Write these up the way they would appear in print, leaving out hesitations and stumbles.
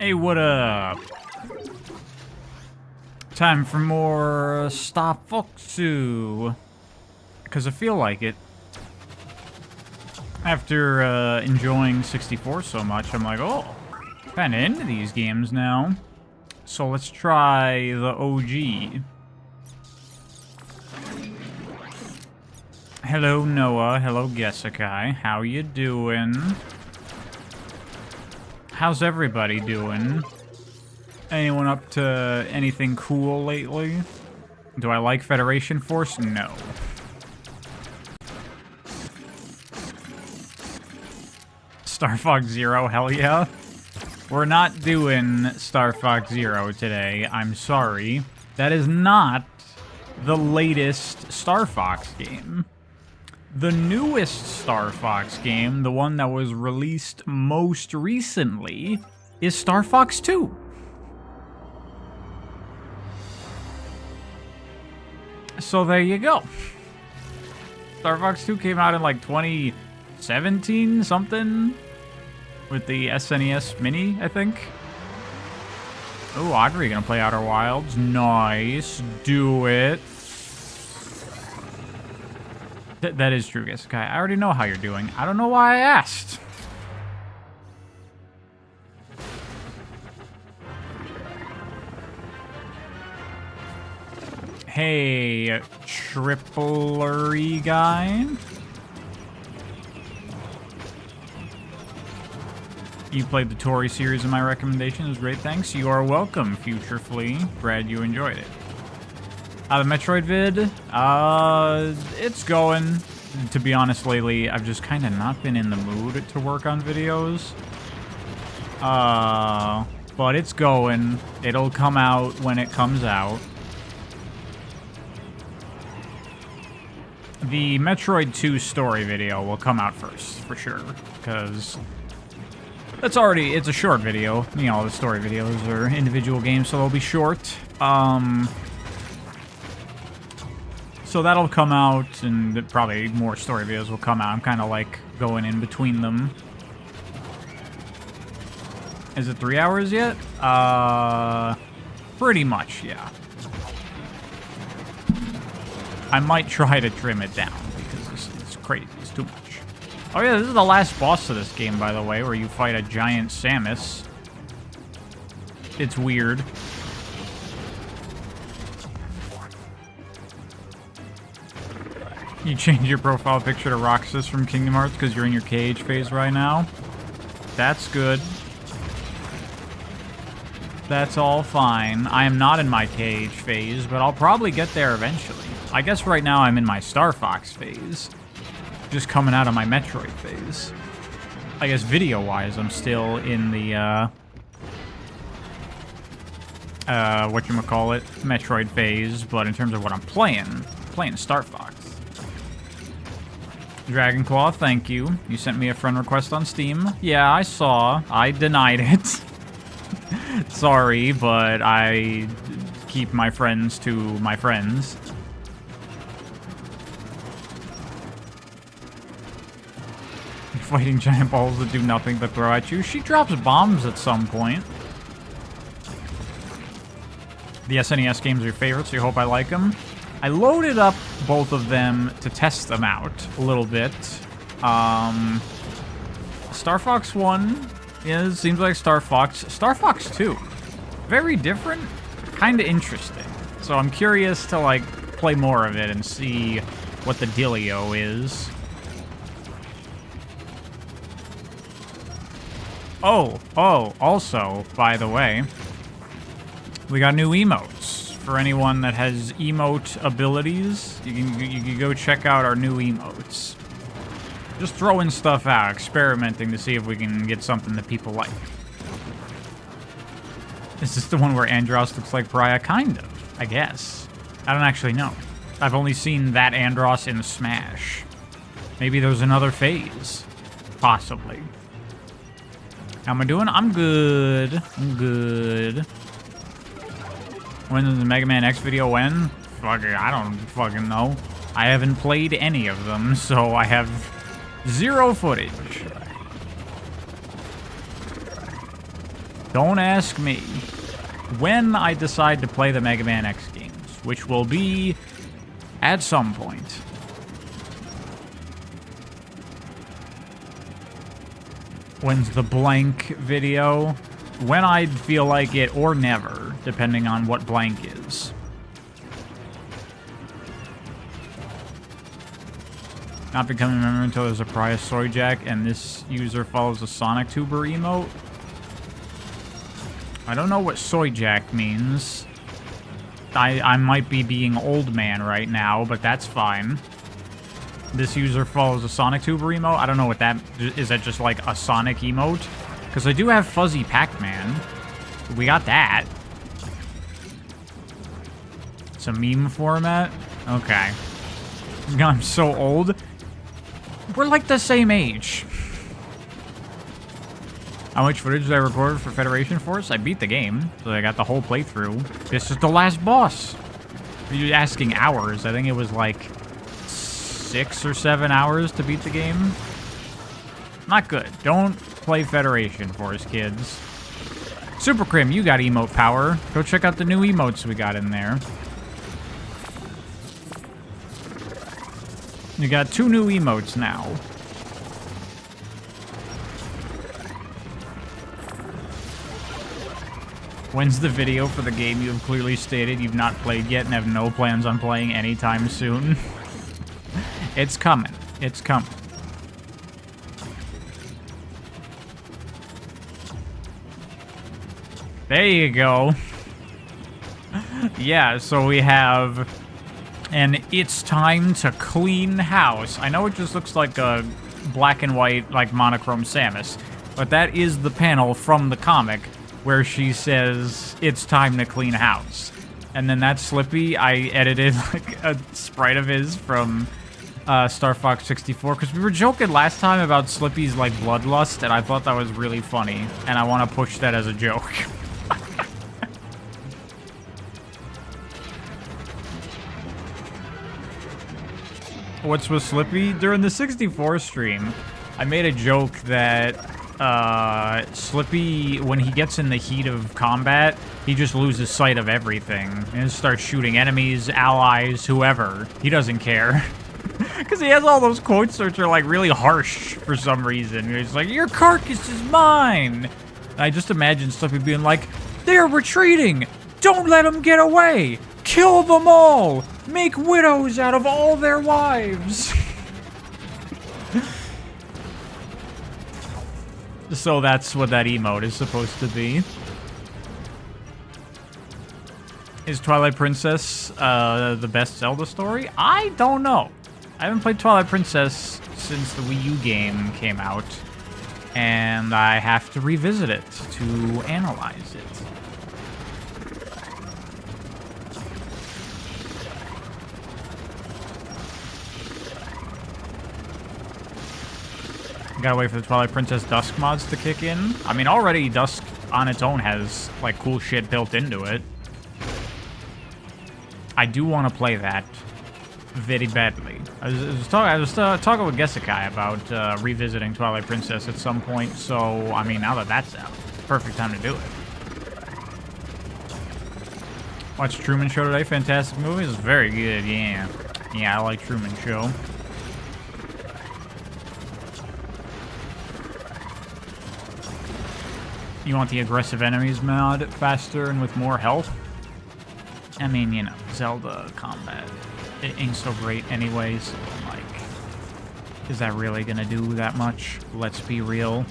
Hey, what up? Time for more Star Fox 2. Because I feel like it. After enjoying 64 so much, I'm like, oh, kinda into these games now. So let's try the OG. Hello, Noah. Hello, Gesekai. How you doing? How's everybody doing? Anyone up to anything cool lately? Do I like Federation Force? No. Star Fox Zero, hell yeah. We're not doing Star Fox Zero today. I'm sorry. That is not the latest Star Fox game. The newest Star Fox game, the one that was released most recently, is Star Fox 2. So there you go. Star Fox 2 came out in like 2017 something with the SNES Mini, I think. Oh, Audrey gonna play Outer Wilds. Nice. Do it. That is true, Gesekai. I already know how you're doing. I don't know why I asked. Hey, triplery guy. You played the Tori series in my recommendation. It was great, thanks. You are welcome, Future Flea. Glad you enjoyed it. The Metroid vid, it's going. To be honest, lately, I've just kind of not been in the mood to work on videos. But it's going. It'll come out when it comes out. The Metroid 2 story video will come out first, for sure, because it's a short video. You know, the story videos are individual games, so they'll be short. So that'll come out, and probably more story videos will come out. I'm kind of like going in between them. Is it 3 hours yet? Pretty much, yeah. I might try to trim it down, because it's crazy. It's too much. Oh yeah, this is the last boss of this game, by the way, where you fight a giant Samus. It's weird. You change your profile picture to Roxas from Kingdom Hearts because you're in your cage phase right now. That's good. That's all fine. I am not in my cage phase, but I'll probably get there eventually. I guess right now I'm in my Star Fox phase. Just coming out of my Metroid phase. I guess video-wise, I'm still in the, whatchamacallit, Metroid phase, but in terms of what I'm playing Star Fox. Dragonclaw, thank you. You sent me a friend request on Steam. Yeah, I saw. I denied it. Sorry, but I keep my friends to my friends. You're fighting giant balls that do nothing but throw at you. She drops bombs at some point. The SNES games are your favorites, so you hope I like them. I loaded up both of them to test them out a little bit. Star Fox 1, yeah, it seems like Star Fox. Star Fox 2, very different, kind of interesting. So I'm curious to, like, play more of it and see what the dealio is. Oh, also, by the way, we got new emotes. For anyone that has emote abilities, you can go check out our new emotes. Just throwing stuff out, experimenting to see if we can get something that people like. Is this the one where Andross looks like Pariah? Kind of, I guess. I don't actually know. I've only seen that Andross in Smash. Maybe there's another phase. Possibly. How am I doing? I'm good. I'm good. When is the Mega Man X video when? Fuck it, I don't fucking know. I haven't played any of them, so I have zero footage. Don't ask me when I decide to play the Mega Man X games, which will be at some point. When's the blank video? When I feel like it, or never, depending on what blank is. Not becoming a member until there's a Pariah Soy Jack, and this user follows a Sonic Tuber emote. I don't know what Soy Jack means. I might be being old man right now, but that's fine. This user follows a Sonic Tuber emote. I don't know what that is. Is that just like a Sonic emote? Because I do have Fuzzy Pac-Man. We got that. It's a meme format? Okay. I'm so old. We're like the same age. How much footage did I record for Federation Force? I beat the game, so I got the whole playthrough. This is the last boss. You're asking hours. I think it was like 6 or 7 hours to beat the game. Not good. Don't play Federation Force, kids. Super Crim, you got emote power. Go check out the new emotes we got in there. You got 2 new emotes now. When's the video for the game you have clearly stated you've not played yet and have no plans on playing anytime soon? It's coming. It's coming. There you go. Yeah, so we have an It's Time to Clean House. I know it just looks like a black and white, like, monochrome Samus, but that is the panel from the comic where she says, it's time to clean house. And then that's Slippy. I edited, like, a sprite of his from Star Fox 64, because we were joking last time about Slippy's, like, bloodlust, and I thought that was really funny, and I want to push that as a joke. What's with Slippy? During the 64 stream, I made a joke that Slippy, when he gets in the heat of combat, he just loses sight of everything and starts shooting enemies, allies, whoever. He doesn't care. Because he has all those quotes which are, like, really harsh for some reason. He's like, your carcass is mine! And I just imagine Slippy being like, they're retreating! Don't let them get away! Kill them all! Make widows out of all their wives! So that's what that emote is supposed to be. Is Twilight Princess the best Zelda story? I don't know. I haven't played Twilight Princess since the Wii U game came out, and I have to revisit it to analyze it. Gotta wait for the Twilight Princess Dusk mods to kick in. I mean, already Dusk on its own has, like, cool shit built into it. I do want to play that very badly. I was talking with Gesekai about revisiting Twilight Princess at some point, so, I mean, now that that's out, perfect time to do it. Watched Truman Show today. Fantastic movie. It's very good, yeah. Yeah, I like Truman Show. You want the aggressive enemies mod faster and with more health? I mean, you know, Zelda combat, it ain't so great anyways. Like, is that really gonna do that much? Let's be real.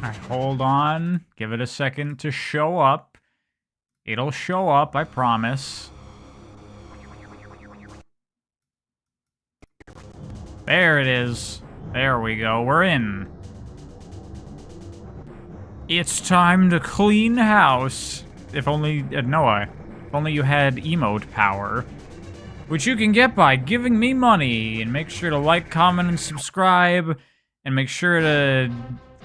Alright, hold on. Give it a second to show up. It'll show up, I promise. There it is. There we go. We're in. It's time to clean house. If only, Noah, if only you had emote power. Which you can get by giving me money. And make sure to like, comment, and subscribe. And make sure to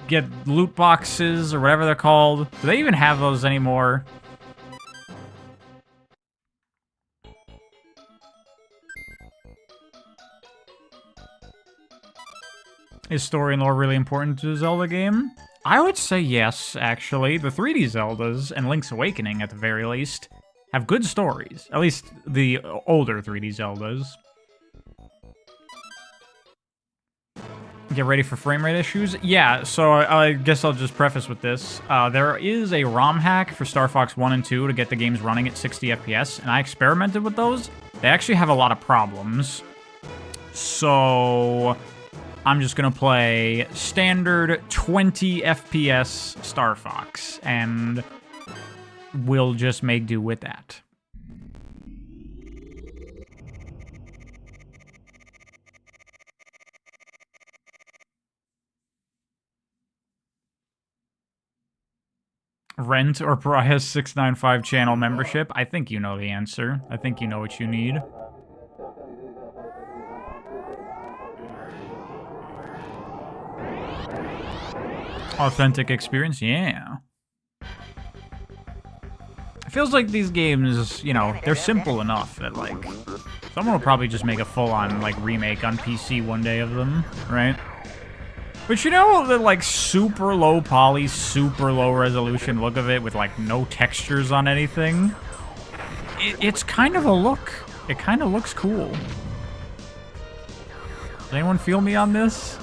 get loot boxes or whatever they're called. Do they even have those anymore? Is story and lore really important to the Zelda game? I would say yes, actually. The 3D Zeldas, and Link's Awakening at the very least, have good stories. At least the older 3D Zeldas. Get ready for frame rate issues? Yeah, so I guess I'll just preface with this. There is a ROM hack for Star Fox 1 and 2 to get the games running at 60 FPS, and I experimented with those. They actually have a lot of problems. So I'm just gonna play standard 20 FPS Star Fox, and we'll just make do with that. Rent or Pariah's 695 channel membership? I think you know the answer. I think you know what you need. Authentic experience? Yeah. It feels like these games, you know, they're simple enough that, like, someone will probably just make a full-on, like, remake on PC one day of them, right? But you know the, like, super low poly, super low resolution look of it with, like, no textures on anything? It's kind of a look. It kind of looks cool. Does anyone feel me on this?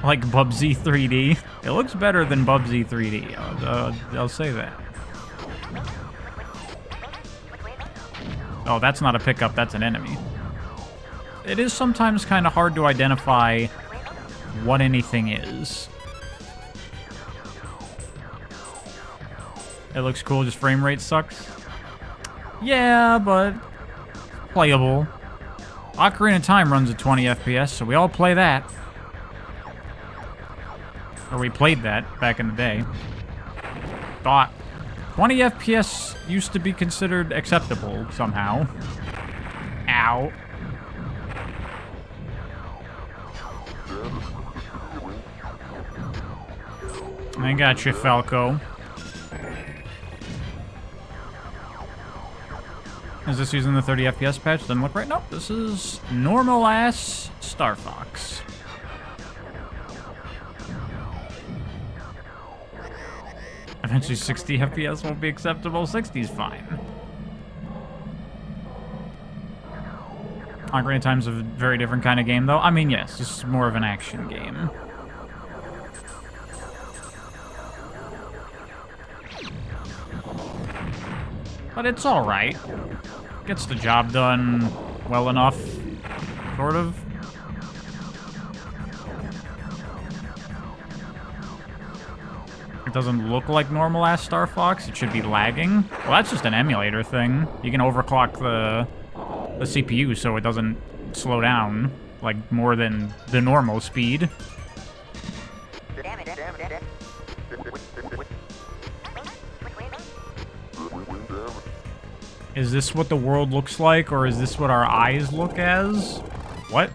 Like Bubsy 3D. It looks better than Bubsy 3D. I'll say that. Oh, that's not a pickup, that's an enemy. It is sometimes kind of hard to identify what anything is. It looks cool, just frame rate sucks. Yeah, but playable. Ocarina of Time runs at 20 FPS, so we all play that. Or we played that back in the day. Thought 20 FPS used to be considered acceptable somehow. Ow. I got you, Falco. Is this using the 30 FPS patch? Doesn't look right. Nope, this is normal-ass Star Fox. Eventually 60 FPS won't be acceptable, 60 is fine. Ocarina of Time's a very different kind of game, though. I mean, yes, this is more of an action game. But it's alright. Gets the job done well enough, sort of. It doesn't look like normal-ass Star Fox. It should be lagging. Well, that's just an emulator thing. You can overclock the CPU so it doesn't slow down, like, more than the normal speed. Is this what the world looks like, or is this what our eyes look as? What?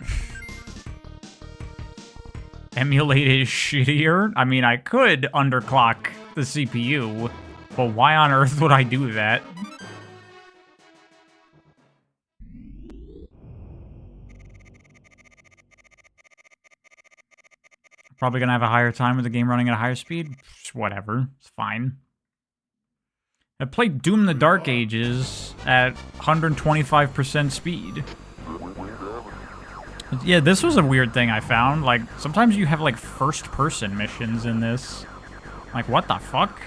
Emulate is shittier? I mean, I could underclock the CPU, but why on earth would I do that? Probably gonna have a higher time with the game running at a higher speed? Whatever, it's fine. I played Doom the Dark Ages at 125% speed. Yeah, this was a weird thing I found. Like, sometimes you have, like, first-person missions in this. Like, what the fuck?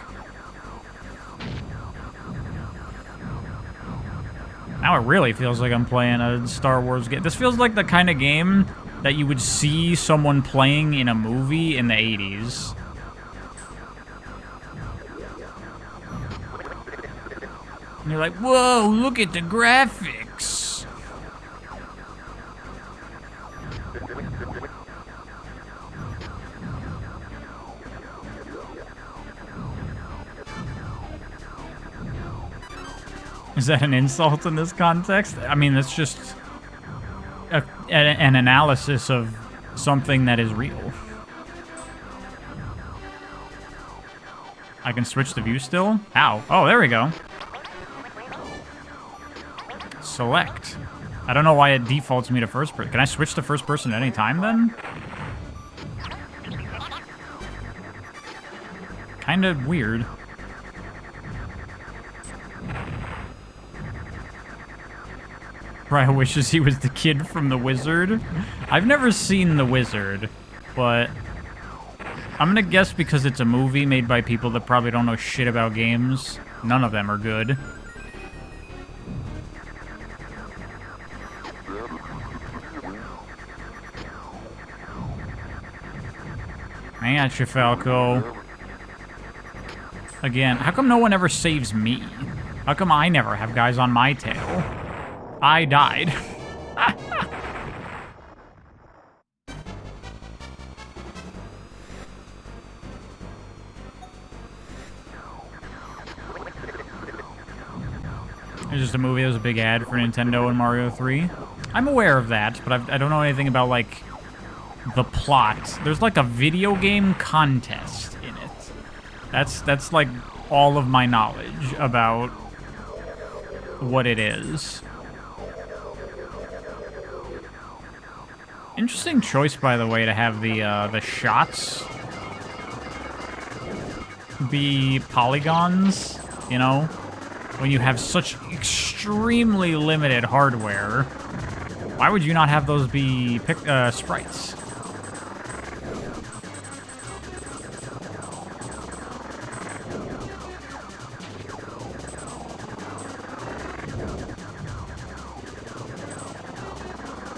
Now it really feels like I'm playing a Star Wars game. This feels like the kind of game that you would see someone playing in a movie in the 80s. And you're like, whoa, look at the graphics. Is that an insult in this context? I mean, it's just an analysis of something that is real. I can switch the view still? How? Oh, there we go. select. I don't know why it defaults me to first person. Can I switch to first person at any time then? Kind of weird. Brian wishes he was the kid from The Wizard. I've never seen The Wizard, but I'm gonna guess because it's a movie made by people that probably don't know shit about games. None of them are good. Hang on, Falco. Again, how come no one ever saves me? How come I never have guys on my tail? I died. It's just a movie. There's a big ad for Nintendo and Mario 3. I'm aware of that, but I don't know anything about, like, the plot. There's, like, a video game contest in it. That's like, all of my knowledge about what it is. Interesting choice, by the way, to have the shots be polygons, you know? When you have such extremely limited hardware, why would you not have those be sprites?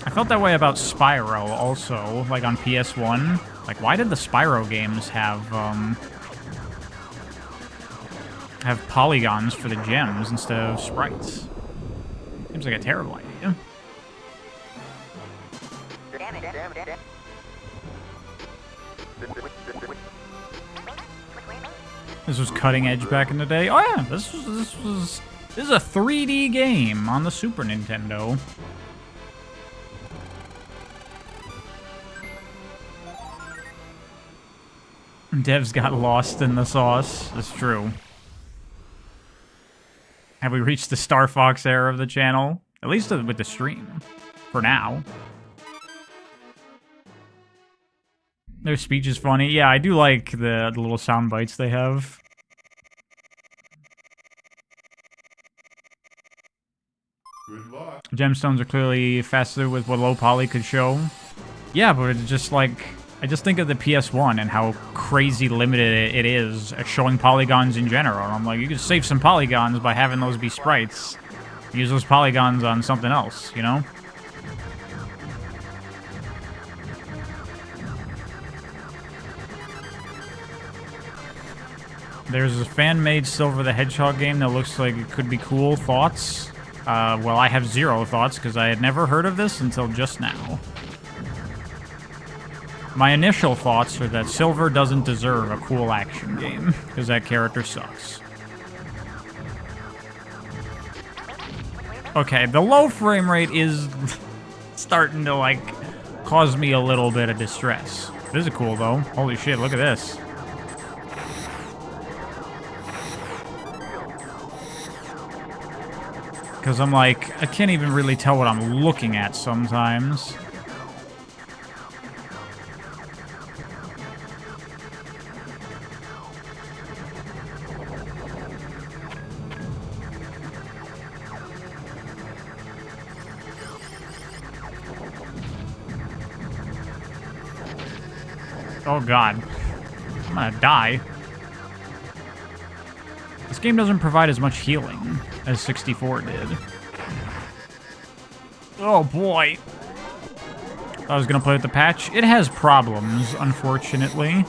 I felt that way about Spyro also, like on PS1. Like, why did the Spyro games have polygons for the gems instead of sprites? Seems like a terrible idea. This was cutting edge back in the day. Oh yeah, this is a 3D game on the Super Nintendo. Devs got lost in the sauce. That's true. Have we reached the Star Fox era of the channel? At least with the stream. For now. Their speech is funny. Yeah, I do like the little sound bites they have. Good luck. Gemstones are clearly faster with what low poly could show. Yeah, but it's just like... I just think of the PS1 and how crazy limited it is at showing polygons in general. I'm like, you could save some polygons by having those be sprites. Use those polygons on something else, you know? There's a fan-made Silver the Hedgehog game that looks like it could be cool. Thoughts? Well, I have zero thoughts because I had never heard of this until just now. My initial thoughts are that Silver doesn't deserve a cool action game, because that character sucks. Okay, the low frame rate is starting to, like, cause me a little bit of distress. This is cool, though. Holy shit, look at this. Because I'm like, I can't even really tell what I'm looking at sometimes. Oh god. I'm gonna die. This game doesn't provide as much healing as 64 did. Oh boy. I was gonna play with the patch. It has problems, unfortunately.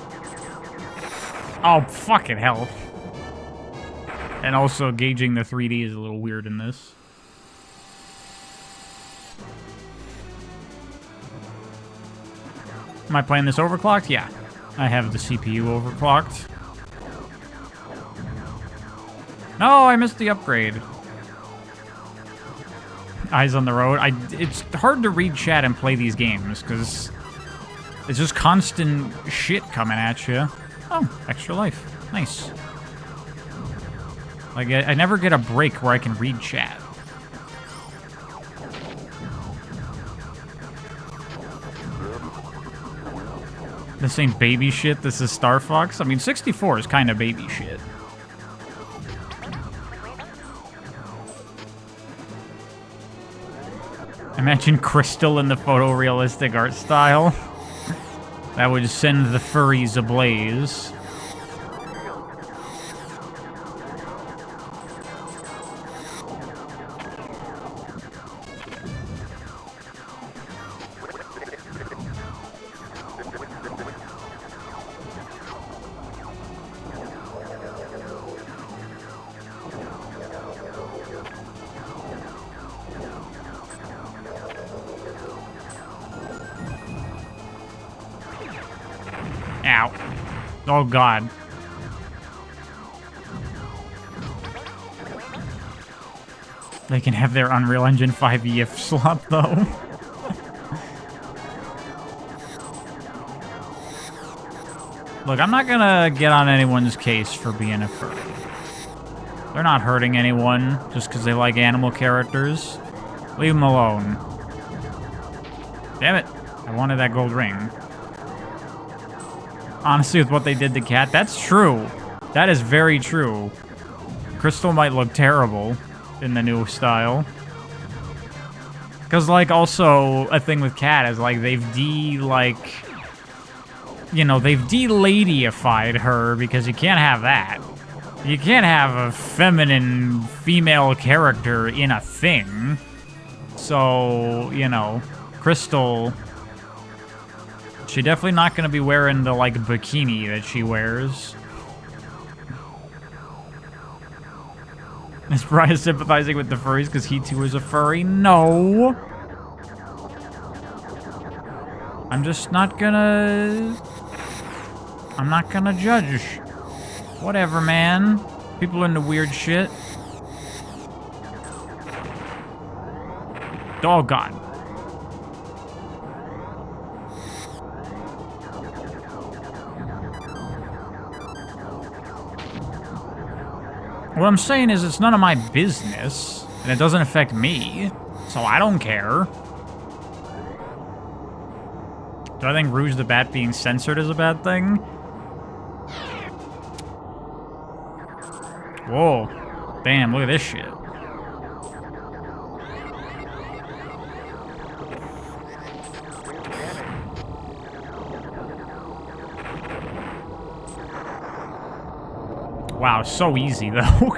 Oh, fucking hell. And also, gauging the 3D is a little weird in this. Am I playing this overclocked? Yeah. I have the CPU overclocked. No, I missed the upgrade. Eyes on the road. It's hard to read chat and play these games, because it's just constant shit coming at you. Oh, extra life. Nice. Like, I never get a break where I can read chat. This ain't baby shit, this is Star Fox. I mean, 64 is kind of baby shit. Imagine Crystal in the photorealistic art style. That would send the furries ablaze. Ow. Oh, God. They can have their Unreal Engine 5 EF slot, though. Look, I'm not gonna get on anyone's case for being a furry. They're not hurting anyone just because they like animal characters. Leave them alone. Damn it. I wanted that gold ring. Honestly, with what they did to Cat, that's true. That is very true. Crystal might look terrible in the new style. Because, like, also, a thing with Cat is, like, they've they've de-ladyified her, because you can't have that. You can't have a feminine female character in a thing. So, you know, Crystal... She's definitely not going to be wearing the, like, bikini that she wears. Is Brian sympathizing with the furries because he too is a furry? No! I'm just not gonna... I'm not gonna judge. Whatever, man. People are into weird shit. Oh, God. What I'm saying is it's none of my business, and it doesn't affect me, so I don't care. Do I think Rouge the Bat being censored is a bad thing? Whoa. Damn, look at this shit. Wow, so easy, though.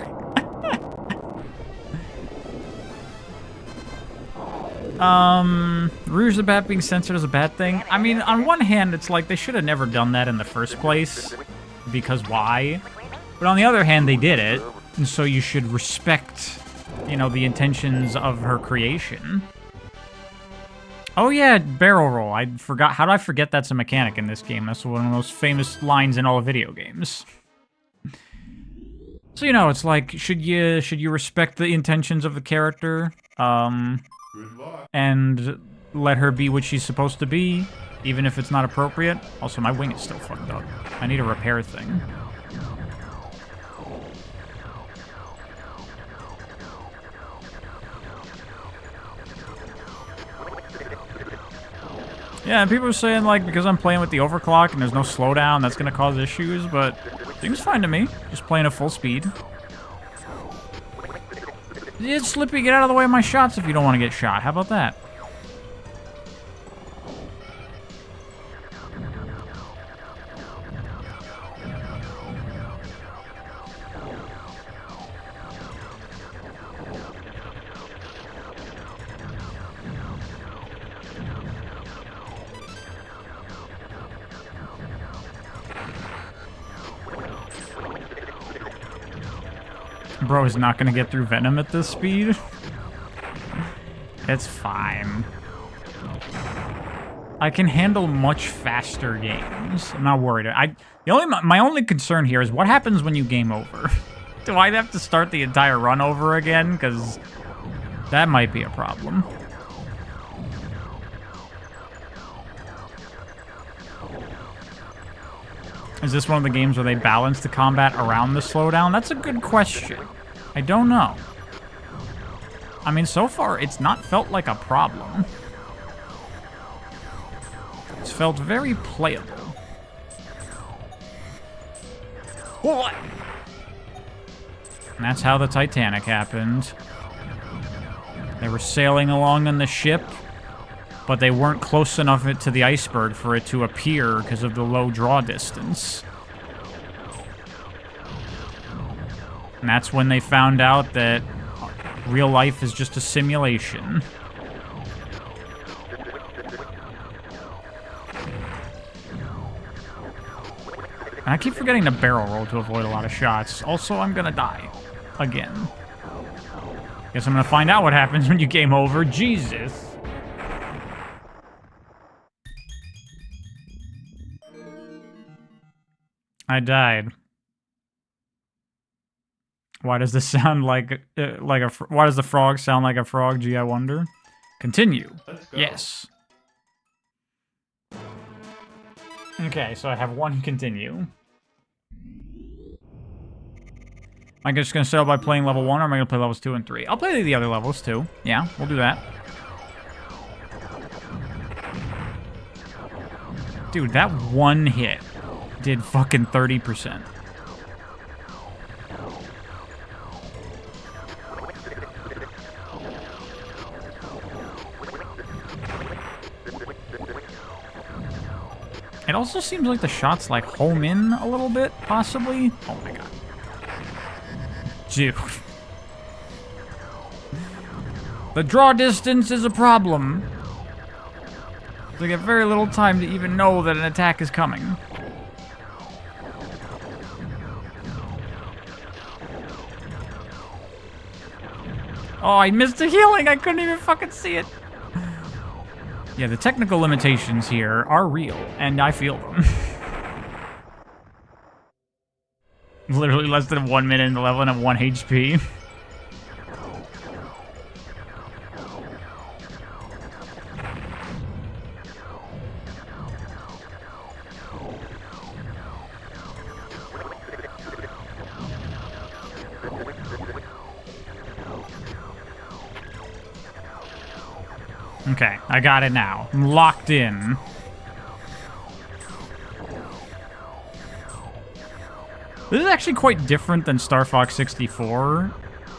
Rouge the Bat being censored is a bad thing. I mean, on one hand, it's like they should have never done that in the first place, because why? But on the other hand, they did it, and so you should respect, you know, the intentions of her creation. Oh yeah, barrel roll. I forgot. How did I forget that's a mechanic in this game? That's one of the most famous lines in all video games. So, you know, it's like, should you respect the intentions of the character? Good luck. And let her be what she's supposed to be, even if it's not appropriate. Also, my wing is still fucked up. I need a repair thing. Yeah, and people are saying, like, because I'm playing with the overclock and there's no slowdown, that's going to cause issues, but seems fine to me. Just playing at full speed. It's Slippy, get out of the way of my shots if you don't want to get shot. How about that? Bro is not gonna get through Venom at this speed. It's fine. I can handle much faster games. I'm not worried. My only concern here is what happens when you game over. Do I have to start the entire run over again? Because that might be a problem. Is this one of the games where they balance the combat around the slowdown? That's a good question. I don't know. I mean, so far, it's not felt like a problem. It's felt very playable. And that's how the Titanic happened. They were sailing along in the ship, but they weren't close enough to the iceberg for it to appear because of the low draw distance. And that's when they found out that real life is just a simulation. And I keep forgetting to barrel roll to avoid a lot of shots. Also, I'm gonna die. Again. Guess I'm gonna find out what happens when you game over. Jesus. I died. Why does this sound like why does the frog sound like a frog? Gee, I wonder. Continue. Let's go. Yes. Okay, so I have one continue. Am I just gonna start by playing level 1, or am I gonna play levels 2 and 3? I'll play the other levels too. Yeah, we'll do that. Dude, that one hit did fucking 30%. It also seems like the shots like home in a little bit, possibly. Oh my god. Dude. The draw distance is a problem. They get very little time to even know that an attack is coming. Oh, I missed the healing. I couldn't even fucking see it. Yeah, the technical limitations here are real, and I feel them. Literally less than 1 minute in the level and I'm 1 HP. Okay, I got it now. I'm locked in. This is actually quite different than Star Fox 64.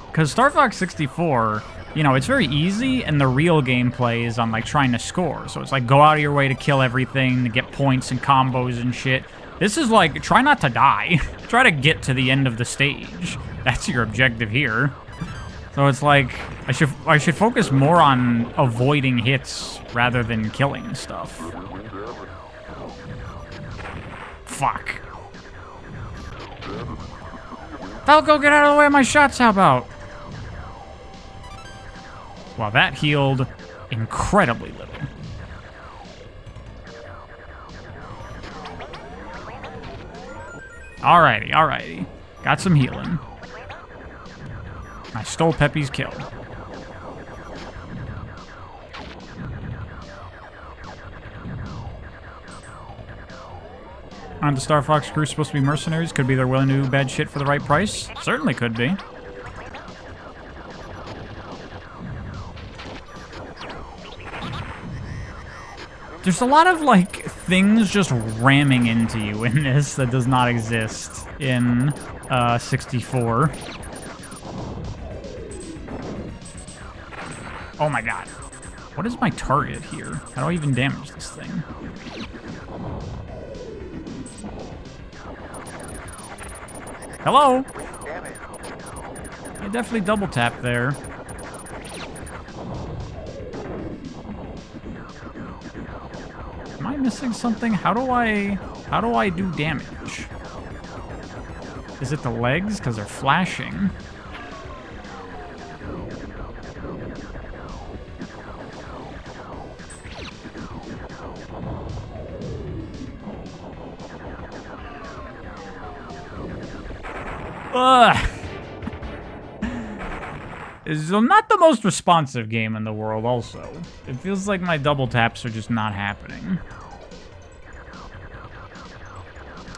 Because Star Fox 64, you know, it's very easy, and the real gameplay is on, like, trying to score. So it's like, go out of your way to kill everything, to get points and combos and shit. This is like, try not to die. Try to get to the end of the stage. That's your objective here. So it's like, I should focus more on avoiding hits rather than killing stuff. Fuck. Falco, get out of the way of my shots, how about? Wow, that healed incredibly little. Alrighty, alrighty. Got some healing. I stole Peppy's kill. Aren't the Star Fox crew supposed to be mercenaries? Could be they're willing to do bad shit for the right price? Certainly could be. There's a lot of, like, things just ramming into you in this that does not exist in 64. Oh my god. What is my target here? How do I even damage this thing? Hello? I definitely double tap there. Am I missing something? How do I do damage? Is it the legs? Because they're flashing. Ugh. It's not the most responsive game in the world, also. It feels like my double taps are just not happening.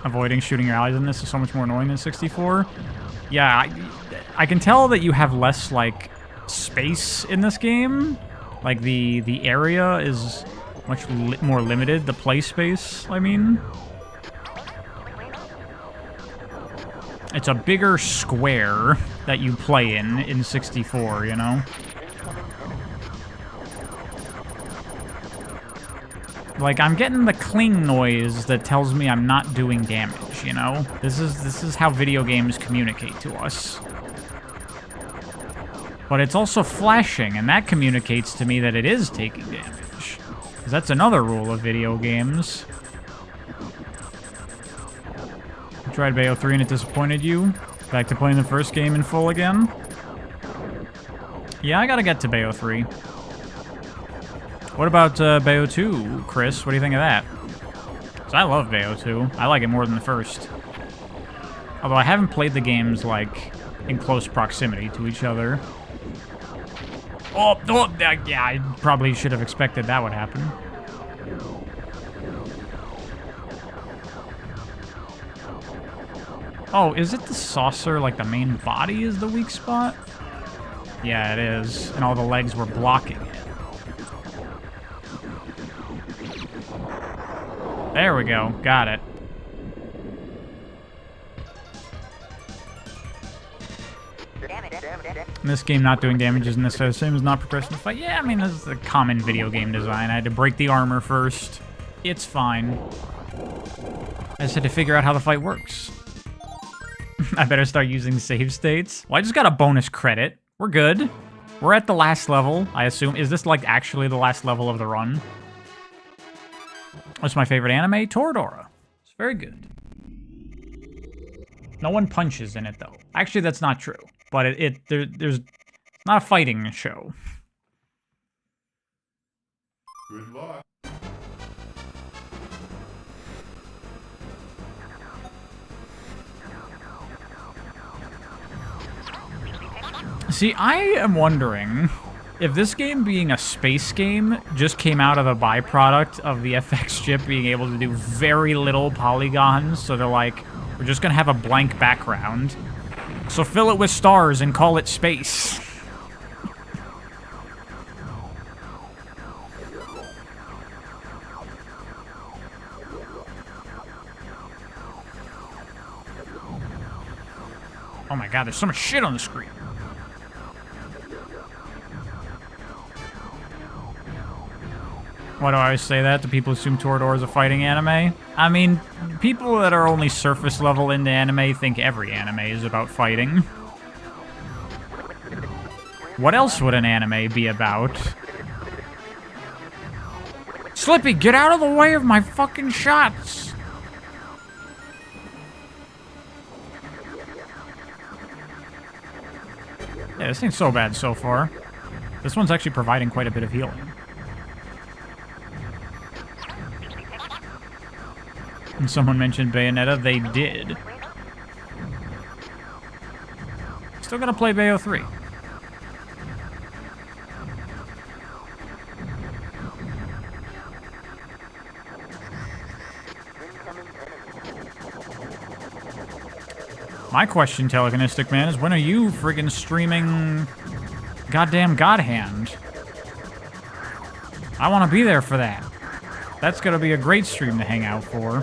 Avoiding shooting your allies in this is so much more annoying than 64. Yeah, I can tell that you have less, like, space in this game. Like, the area is much more limited. The play space, I mean. It's a bigger square that you play in 64, you know? Like, I'm getting the cling noise that tells me I'm not doing damage, you know? This is how video games communicate to us. But it's also flashing, and that communicates to me that it is taking damage. 'Cause that's another rule of video games. You tried Bayo 3 and it disappointed you? Back to playing the first game in full again? Yeah, I gotta get to Bayo 3. What about Bayo 2, Chris? What do you think of that? 'Cause I love Bayo 2. I like it more than the first. Although I haven't played the games, like, in close proximity to each other. Oh, yeah, I probably should have expected that would happen. Oh, is it the saucer, like the main body is the weak spot? Yeah, it is. And all the legs were blocking it. There we go. Got it. In this game, not doing damage isn't necessarily the same as not progressing the fight. Yeah, I mean, this is a common video game design. I had to break the armor first. It's fine. I just had to figure out how the fight works. I better start using save states. Well, I just got a bonus credit. We're good. We're at the last level, I assume. Is this, like, actually the last level of the run? What's my favorite anime? Toradora. It's very good. No one punches in it, though. Actually, that's not true. But there's not a fighting show. Good luck. See, I am wondering if this game being a space game just came out of a byproduct of the FX chip being able to do very little polygons. So they're like, we're just going to have a blank background. So fill it with stars and call it space. Oh my god, there's so much shit on the screen. Why do I always say that? Do people assume Toradora is a fighting anime? I mean, people that are only surface level into anime think every anime is about fighting. What else would an anime be about? Slippy, get out of the way of my fucking shots! Yeah, this ain't so bad so far. This one's actually providing quite a bit of healing. And someone mentioned Bayonetta, they did. Still gonna play Bayo 3. My question, Telekinestic Man, is when are you friggin' streaming goddamn God Hand? I want to be there for that. That's gonna be a great stream to hang out for.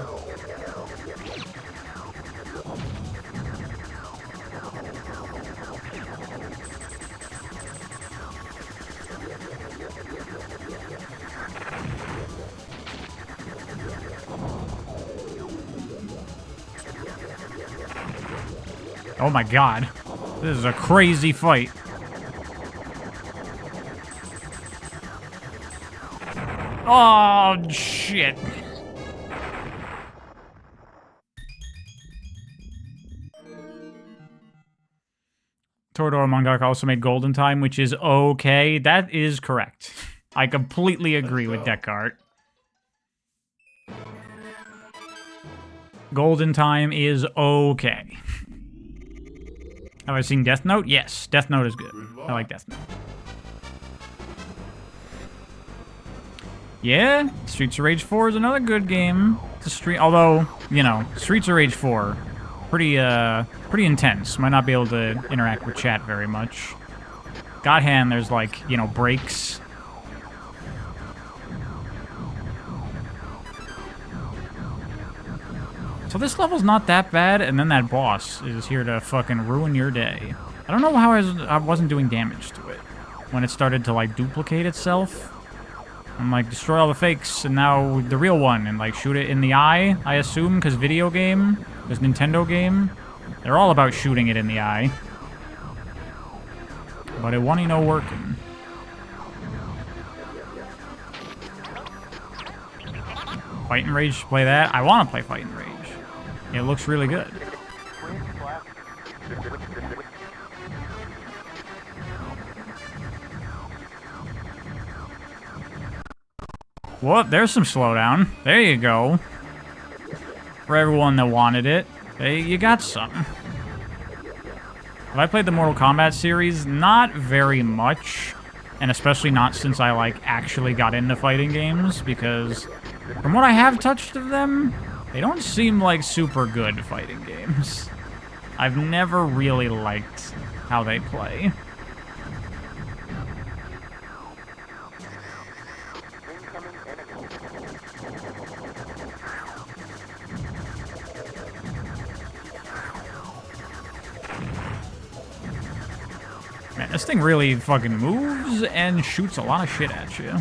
Oh my god. This is a crazy fight. Oh, shit. Toradora mangaka also made Golden Time, which is okay. That is correct. I completely agree with Descartes. Golden Time is okay. Have I seen Death Note? Yes, Death Note is good. I like Death Note. Yeah, Streets of Rage 4 is another good game to stream. Although, you know, Streets of Rage 4, pretty intense. Might not be able to interact with chat very much. God Hand, there's like, you know, breaks. So this level's not that bad, and then that boss is here to fucking ruin your day. I don't know how I wasn't doing damage to it when it started to, like, duplicate itself. I'm like, destroy all the fakes, and now the real one, and, like, shoot it in the eye, I assume, because video game, because Nintendo game, they're all about shooting it in the eye. But it wasn't no working. Fight and Rage, play that? I want to play Fight and Rage. It looks really good. Well, there's some slowdown. There you go. For everyone that wanted it, hey, you got something. Have I played the Mortal Kombat series? Not very much. And especially not since I, like, actually got into fighting games, because from what I have touched of them, they don't seem like super good fighting games. I've never really liked how they play. Man, this thing really fucking moves and shoots a lot of shit at you.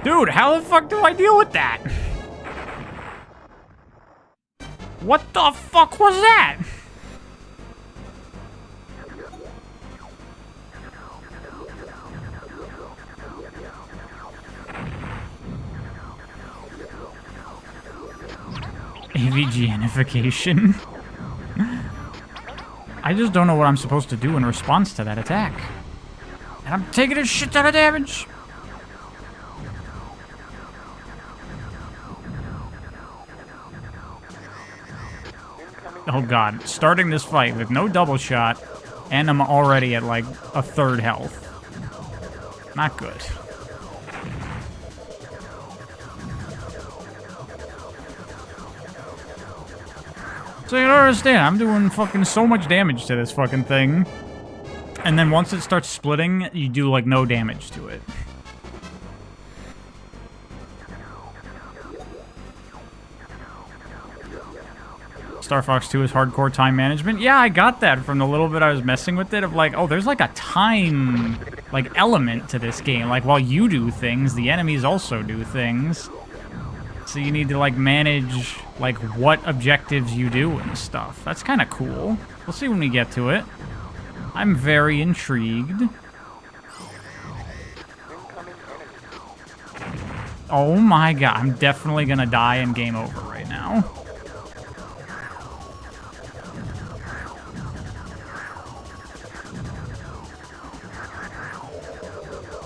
Dude, how the fuck do I deal with that? What the fuck was that? AVGnification. I just don't know what I'm supposed to do in response to that attack. And I'm taking a shit ton of damage. Oh god, starting this fight with no double shot, and I'm already at like a third health. Not good. So you don't understand, I'm doing fucking so much damage to this fucking thing. And then once it starts splitting, you do like no damage to it. Star Fox 2 is hardcore time management. Yeah, I got that from the little bit I was messing with it of like, oh, there's like a time like element to this game. Like while you do things, the enemies also do things. So you need to like manage like what objectives you do and stuff. That's kind of cool. We'll see when we get to it. I'm very intrigued. Oh my god, I'm definitely gonna die and game over right now.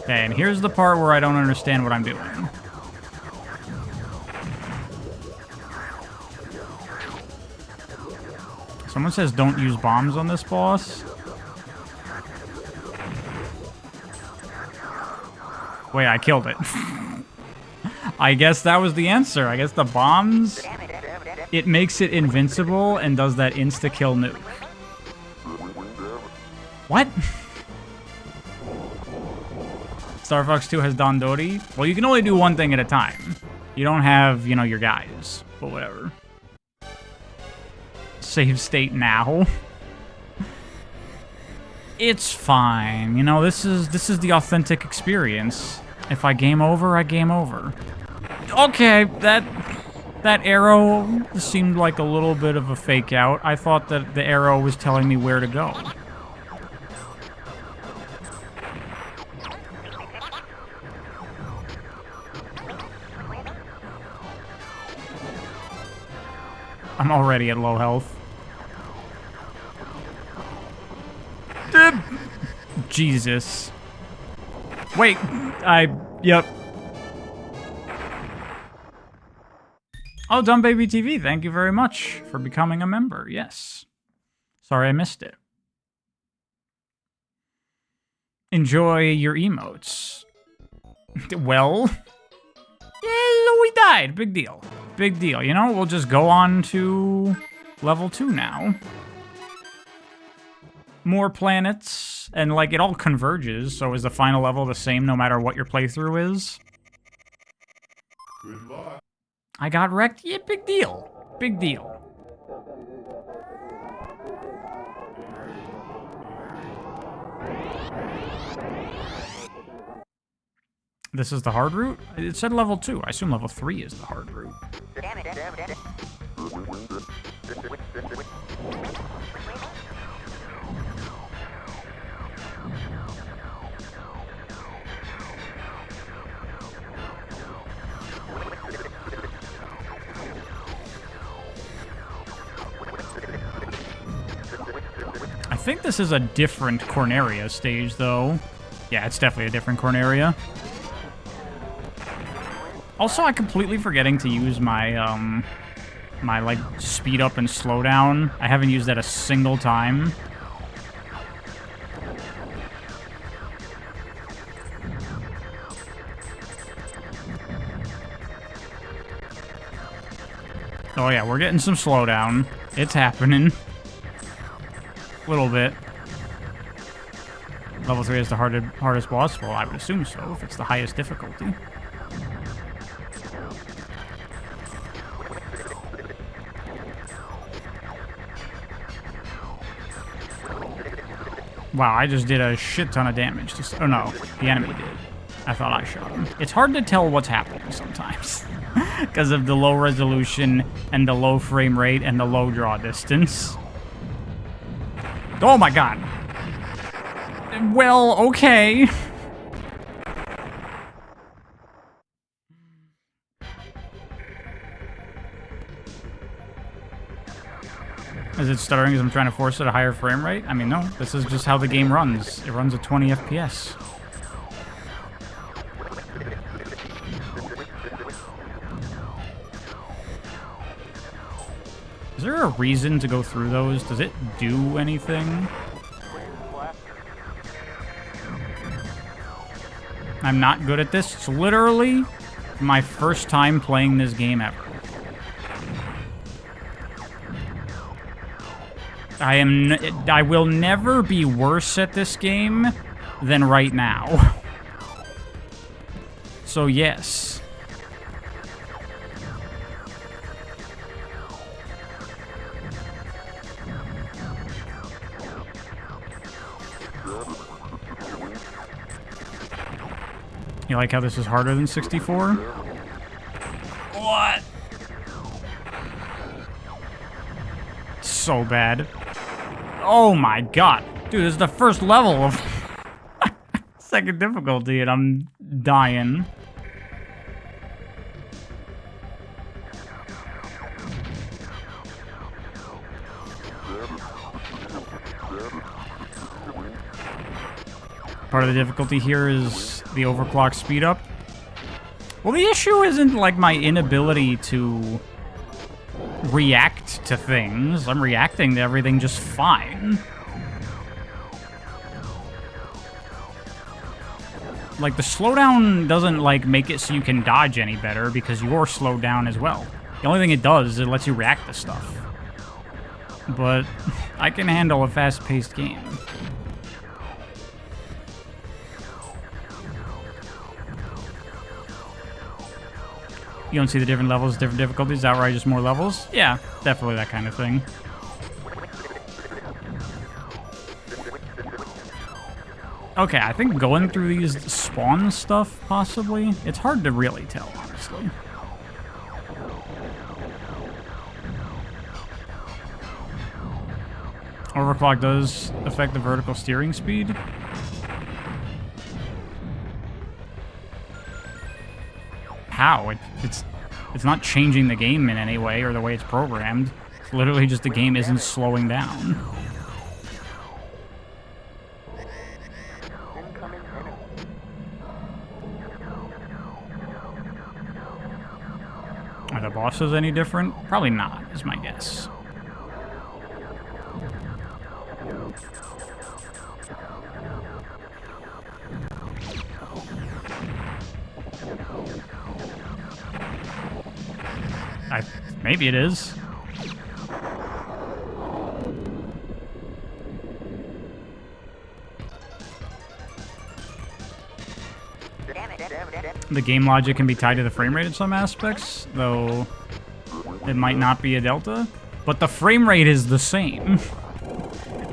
Okay, and here's the part where I don't understand what I'm doing. Someone says don't use bombs on this boss. Wait, I killed it. I guess that was the answer. I guess the bombs, it makes it invincible and does that insta-kill nuke. What? Star Fox 2 has Dandori. Well, you can only do one thing at a time. You don't have, you know, your guys. But whatever. Save state now. It's fine. You know, this is the authentic experience. If I game over, I game over. Okay, that arrow seemed like a little bit of a fake out. I thought that the arrow was telling me where to go. I'm already at low health. Jesus. Wait, yep. Oh, Dumb Baby TV, thank you very much for becoming a member. Yes. Sorry I missed it. Enjoy your emotes. Well, yeah, we died. Big deal. Big deal. You know, we'll just go on to level 2 now. More planets, and like it all converges, so is the final level the same no matter what your playthrough is? Good luck. I got wrecked? Yeah, big deal. Big deal. This is the hard route? It said level 2. I assume level 3 is the hard route. I think this is a different Corneria stage, though. Yeah, it's definitely a different Corneria. Also, I'm completely forgetting to use my, my, like, speed up and slow down. I haven't used that a single time. Oh yeah, we're getting some slowdown. It's happening. A little bit. Level 3 is the hardest boss? Well, I would assume so, if it's the highest difficulty. Wow, I just did a shit ton of damage. Oh no, the enemy did. I thought I shot him. It's hard to tell what's happening sometimes. Because of the low resolution and the low frame rate and the low draw distance. Oh my god. Well, okay. Is it stuttering because I'm trying to force it a higher frame rate? I mean, no. This is just how the game runs. It runs at 20 FPS. Is there a reason to go through those? Does it do anything? I'm not good at this. It's literally my first time playing this game ever. I will never be worse at this game than right now. So yes. You like how this is harder than 64? What? So bad. Oh my god. Dude, this is the first level of second difficulty and I'm dying. Part of the difficulty here is the overclock speed up. Well, the issue isn't like my inability to react to things. I'm reacting to everything just fine. Like, the slowdown doesn't, like, make it so you can dodge any better because you're slowed down as well. The only thing it does is it lets you react to stuff. But I can handle a fast-paced game. You don't see the different levels, different difficulties, is that right? Just more levels? Yeah, definitely that kind of thing. Okay, I think going through these spawn stuff, possibly. It's hard to really tell, honestly. Overclock does affect the vertical steering speed. How? It's not changing the game in any way or the way it's programmed. It's literally just the game isn't slowing down. Are the bosses any different? Probably not, is my guess. Maybe it is. The game logic can be tied to the frame rate in some aspects, though it might not be a delta. But the frame rate is the same.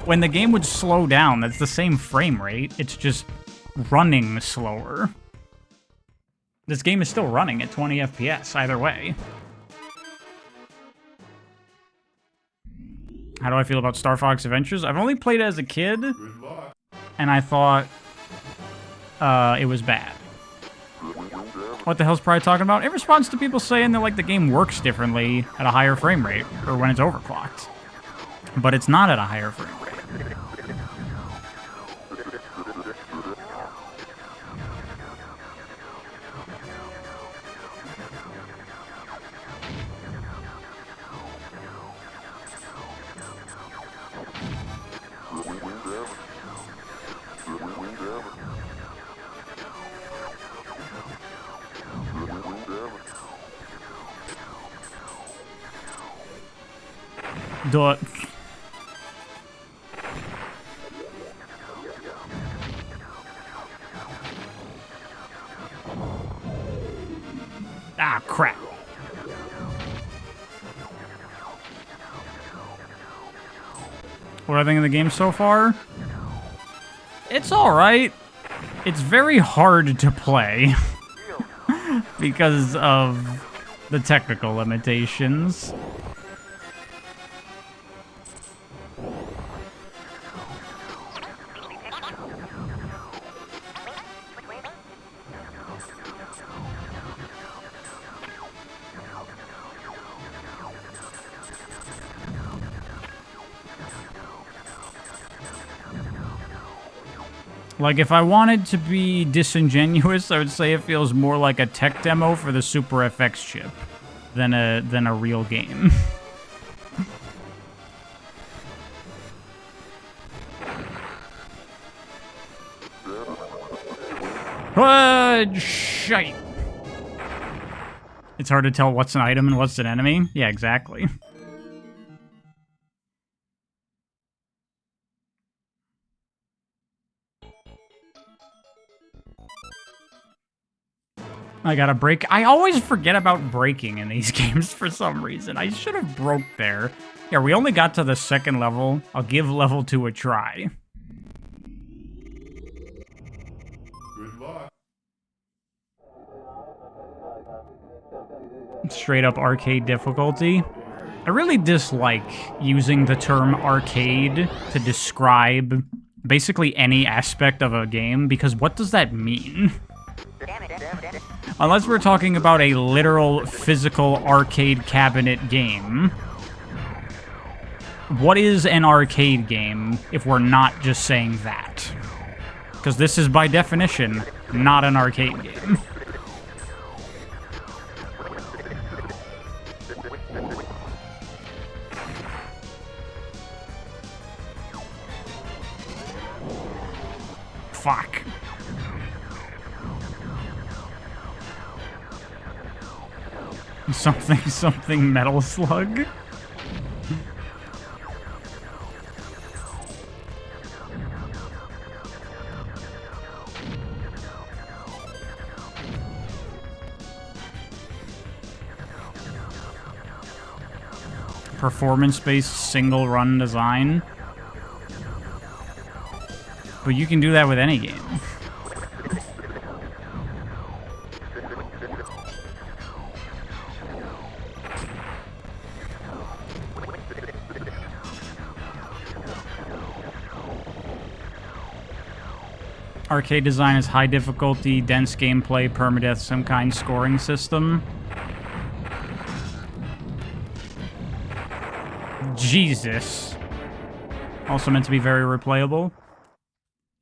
When the game would slow down, that's the same frame rate. It's just running slower. This game is still running at 20 FPS either way. How do I feel about Star Fox Adventures? I've only played it as a kid, and I thought it was bad. What the hell's Pride talking about? It responds to people saying that like the game works differently at a higher frame rate, or when it's overclocked. But it's not at a higher frame rate. Do it. Ah, crap. What do I think of the game so far? It's alright. It's very hard to play because of the technical limitations. Like, if I wanted to be disingenuous, I would say it feels more like a tech demo for the Super FX chip than a real game. Shite. It's hard to tell what's an item and what's an enemy. Yeah, exactly. I gotta break. I always forget about breaking in these games for some reason. I should have broke there. Yeah, we only got to the second level. I'll give level 2 a try. Good luck. Straight up arcade difficulty. I really dislike using the term arcade to describe basically any aspect of a game, because what does that mean? Unless we're talking about a literal physical arcade cabinet game. What is an arcade game if we're not just saying that? Because this is by definition not an arcade game. Fuck. Something Metal Slug? Performance-based single-run design. But you can do that with any game. Arcade design is high difficulty, dense gameplay, permadeath, some kind scoring system. Jesus. Also meant to be very replayable.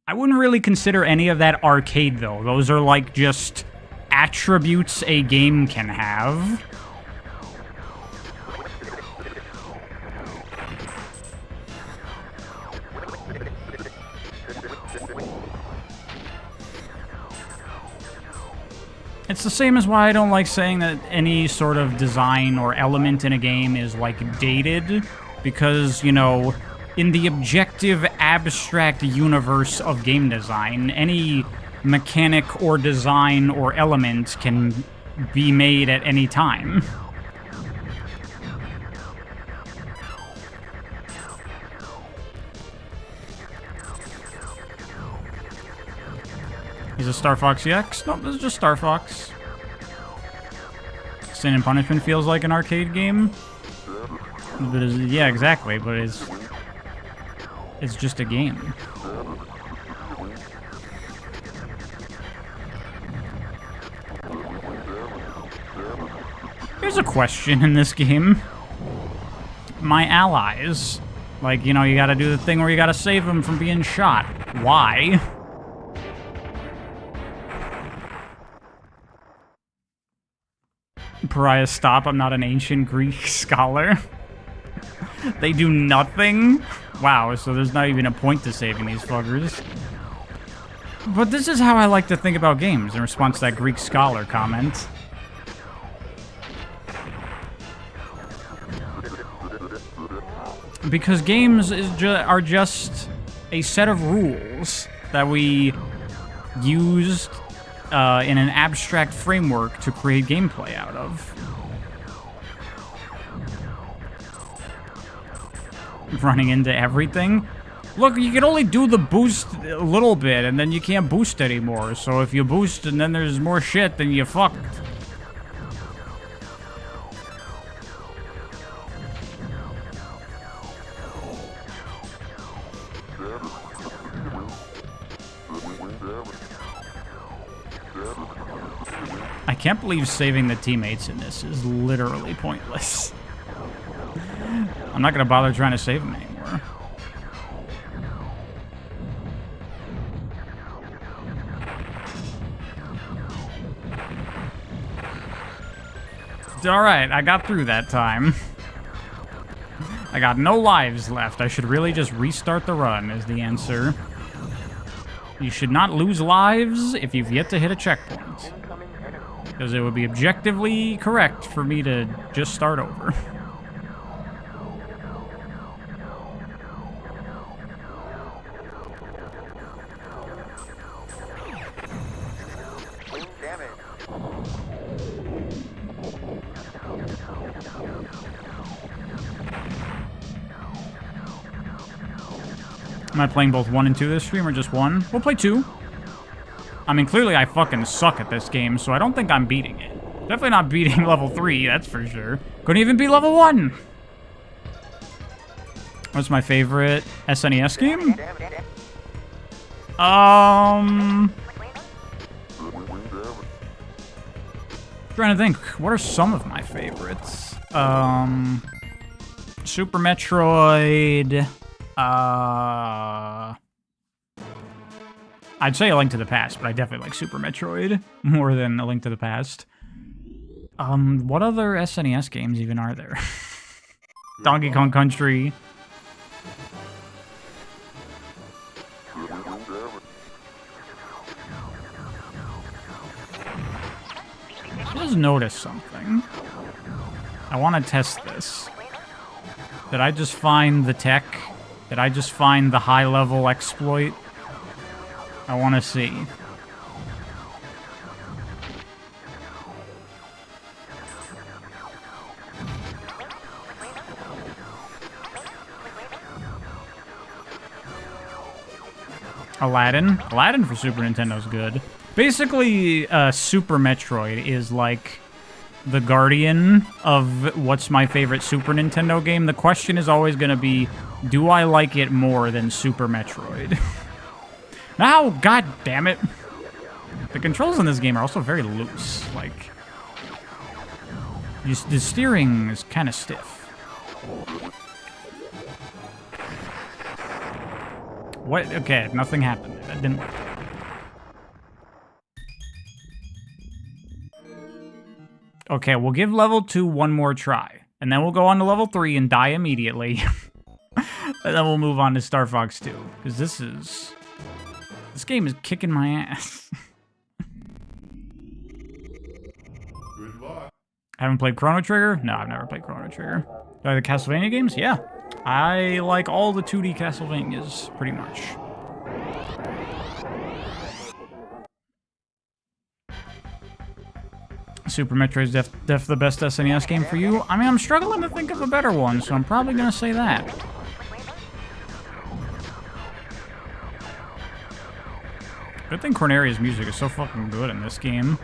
I wouldn't really consider any of that arcade, though. Those are like just attributes a game can have. It's It's the same as why I don't like saying that any sort of design or element in a game is, like, dated. Because, you know, in the objective, abstract universe of game design, any mechanic or design or element can be made at any time. Is it Star Fox EX? Nope, this is just Star Fox. Sin and Punishment feels like an arcade game. But yeah, exactly, but it's just a game. Here's a question in this game. My allies. Like, you know, you gotta do the thing where you gotta save them from being shot. Why? Pariah, stop. I'm not an ancient Greek scholar. They do nothing? Wow, so there's not even a point to saving these fuckers. But this is how I like to think about games in response to that Greek scholar comment. Because games are just a set of rules that we used in an abstract framework to create gameplay out of. Running into everything. Look, you can only do the boost a little bit, and then you can't boost anymore. So if you boost and then there's more shit, then you fucked. I can't believe saving the teammates in this is literally pointless. I'm not gonna bother trying to save them anymore. Alright, I got through that time. I got no lives left. I should really just restart the run, is the answer. You should not lose lives if you've yet to hit a checkpoint. Because it would be objectively correct for me to just start over. Am I playing both 1 and 2 this stream, or just 1? We'll play 2. I mean, clearly I fucking suck at this game, so I don't think I'm beating it. Definitely not beating level 3, that's for sure. Couldn't even beat level 1! What's my favorite SNES game? Trying to think, what are some of my favorites? Super Metroid... I'd say A Link to the Past, but I definitely like Super Metroid more than A Link to the Past. What other SNES games even are there? Donkey Kong Country. I just noticed something. I want to test this. Did I just find the tech? Did I just find the high-level exploit? I want to see. Aladdin? Aladdin for Super Nintendo's good. Basically, Super Metroid is like the guardian of what's my favorite Super Nintendo game. The question is always going to be, do I like it more than Super Metroid? Now, god damn it. The controls in this game are also very loose. Like, the steering is kind of stiff. What? Okay, nothing happened. That didn't work. Okay, we'll give level 2 one more try. And then we'll go on to level 3 and die immediately. And then we'll move on to Star Fox 2. Because this game is kicking my ass. Good luck. Haven't played Chrono Trigger? No, I've never played Chrono Trigger. Do I like the Castlevania games? Yeah. I like all the 2D Castlevanias, pretty much. Super Metroid's def the best SNES game for you? I mean, I'm struggling to think of a better one, so I'm probably gonna say that. Good thing Corneria's music is so fucking good in this game.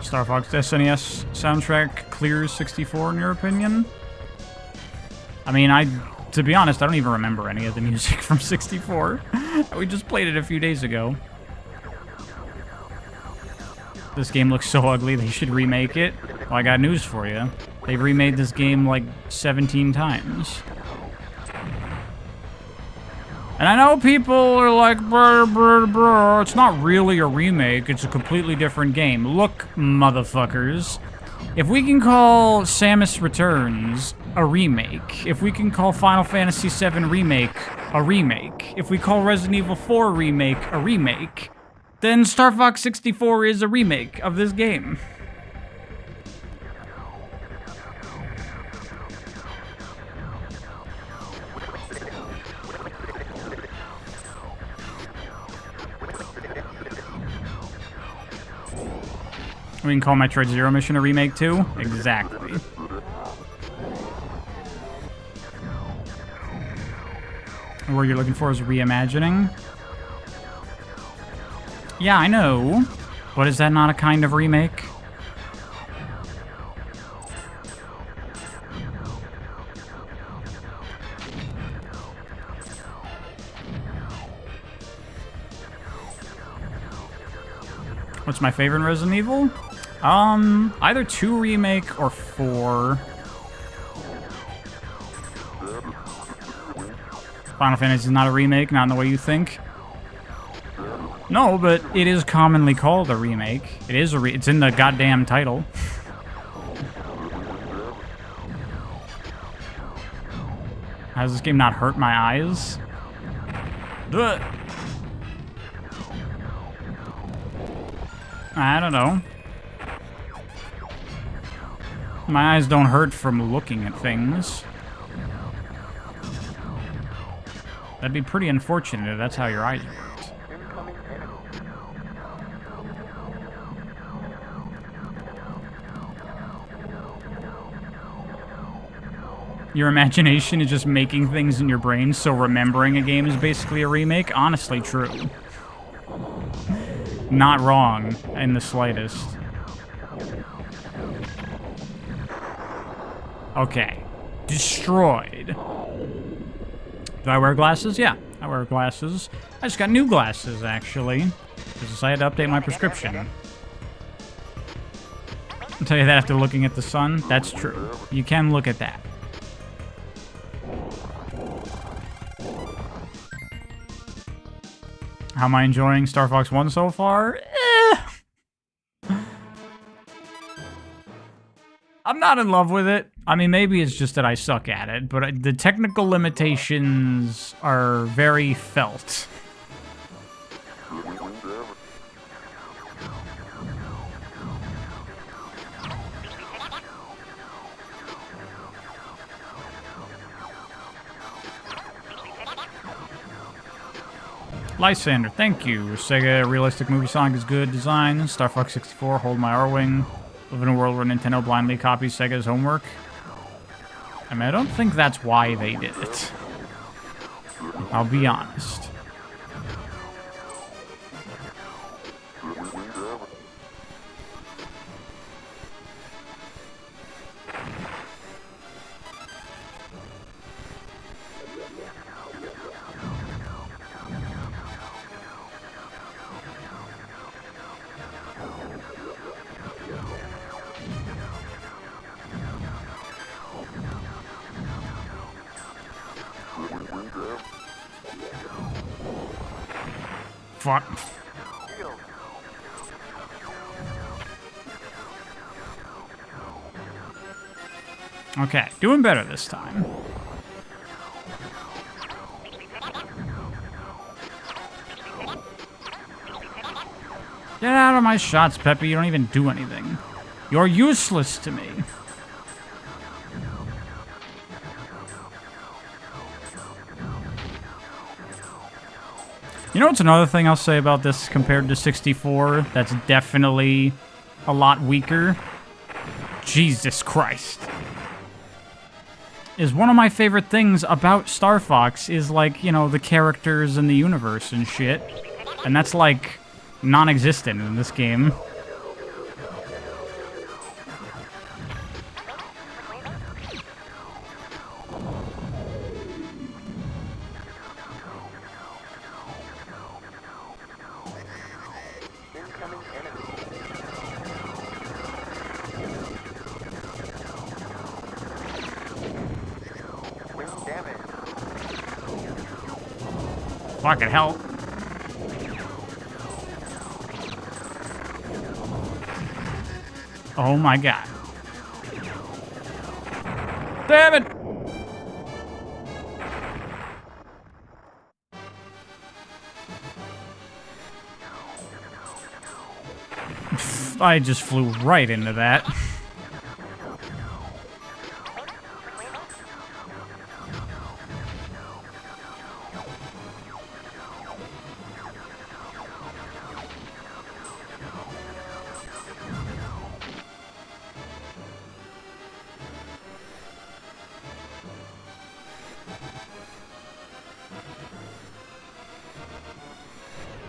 Star Fox SNES soundtrack clears 64 in your opinion? I mean, to be honest, I don't even remember any of the music from 64. We just played it a few days ago. This game looks so ugly, they should remake it. Well, I got news for you. They've remade this game like 17 times. And I know people are like, brr, brr, brr. It's not really a remake, it's a completely different game. Look, motherfuckers. If we can call Samus Returns a remake, if we can call Final Fantasy VII Remake a remake, if we call Resident Evil 4 Remake a remake, then Star Fox 64 is a remake of this game. We can call Metroid Zero Mission a remake too? Exactly. What you're looking for is reimagining? Yeah, I know. But is that not a kind of remake? What's my favorite Resident Evil? Either 2 remake or 4. Final Fantasy is not a remake, not in the way you think. No, but it is commonly called a remake. It is it's in the goddamn title. How does this game not hurt my eyes? Ugh. I don't know. My eyes don't hurt from looking at things. That'd be pretty unfortunate if that's how your eyes worked. Your imagination is just making things in your brain, so remembering a game is basically a remake? Honestly, true. Not wrong in the slightest. Okay. Destroyed. Do I wear glasses? Yeah, I wear glasses. I just got new glasses, actually. Because I had to update my prescription. I'll tell you that after looking at the sun. That's true. You can look at that. How am I enjoying Star Fox 1 so far? I'm not in love with it. I mean, maybe it's just that I suck at it, but the technical limitations are very felt. Lysander, thank you. Sega realistic movie Sonic is good design. Star Fox 64, hold my R-Wing. Live in a world where Nintendo blindly copies Sega's homework. I mean, I don't think that's why they did it. I'll be honest. Fuck. Okay, doing better this time. Get out of my shots, Peppy. You don't even do anything. You're useless to me. You know what's another thing I'll say about this compared to 64 that's definitely a lot weaker? Jesus Christ. Is one of my favorite things about Star Fox is, like, you know, the characters in the universe and shit. And that's, like, non-existent in this game. Fucking hell. Oh my god. Damn it! I just flew right into that.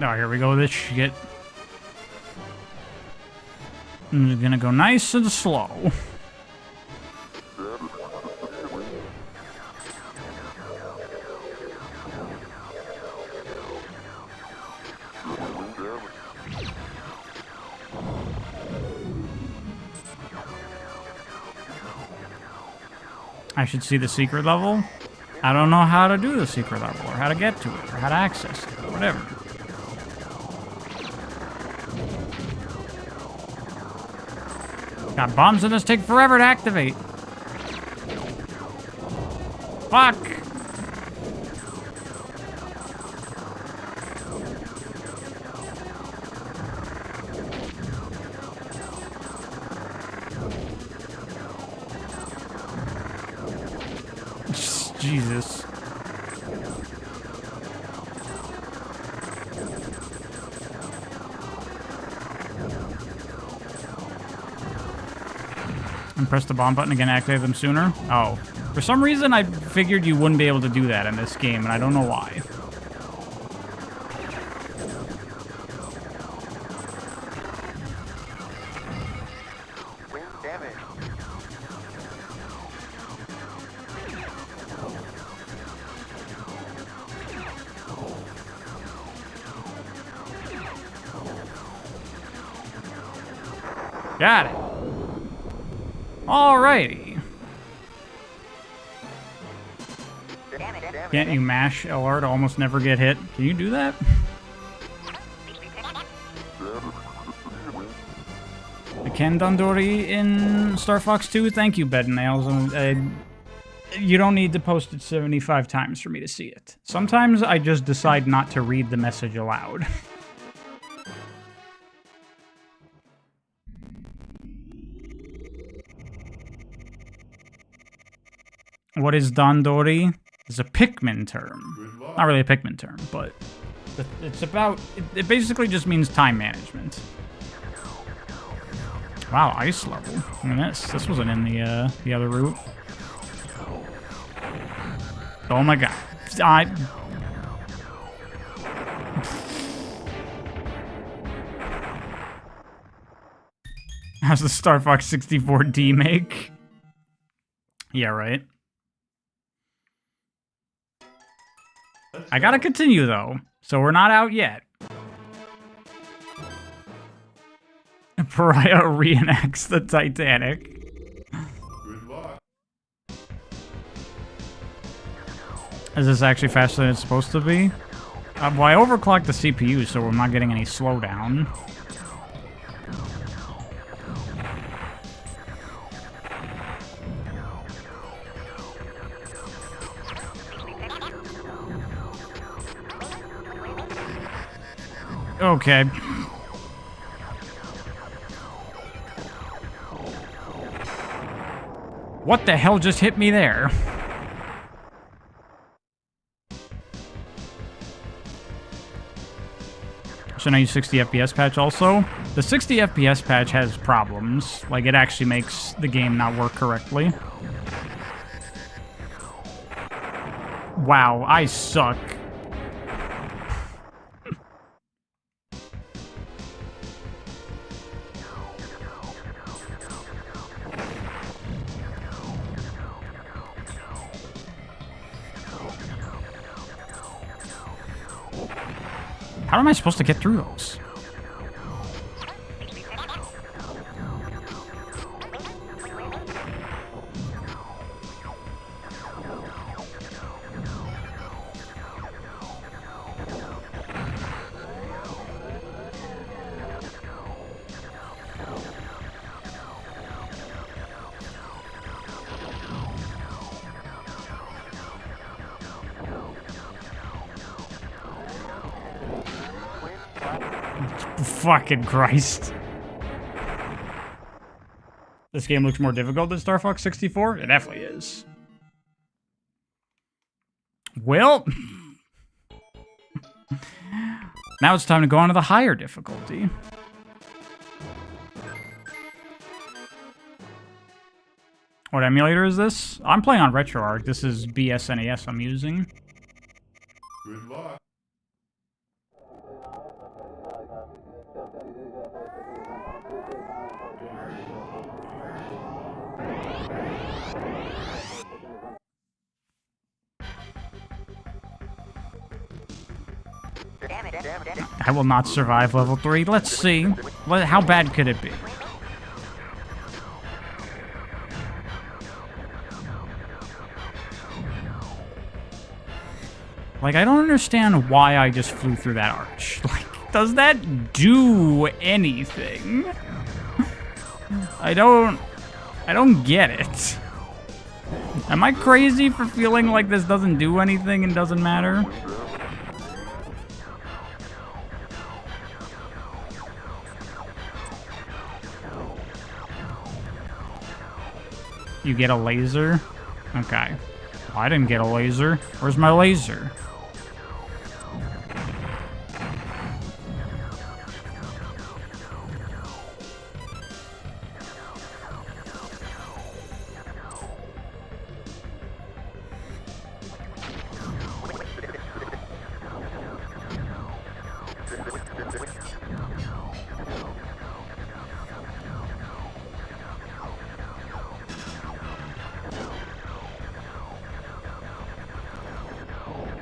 Oh, here we go, this shit. I'm gonna go nice and slow. I should see the secret level. I don't know how to do the secret level, or how to get to it, or how to access it, or whatever. God, bombs in this take forever to activate. Fuck! Jesus. And press the bomb button again to activate them sooner? Oh. For some reason, I figured you wouldn't be able to do that in this game, and I don't know why. Got it. Alrighty. Can't you mash LR to almost never get hit? Can you do that? The Ken Dondori in Star Fox 2? Thank you, Bed Nails. You don't need to post it 75 times for me to see it. Sometimes I just decide not to read the message aloud. What is Dondori? It's a Pikmin term. Not really a Pikmin term, but it's about... It basically just means time management. Wow, ice level. I mean, this wasn't in the other route. Oh my god. How's the Star Fox 64 D make? Yeah, right. I gotta continue, though, so we're not out yet. Pariah reenacts the Titanic. Good luck. Is this actually faster than it's supposed to be? Well, I overclocked the CPU, so we're not getting any slowdown. Okay. What the hell just hit me there? Should I use 60 FPS patch also? The 60 FPS patch has problems. Like, it actually makes the game not work correctly. Wow, I suck. How am I supposed to get through those? Fucking Christ. This game looks more difficult than Star Fox 64? It definitely is. Well, now it's time to go on to the higher difficulty. What emulator is this? I'm playing on RetroArch. This is BSNES I'm using. Good luck. I will not survive level 3. Let's see. How bad could it be? Like, I don't understand why I just flew through that arch. Like, does that do anything? I don't get it. Am I crazy for feeling like this doesn't do anything and doesn't matter? You get a laser? Okay. Well, I didn't get a laser. Where's my laser?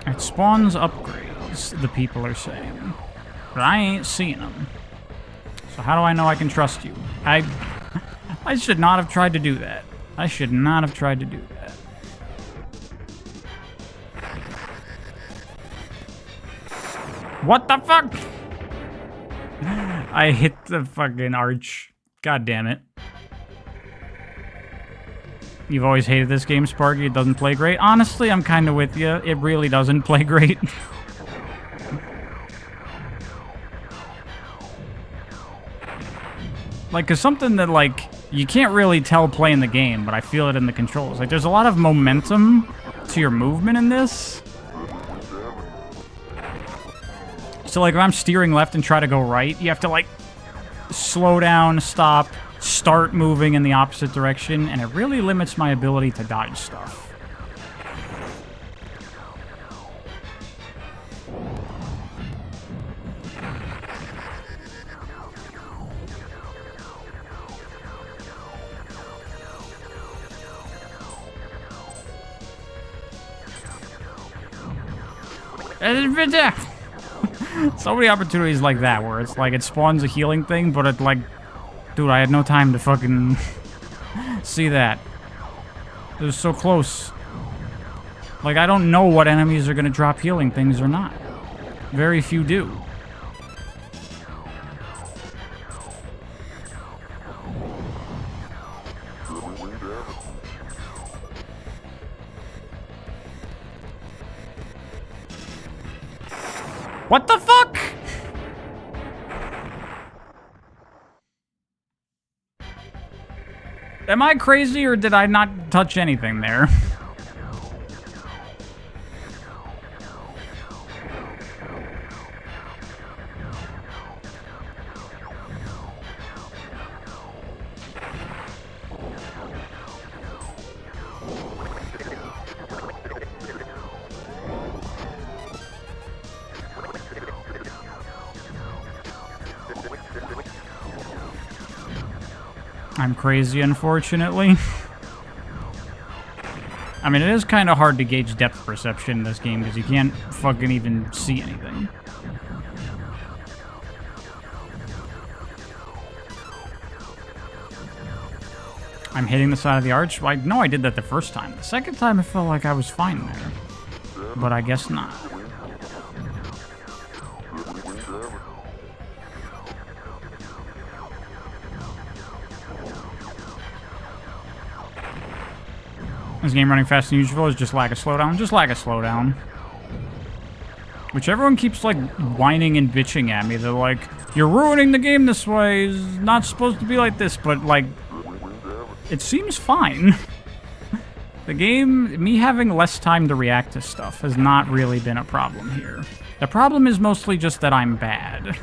It spawns upgrades, the people are saying. But I ain't seeing them. So how do I know I can trust you? I should not have tried to do that. I should not have tried to do that. What the fuck? I hit the fucking arch. God damn it. You've always hated this game, Sparky. It doesn't play great. Honestly, I'm kind of with you. It really doesn't play great. Like, cause something that, like, you can't really tell playing the game, but I feel it in the controls. Like, there's a lot of momentum to your movement in this. So, like, if I'm steering left and try to go right, you have to, like, slow down, stop, start moving in the opposite direction, and it really limits my ability to dodge stuff. So many opportunities like that where it's like it spawns a healing thing, but it like, dude, I had no time to fucking see that. It was so close. Like, I don't know what enemies are gonna drop healing things or not. Very few do. What the fuck? Am I crazy or did I not touch anything there? I'm crazy, unfortunately. I mean, it is kind of hard to gauge depth perception in this game because you can't fucking even see anything. I'm hitting the side of the arch? I know I did that the first time. The second time, I felt like I was fine there. But I guess not. This game running faster than usual is just lack of slowdown. Just lack of slowdown. Which everyone keeps, like, whining and bitching at me. They're like, you're ruining the game this way. It's not supposed to be like this. But, like, it seems fine. The game, me having less time to react to stuff has not really been a problem here. The problem is mostly just that I'm bad.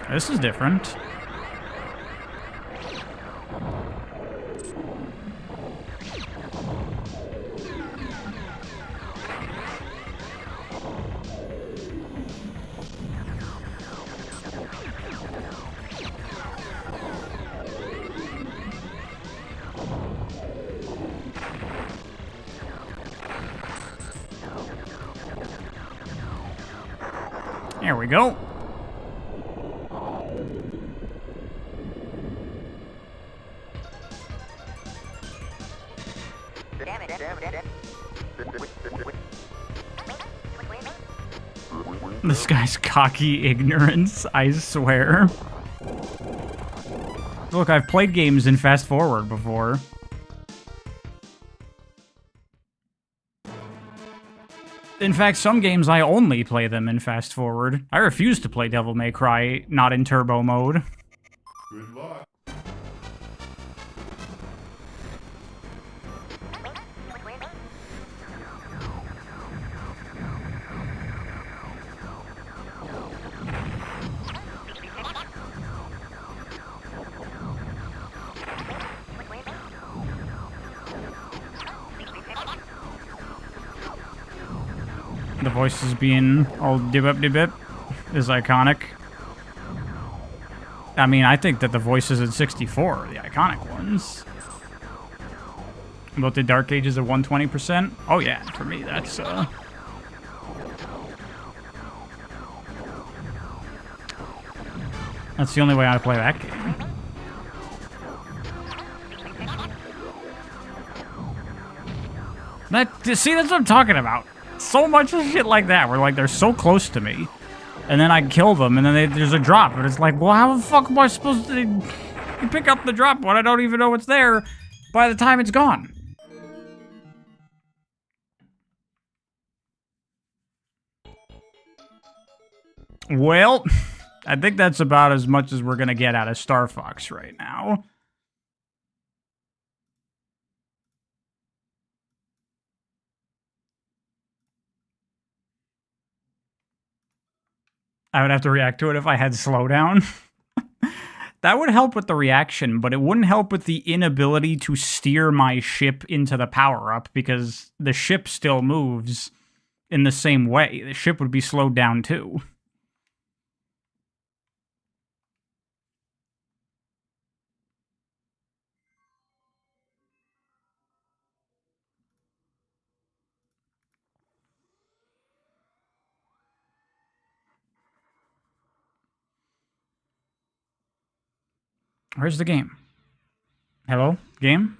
This is different. There we go. This guy's cocky ignorance, I swear. Look, I've played games in fast forward before. In fact, some games I only play them in fast forward. I refuse to play Devil May Cry not in turbo mode. Good luck. The voices being all dib-up is iconic. I mean, I think that the voices in 64 are the iconic ones. About the Dark Ages of 120%? Oh yeah, for me that's that's the only way I play that game. See, that's what I'm talking about. So much of shit like that, where like they're so close to me, and then I kill them, and then there's a drop, and it's like, well, how the fuck am I supposed to pick up the drop when I don't even know it's there by the time it's gone? Well, I think that's about as much as we're gonna get out of Star Fox right now. I would have to react to it if I had slowdown. That would help with the reaction, but it wouldn't help with the inability to steer my ship into the power-up because the ship still moves in the same way. The ship would be slowed down too. Where's the game? Hello? Game?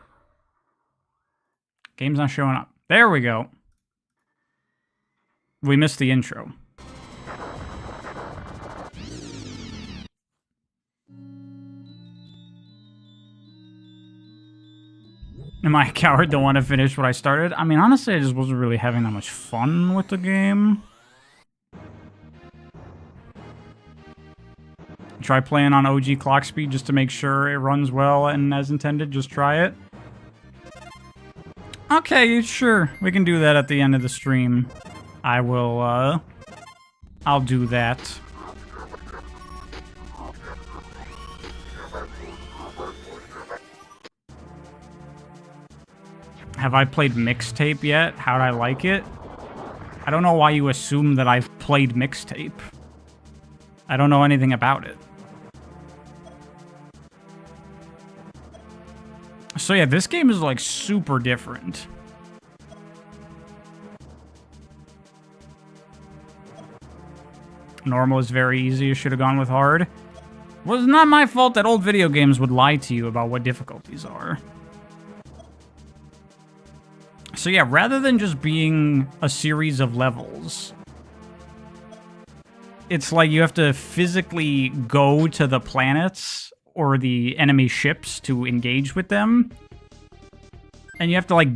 Game's not showing up. There we go. We missed the intro. Am I a coward? Don't want to finish what I started? I mean, honestly, I just wasn't really having that much fun with the game. Try playing on OG clock speed just to make sure it runs well and as intended. Just try it. Okay, sure. We can do that at the end of the stream. I will, I'll do that. Have I played Mixtape yet? How'd I like it? I don't know why you assume that I've played Mixtape. I don't know anything about it. So yeah, this game is like super different. Normal is very easy. Should have gone with hard. Well, it's not my fault that old video games would lie to you about what difficulties are. So yeah, rather than just being a series of levels, it's like you have to physically go to the planets or the enemy ships to engage with them. And you have to, like,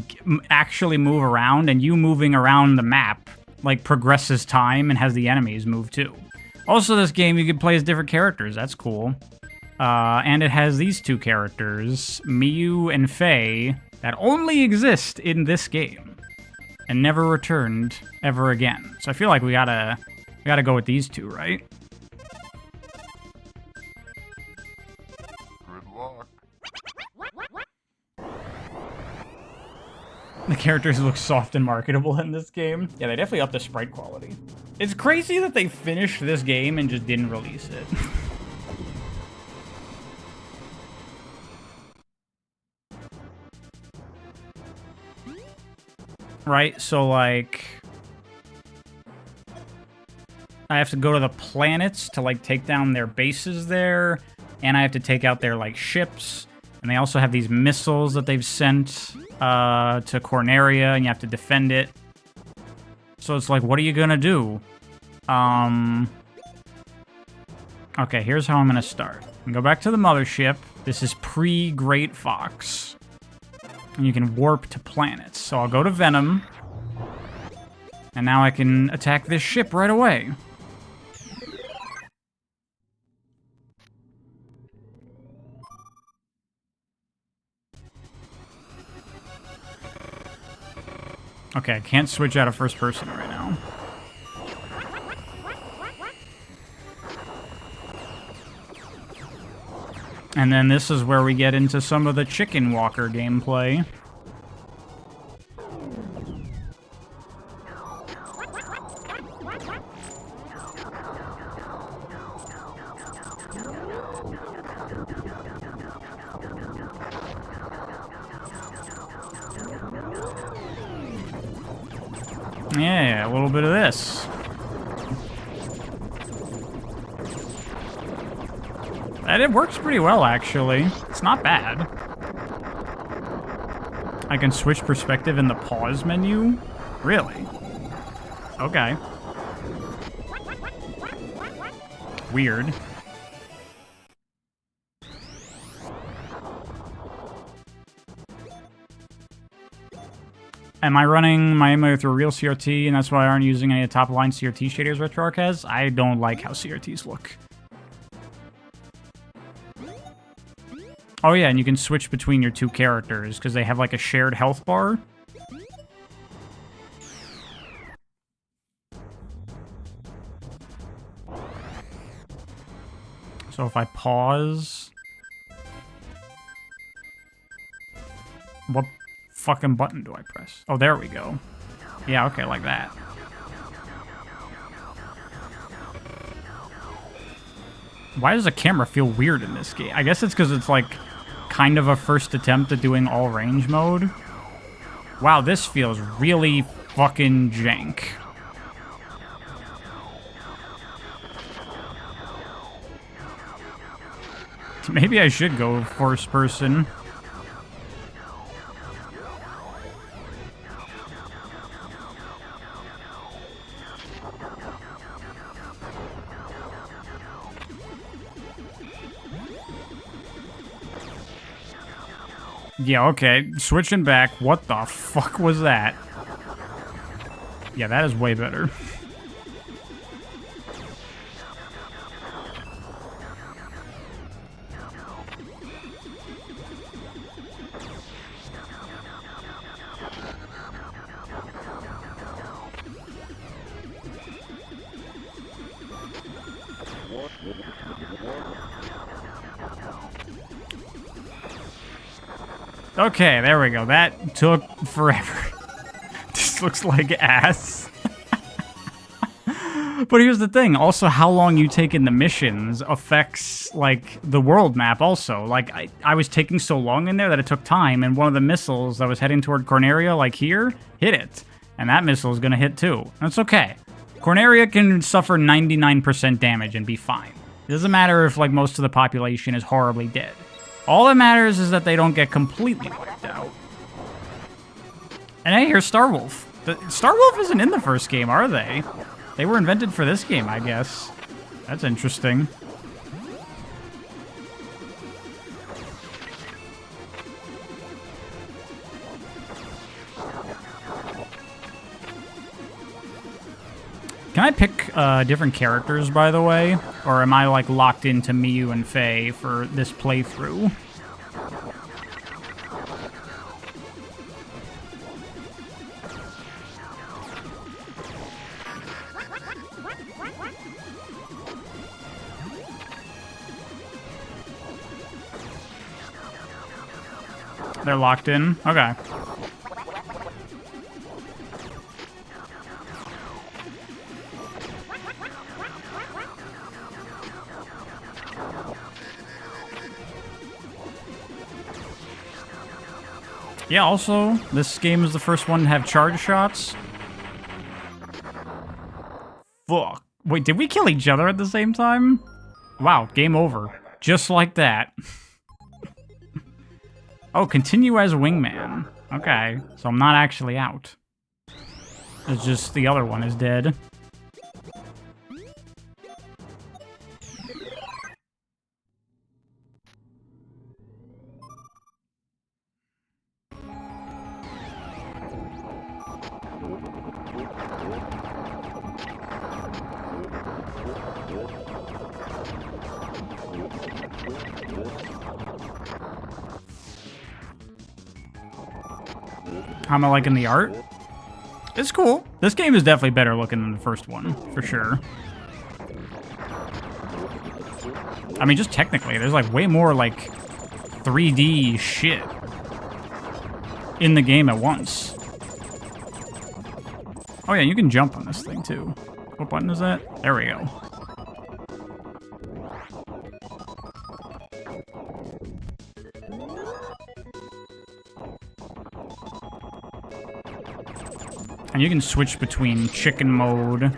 actually move around, and you moving around the map, like, progresses time and has the enemies move, too. Also, this game, you can play as different characters. That's cool. And it has these two characters, Miyu and Faye, that only exist in this game and never returned ever again. So I feel like we gotta go with these two, right? The characters look soft and marketable in this game. Yeah, they definitely upped the sprite quality. It's crazy that they finished this game and just didn't release it. Right, so like... I have to go to the planets to like take down their bases there, and I have to take out their like ships, and they also have these missiles that they've sent to Corneria, and you have to defend it. So it's like, what are you gonna do? Okay, here's how I'm gonna start. Go back to the mothership. This is pre-Great Fox. And you can warp to planets. So I'll go to Venom. And now I can attack this ship right away. Okay, I can't switch out of first person right now. And then this is where we get into some of the Chicken Walker gameplay. Yeah, a little bit of this. And it works pretty well, actually. It's not bad. I can switch perspective in the pause menu? Really? Okay. Weird. Am I running my emulator through a real CRT, and that's why I aren't using any top-line CRT shaders RetroArch has? I don't like how CRTs look. Oh yeah, and you can switch between your two characters, because they have like a shared health bar. So if I pause... What fucking button do I press? Oh, there we go. Yeah, okay, like that. Why does the camera feel weird in this game? I guess it's because it's like kind of a first attempt at doing all range mode. Wow, this feels really fucking jank. Maybe I should go first person. Yeah, okay. Switching back. What the fuck was that? Yeah, that is way better. Okay, there we go. That took forever. This looks like ass. But here's the thing. Also, how long you take in the missions affects, like, the world map also. Like, I was taking so long in there that it took time, and one of the missiles that was heading toward Corneria, like here, hit it. And that missile is going to hit too. That's okay. Corneria can suffer 99% damage and be fine. It doesn't matter if, like, most of the population is horribly dead. All that matters is that they don't get completely wiped out. And hey, here's Starwolf. Starwolf isn't in the first game, are they? They were invented for this game, I guess. That's interesting. Can I pick different characters, by the way? Or am I, like, locked into Miyu and Faye for this playthrough? They're locked in? Okay. Yeah, also, this game is the first one to have charge shots. Fuck. Wait, did we kill each other at the same time? Wow, game over. Just like that. Oh, continue as wingman. Okay, so I'm not actually out. It's just the other one is dead. How am I liking the art? It's cool. This game is definitely better looking than the first one, for sure. I mean, just technically, there's like way more like 3D shit in the game at once. Oh yeah, you can jump on this thing too. What button is that? There we go. And you can switch between chicken mode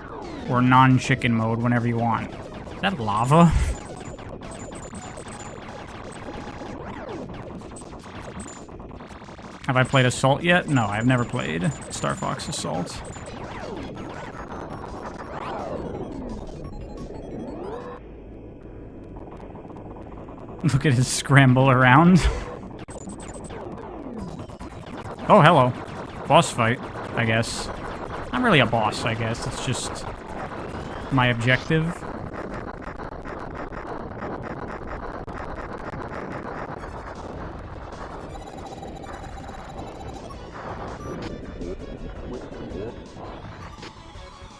or non-chicken mode whenever you want. Is that lava? Have I played Assault yet? No, I've never played Star Fox Assault. Look at his scramble around. Oh, hello. Boss fight, I guess. Not really a boss, I guess. It's just my objective.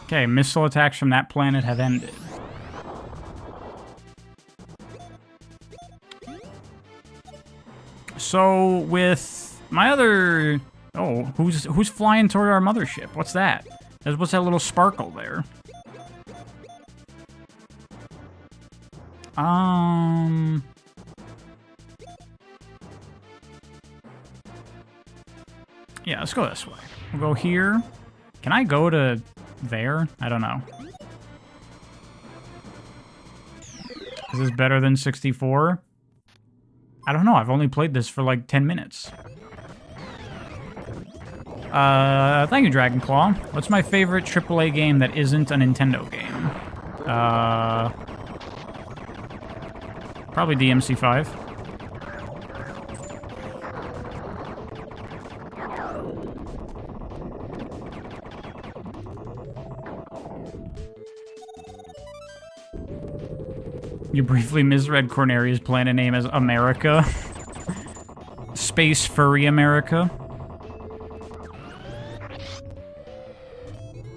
Okay, missile attacks from that planet have ended. So, with my other... Oh, who's flying toward our mothership? What's that? What's that little sparkle there? Yeah, let's go this way. We'll go here. Can I go to there? I don't know. Is this better than 64? I don't know. I've only played this for like 10 minutes. Thank you, Dragonclaw. What's my favorite AAA game that isn't a Nintendo game? Probably DMC5. You briefly misread Corneria's planet name as America. Space Furry America.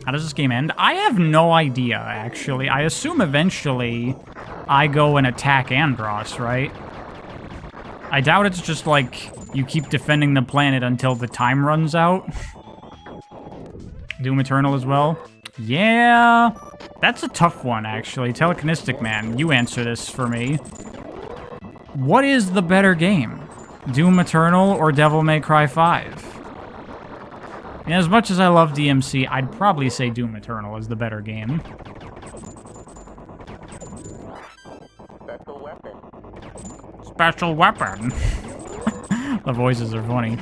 How does this game end? I have no idea, actually. I assume eventually I go and attack Andross, right? I doubt it's just like you keep defending the planet until the time runs out. Doom Eternal as well. Yeah, that's a tough one, actually. Telekinetic Man, you answer this for me. What is the better game? Doom Eternal or Devil May Cry 5? And as much as I love DMC, I'd probably say Doom Eternal is the better game. Special weapon. Special weapon. The voices are funny.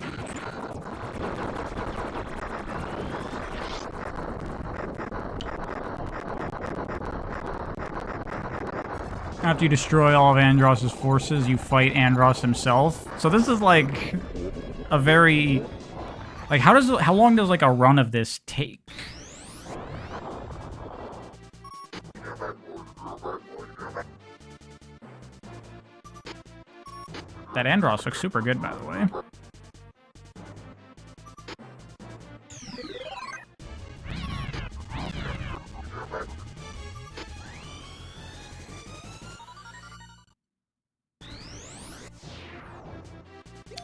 After you destroy all of Andross's forces, you fight Andross himself. So this is like a very... Like, how long does, like, a run of this take? That Andross looks super good, by the way.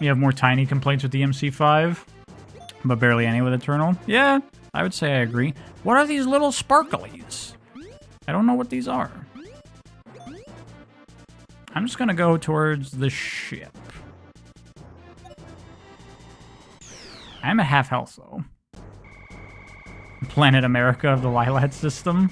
You have more tiny complaints with DMC5? But barely any with Eternal? Yeah, I would say I agree. What are these little sparklies? I don't know what these are. I'm just gonna go towards the ship. I'm at half health, though. Planet America of the Lylat system.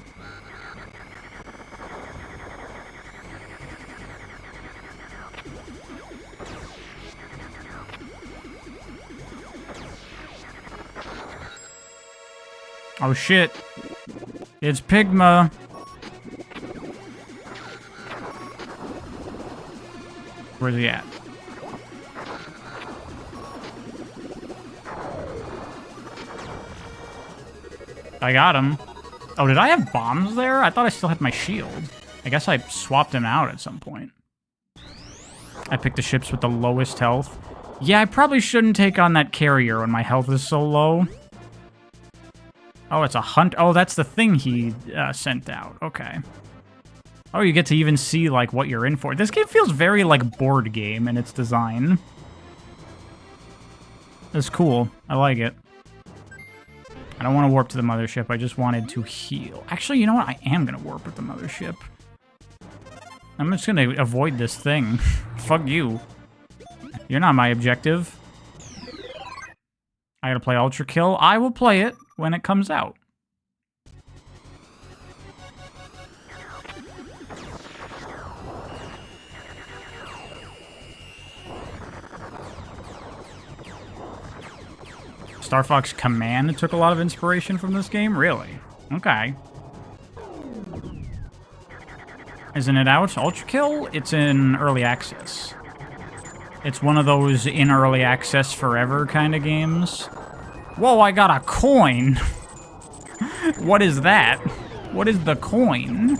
Oh shit. It's Pigma. Where's he at? I got him. Oh, did I have bombs there? I thought I still had my shield. I guess I swapped him out at some point. I picked the ships with the lowest health. Yeah, I probably shouldn't take on that carrier when my health is so low. Oh, it's a hunt. Oh, that's the thing he sent out. Okay. Oh, you get to even see, like, what you're in for. This game feels very, like, board game in its design. It's cool. I like it. I don't want to warp to the mothership. I just wanted to heal. Actually, you know what? I am going to warp with the mothership. I'm just going to avoid this thing. Fuck you. You're not my objective. I gotta play Ultra Kill. I will play it when it comes out. Star Fox Command took a lot of inspiration from this game? Really? Okay. Isn't it out? Ultra Kill? It's in early access. It's one of those in early access forever kind of games. Whoa, I got a coin! What is that? What is the coin?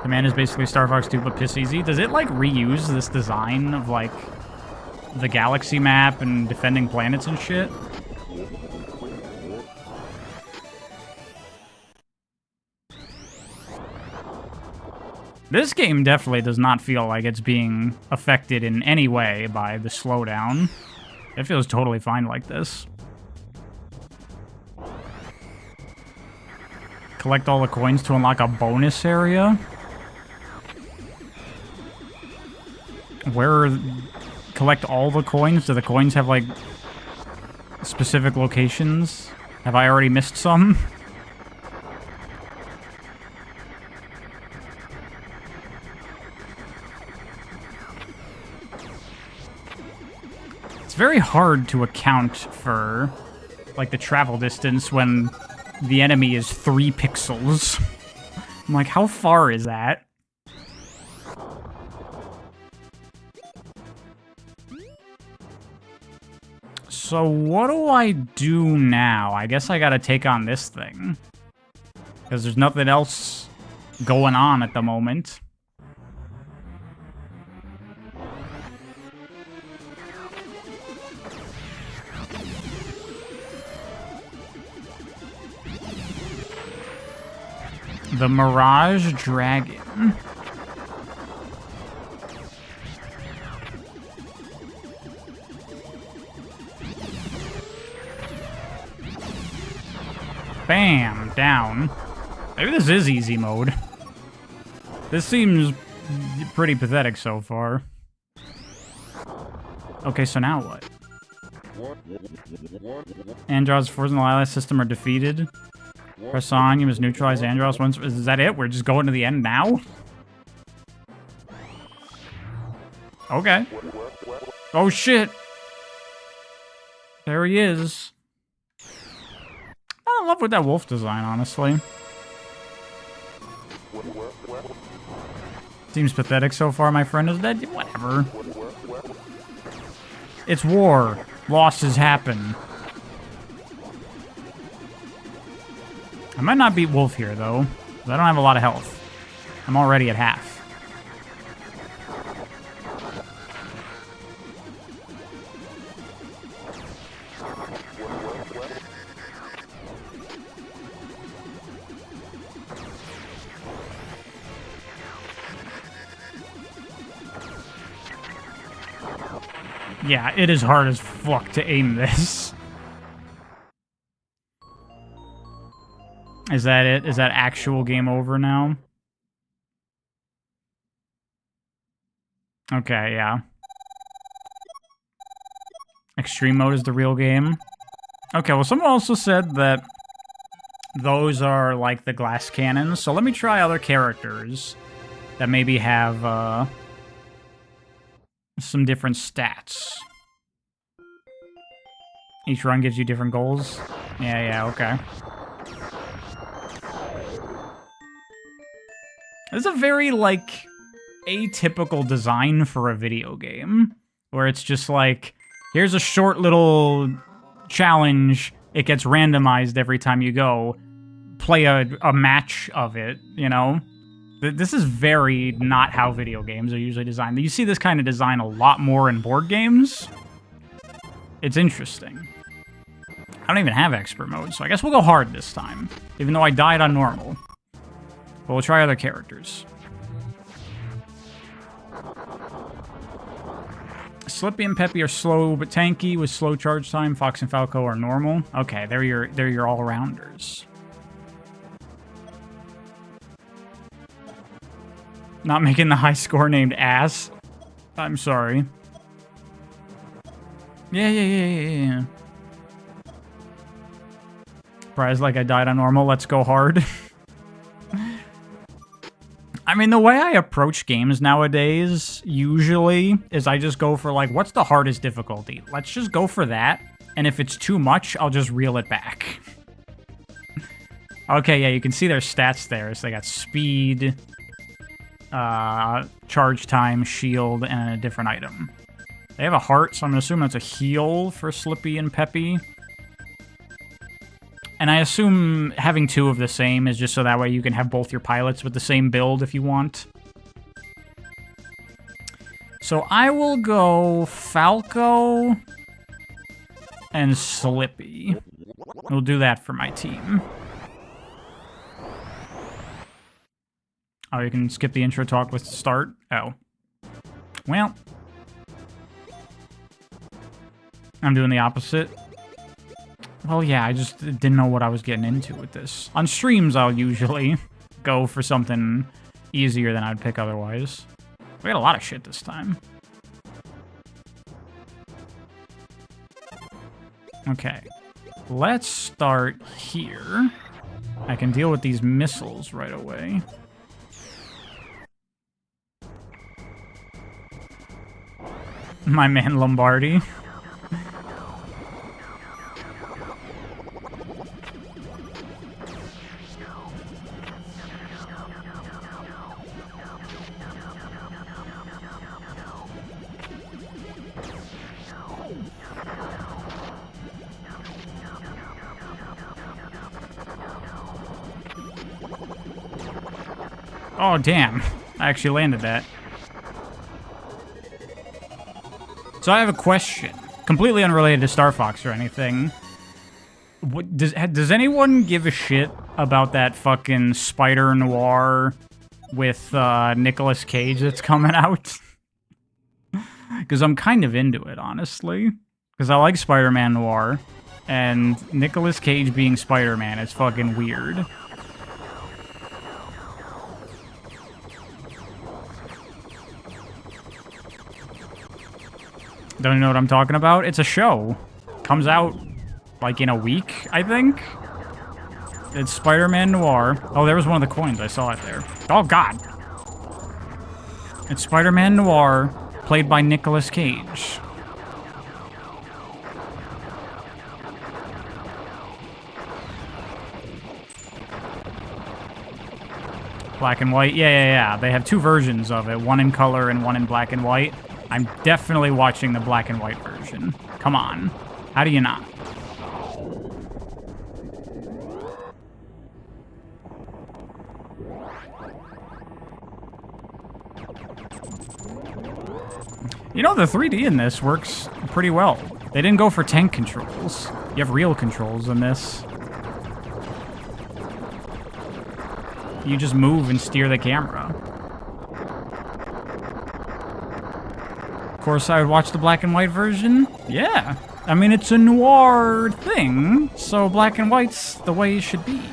Command is basically Star Fox 2 but piss easy. Does it, like, reuse this design of, like, the galaxy map and defending planets and shit? This game definitely does not feel like it's being affected in any way by the slowdown. It feels totally fine like this. Collect all the coins to unlock a bonus area? Where... Collect all the coins? Do the coins have, like, specific locations? Have I already missed some? It's very hard to account for, like, the travel distance when the enemy is 3 pixels. I'm like, how far is that? So what do I do now? I guess I gotta take on this thing. Because there's nothing else going on at the moment. The Mirage Dragon. Bam! Down. Maybe this is easy mode. This seems pretty pathetic so far. Okay, so now what? Andros, Forza, and the Lylat system are defeated. Press on, you must neutralize Andros once. Is that it? We're just going to the end now? Okay. Oh shit! There he is. I love with that wolf design, honestly. Seems pathetic so far. My friend is dead. Whatever. It's war. Losses happen. I might not beat Wolf here, though. I don't have a lot of health. I'm already at half. Yeah, it is hard as fuck to aim this. Is that it? Is that actual game over now? Okay, yeah. Extreme mode is the real game. Okay, well, someone also said that those are like the glass cannons, so let me try other characters that maybe have some different stats. Each run gives you different goals. Yeah, okay. This is a very, like, atypical design for a video game. Where it's just like, here's a short little challenge. It gets randomized every time you go. Play a match of it, you know? This is very not how video games are usually designed. You see this kind of design a lot more in board games. It's interesting. I don't even have expert mode, so I guess we'll go hard this time. Even though I died on normal. But we'll try other characters. Slippy and Peppy are slow but tanky with slow charge time. Fox and Falco are normal. Okay, they're your all-rounders. Not making the high score named ass. I'm sorry. Yeah. Prize like I died on normal. Let's go hard. I mean, the way I approach games nowadays, usually, is I just go for, like, what's the hardest difficulty? Let's just go for that, and if it's too much, I'll just reel it back. Okay, yeah, you can see their stats there. So they got speed, charge time, shield, and a different item. They have a heart, so I'm going to assume that's a heal for Slippy and Peppy. And I assume having two of the same is just so that way you can have both your pilots with the same build if you want. So I will go Falco and Slippy. We'll do that for my team. Oh, you can skip the intro talk with start? Oh. Well. I'm doing the opposite. Well, yeah, I just didn't know what I was getting into with this. On streams, I'll usually go for something easier than I'd pick otherwise. We got a lot of shit this time. Okay. Let's start here. I can deal with these missiles right away. My man Lombardi. Oh, damn. I actually landed that. So I have a question. Completely unrelated to Star Fox or anything. What, does anyone give a shit about that fucking Spider Noir with Nicolas Cage that's coming out? Because I'm kind of into it, honestly. Because I like Spider-Man Noir. And Nicolas Cage being Spider-Man is fucking weird. Don't you know what I'm talking about? It's a show. Comes out, like, in a week, I think? It's Spider-Man Noir. Oh, there was one of the coins. I saw it there. Oh, God. It's Spider-Man Noir, played by Nicolas Cage. Black and white? Yeah. They have two versions of it. One in color and one in black and white. I'm definitely watching the black and white version. Come on. How do you not? You know, the 3D in this works pretty well. They didn't go for tank controls. You have real controls in this. You just move and steer the camera. Of course, I would watch the black and white version. Yeah. I mean, it's a noir thing, so black and white's the way it should be.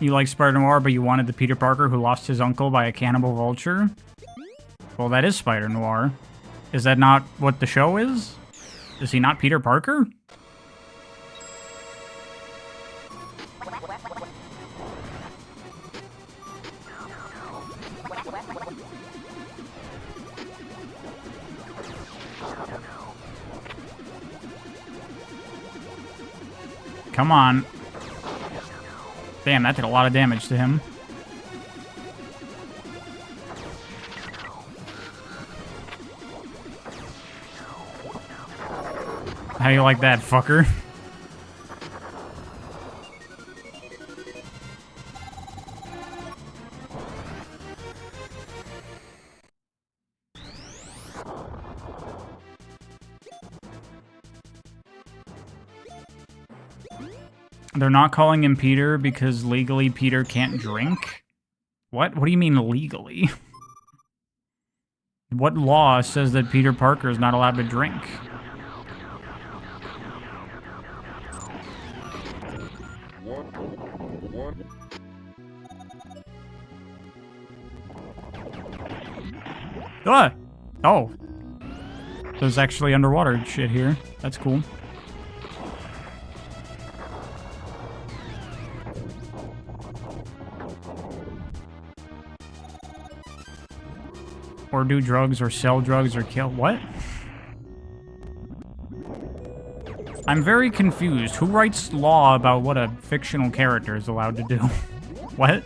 You like Spider-Noir, but you wanted the Peter Parker who lost his uncle by a cannibal vulture? Well, that is Spider-Noir. Is that not what the show is? Is he not Peter Parker? Come on. Damn, that did a lot of damage to him. How do you like that, fucker? They're not calling him Peter because legally Peter can't drink? What? What do you mean legally? What law says that Peter Parker is not allowed to drink? Ah! Oh. There's actually underwater shit here. That's cool. Or do drugs, or sell drugs, or kill... What? I'm very confused. Who writes law about what a fictional character is allowed to do? What?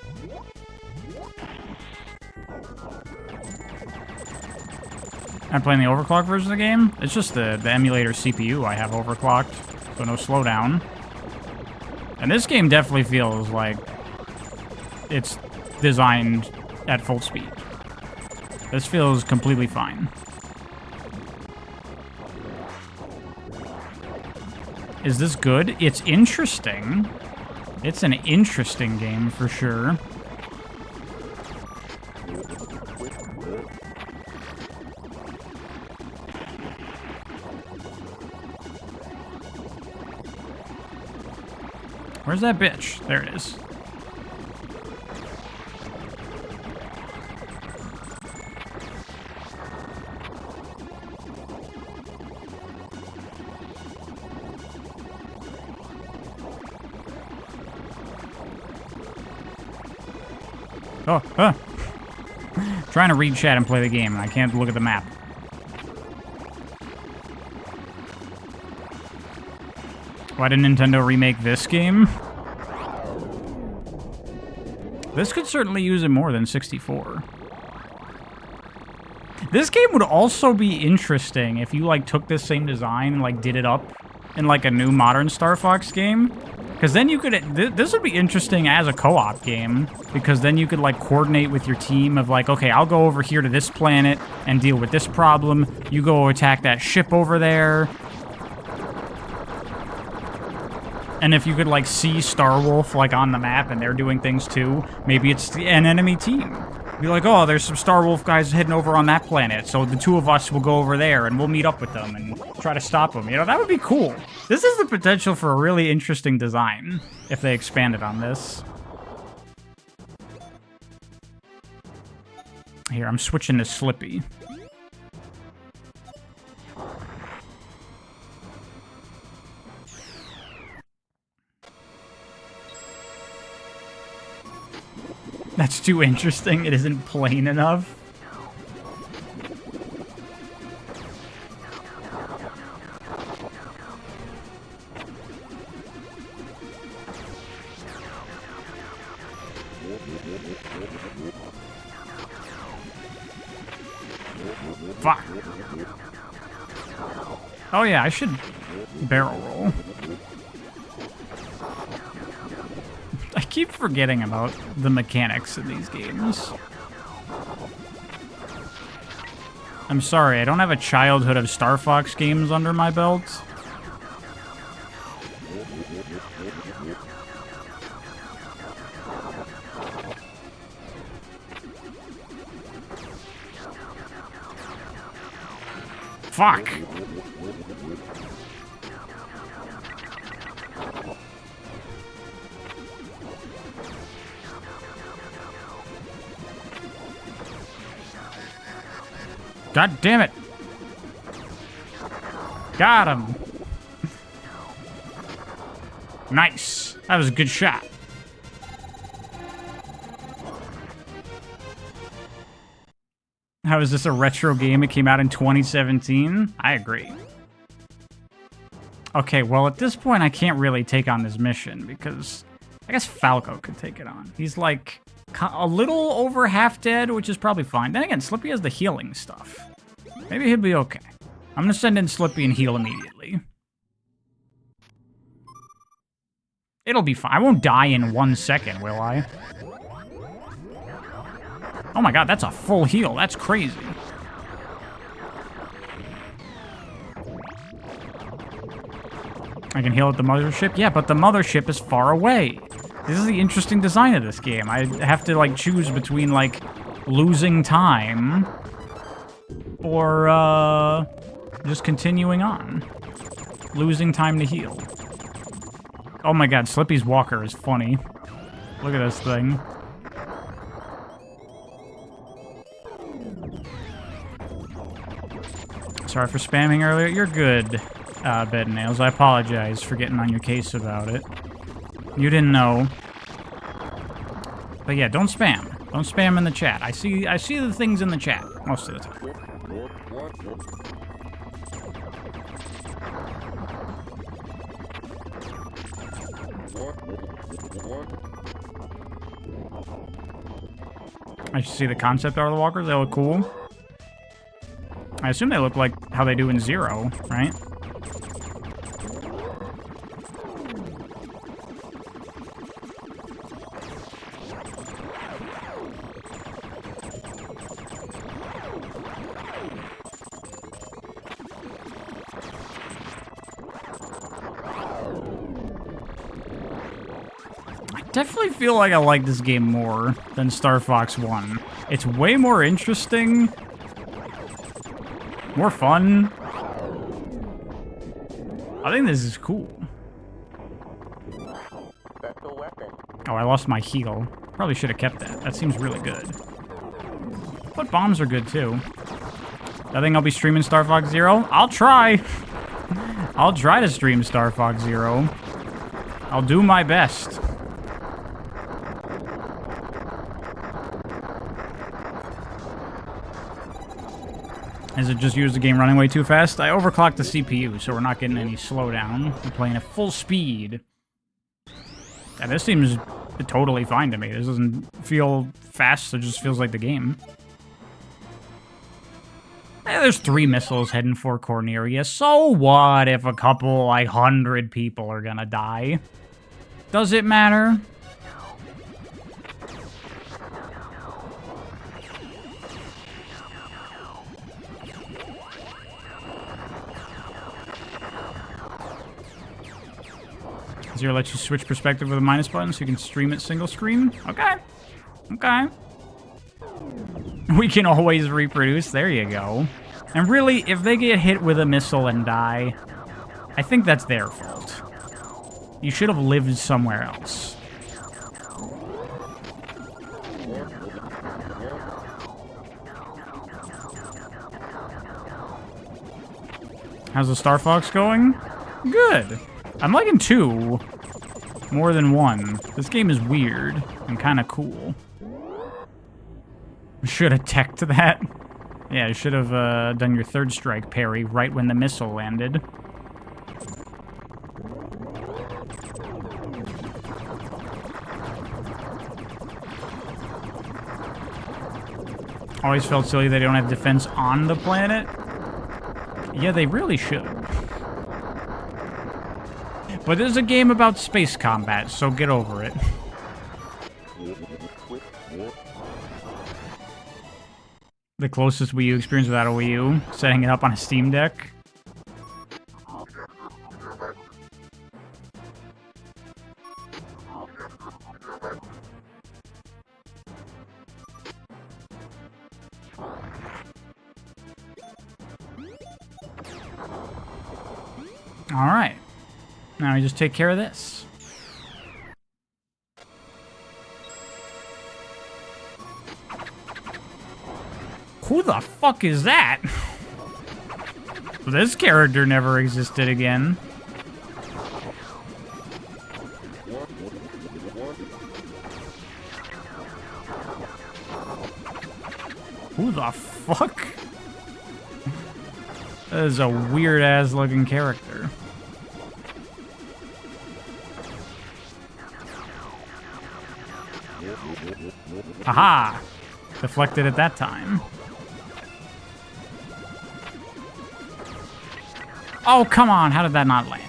I'm playing the overclock version of the game? It's just the emulator CPU I have overclocked, so no slowdown. And this game definitely feels like it's designed at full speed. This feels completely fine. Is this good? It's interesting. It's an interesting game for sure. Where's that bitch? There it is. Oh, trying to read chat and play the game, and I can't look at the map. Why did Nintendo remake this game? This could certainly use it more than 64. This game would also be interesting if you, like, took this same design and, like, did it up in, like, a new modern Star Fox game. Because then you could... This would be interesting as a co-op game. Because then you could, like, coordinate with your team of, like, okay, I'll go over here to this planet and deal with this problem. You go attack that ship over there. And if you could, like, see Starwolf, like, on the map and they're doing things too, maybe it's an enemy team. Be like, oh, there's some Starwolf guys heading over on that planet, so the two of us will go over there and we'll meet up with them and try to stop them. You know, that would be cool. This is the potential for a really interesting design if they expanded on this. Here, I'm switching to Slippy. That's too interesting. It isn't plain enough. Fuck. Oh yeah, I should barrel roll. I keep forgetting about the mechanics in these games. I'm sorry, I don't have a childhood of Star Fox games under my belt. Fuck. God damn it. Got him. Nice. That was a good shot. How is this a retro game? It came out in 2017? I agree. Okay, well, at this point, I can't really take on this mission because I guess Falco could take it on. He's like a little over half dead, which is probably fine. Then again, Slippy has the healing stuff. Maybe he'll be okay. I'm gonna send in Slippy and heal immediately. It'll be fine. I won't die in 1 second, will I? Oh my god, that's a full heal. That's crazy. I can heal at the mothership? Yeah, but the mothership is far away. This is the interesting design of this game. I have to, like, choose between, like, losing time or, just continuing on. Losing time to heal. Oh my god, Slippy's walker is funny. Look at this thing. Sorry for spamming earlier. You're good, Bed Nails. I apologize for getting on your case about it. You didn't know. But yeah, don't spam. Don't spam in the chat. I see the things in the chat most of the time. I should see the concept art of the walkers. They look cool. I assume they look like how they do in Zero, right? I definitely feel like I like this game more than Star Fox 1. It's way more interesting. More fun. I think this is cool. Special weapon. Oh, I lost my heal. Probably should have kept that. That seems really good. But bombs are good too. I think I'll be streaming Star Fox Zero. I'll try. I'll try to stream Star Fox Zero. I'll do my best. Is it just use the game running way too fast? I overclocked the CPU, so we're not getting any slowdown. We're playing at full speed. Yeah, this seems totally fine to me. This doesn't feel fast, it just feels like the game. There's 3 missiles heading for Corneria. So what if a couple, like, 100 people are gonna die? Does it matter? Zero lets you switch perspective with a minus button so you can stream it single screen. Okay. Okay. We can always reproduce. There you go. And really, if they get hit with a missile and die, I think that's their fault. You should have lived somewhere else. How's the Star Fox going? Good. I'm liking 2 more than 1. This game is weird and kind of cool. Should have teched that. Yeah, you should have done your 3rd strike parry right when the missile landed. Always felt silly they don't have defense on the planet. Yeah, they really should. But this is a game about space combat, so get over it. The closest Wii U experience without a Wii U, setting it up on a Steam Deck. All right. Now we just take care of this. Who the fuck is that? This character never existed again. Who the fuck? That is a weird-ass looking character. Haha! Deflected at that time. Oh, come on! How did that not land?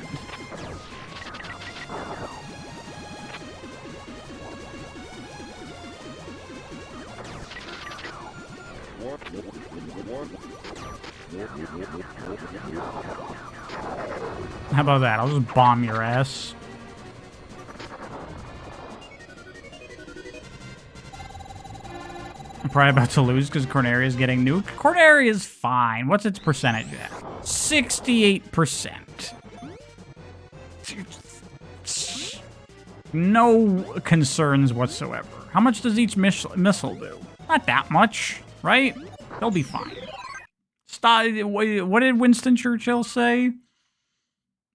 How about that? I'll just bomb your ass. I'm probably about to lose because Corneria is getting nuked. Corneria is fine. What's its percentage at? 68%. No concerns whatsoever. How much does each missile do? Not that much, right? They'll be fine. Stop. What did Winston Churchill say?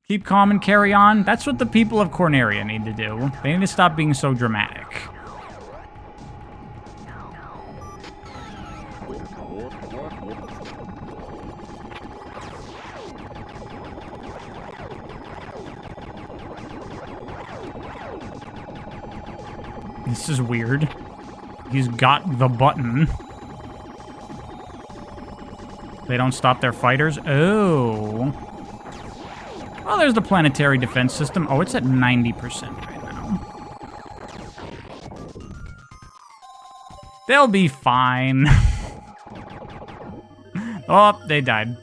Keep calm and carry on. That's what the people of Corneria need to do. They need to stop being so dramatic. This is weird. He's got the button. They don't stop their fighters? Oh. Oh, there's the planetary defense system. Oh, it's at 90% right now. They'll be fine. Oh, they died.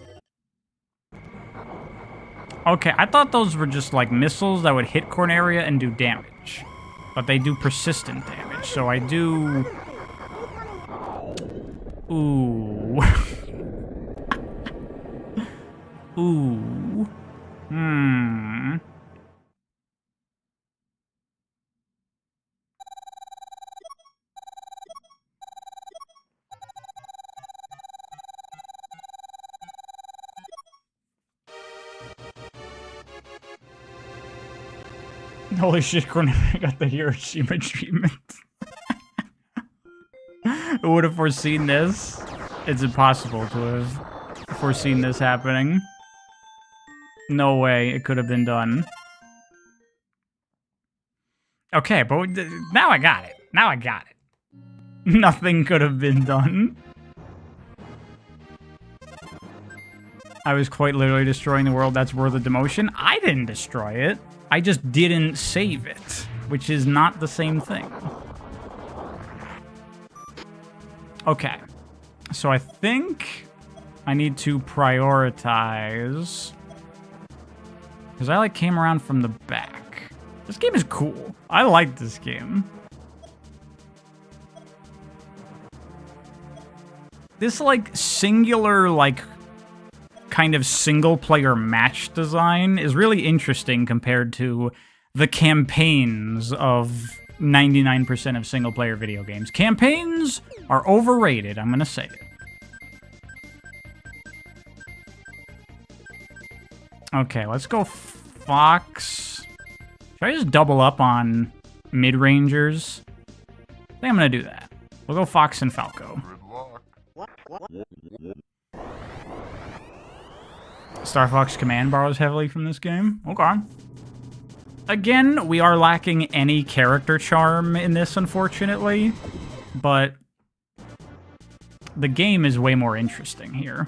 Okay, I thought those were just like missiles that would hit Corneria and do damage. But they do persistent damage, so I do... Ooh. Ooh. Hmm. Holy shit, Cornelia got the Hiroshima treatment. Who would have foreseen this? It's impossible to have foreseen this happening. No way it could have been done. Okay, but now I got it. Now I got it. Nothing could have been done. I was quite literally destroying the world. That's worth the demotion. I didn't destroy it. I just didn't save it, which is not the same thing. Okay. So I think I need to prioritize, because I, like, came around from the back. This game is cool. I like this game. This, like, singular, like, kind of single-player match design is really interesting compared to the campaigns of 99% of single-player video games. Campaigns are overrated, I'm gonna say it. Okay, let's go Fox. Should I just double up on mid-rangers? I think I'm gonna do that. We'll go Fox and Falco. Star Fox Command borrows heavily from this game. Okay. Again, we are lacking any character charm in this, unfortunately. But the game is way more interesting here.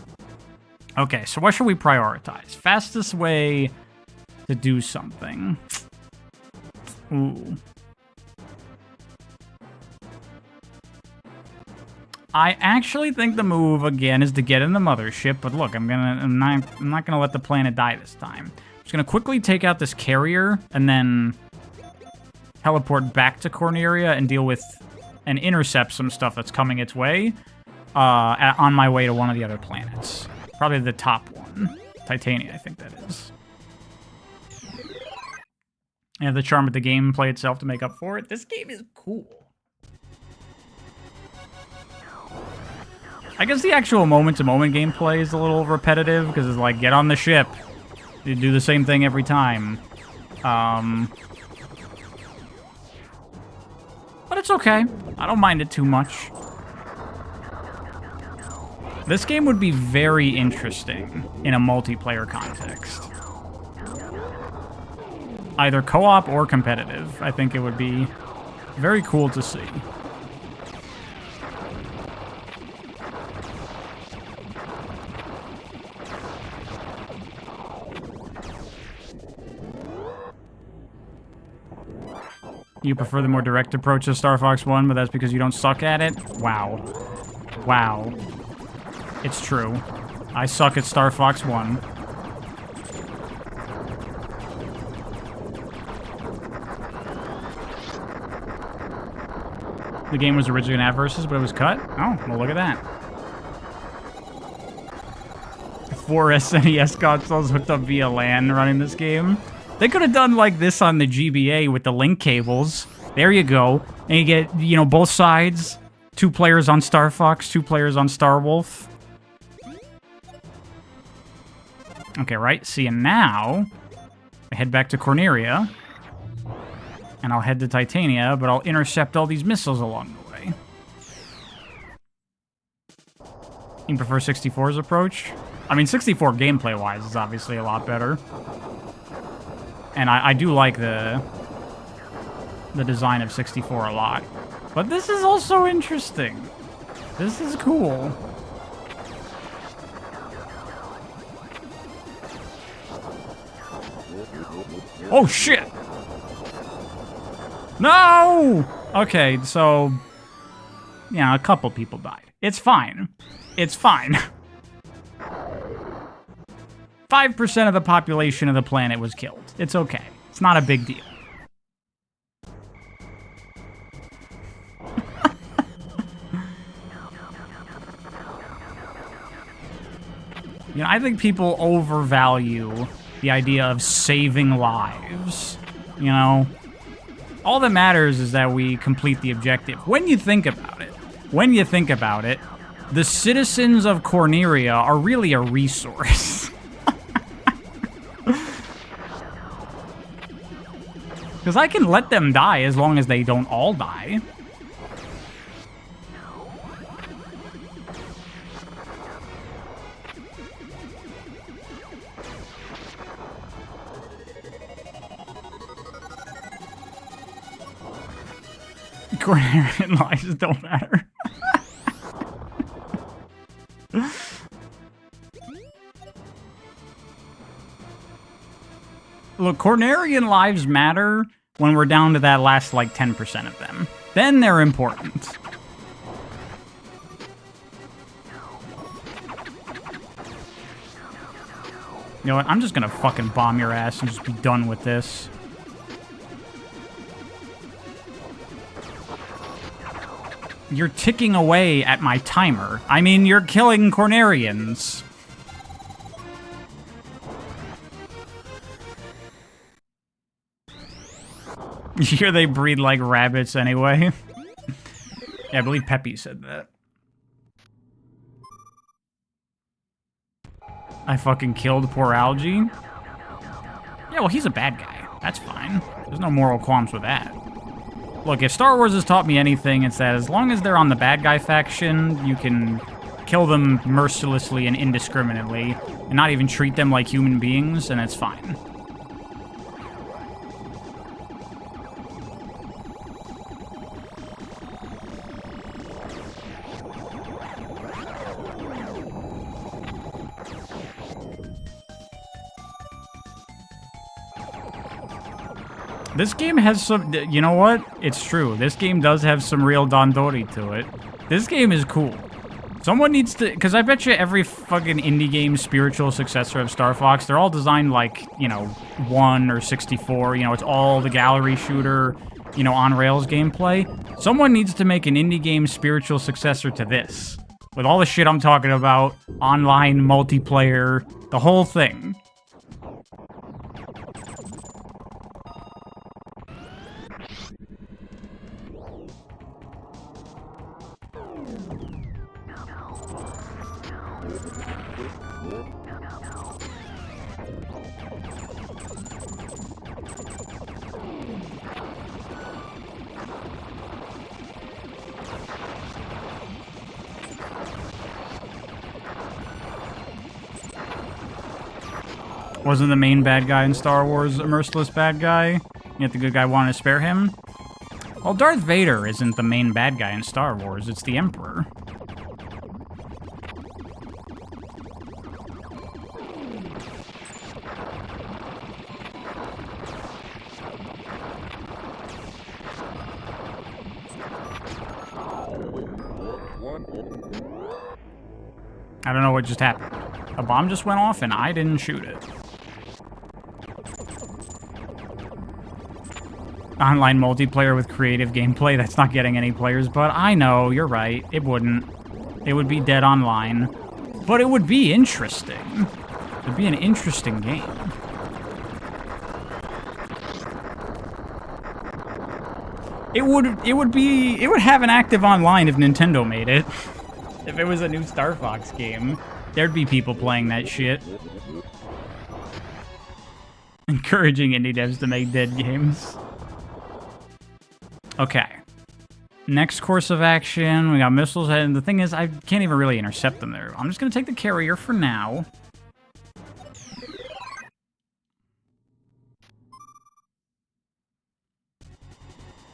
Okay, so what should we prioritize? Fastest way to do something. Ooh. I actually think the move again is to get in the mothership, but look, I'm not gonna let the planet die this time. I'm just gonna quickly take out this carrier and then teleport back to Corneria and deal with and intercept some stuff that's coming its way on my way to one of the other planets. Probably the top one. Titania, I think that is. I have the charm of the gameplay itself to make up for it. This game is cool. I guess the actual moment-to-moment gameplay is a little repetitive, because it's like, get on the ship. You do the same thing every time. But it's okay. I don't mind it too much. This game would be very interesting in a multiplayer context. Either co-op or competitive. I think it would be very cool to see. You prefer the more direct approach to Star Fox 1, but that's because you don't suck at it? Wow. Wow. It's true. I suck at Star Fox 1. The game was originally going to have versus, but it was cut? Oh, well, look at that. 4 SNES consoles hooked up via LAN running this game. They could have done like this on the GBA with the link cables. There you go. And you get, you know, both sides. 2 players on Star Fox, 2 players on Star Wolf. Okay, right. See, and now I head back to Corneria. And I'll head to Titania, but I'll intercept all these missiles along the way. You prefer 64's approach? I mean, 64 gameplay-wise is obviously a lot better. And I do like the design of 64 a lot. But this is also interesting. This is cool. Oh, shit! No! Okay, so... yeah, a couple people died. It's fine. It's fine. 5% of the population of the planet was killed. It's okay. It's not a big deal. You know, I think people overvalue the idea of saving lives. You know? All that matters is that we complete the objective. When you think about it, the citizens of Corneria are really a resource. Because I can let them die as long as they don't all die. Cornerian lives don't matter. Look, Cornerian lives matter when we're down to that last, like, 10% of them. Then they're important. You know what? I'm just gonna fucking bomb your ass and just be done with this. You're ticking away at my timer. I mean, you're killing Cornerians. Here they breed like rabbits anyway. Yeah, I believe Peppy said that. I fucking killed poor Algae. Yeah, well, he's a bad guy. That's fine. There's no moral qualms with that. Look, if Star Wars has taught me anything, it's that as long as they're on the bad guy faction, you can kill them mercilessly and indiscriminately, and not even treat them like human beings, and it's fine. This game has some... You know what? It's true. This game does have some real Dandori to it. This game is cool. Someone needs to... Because I bet you every fucking indie game spiritual successor of Star Fox, they're all designed like, you know, 1 or 64. You know, it's all the gallery shooter, you know, on-rails gameplay. Someone needs to make an indie game spiritual successor to this. With all the shit I'm talking about, online, multiplayer, the whole thing. Wasn't the main bad guy in Star Wars a merciless bad guy? Yet the good guy wanted to spare him? Well, Darth Vader isn't the main bad guy in Star Wars, it's the Emperor. I don't know what just happened. A bomb just went off and I didn't shoot it. Online multiplayer with creative gameplay, that's not getting any players, but I know, you're right, it wouldn't. It would be dead online. But it would be interesting. It would be an interesting game. It would have an active online if Nintendo made it. If it was a new Star Fox game, there'd be people playing that shit. Encouraging indie devs to make dead games. Okay. Next course of action, we got missiles, and the thing is, I can't even really intercept them there. I'm just gonna take the carrier for now.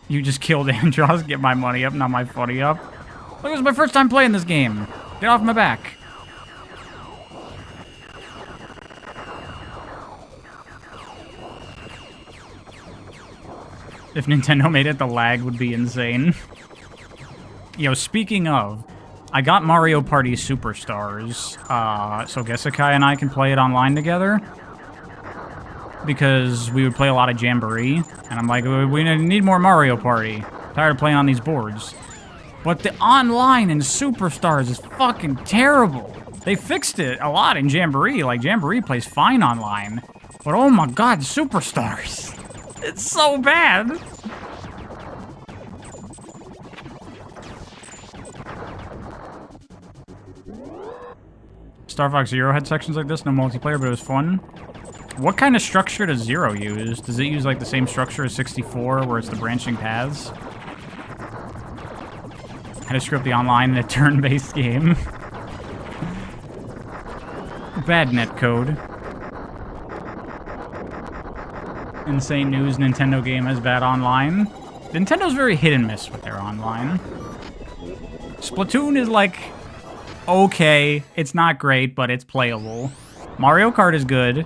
You just killed Andros, get my money up, not my funny up. Look, it was my first time playing this game. Get off my back. If Nintendo made it, the lag would be insane. Yo, speaking of, I got Mario Party Superstars, so Gesekai and I can play it online together. Because we would play a lot of Jamboree, and I'm like, we need more Mario Party. Tired of playing on these boards. But the online in Superstars is fucking terrible. They fixed it a lot in Jamboree, like Jamboree plays fine online. But oh my god, Superstars. It's so bad. Star Fox Zero had sections like this, no multiplayer, but it was fun. What kind of structure does Zero use? Does it use like the same structure as 64, where it's the branching paths? How to screw up the online in a turn-based game. Bad netcode. Insane news, Nintendo game has bad online. Nintendo's very hit and miss with their online. Splatoon is like, okay, it's not great, but it's playable. Mario Kart is good.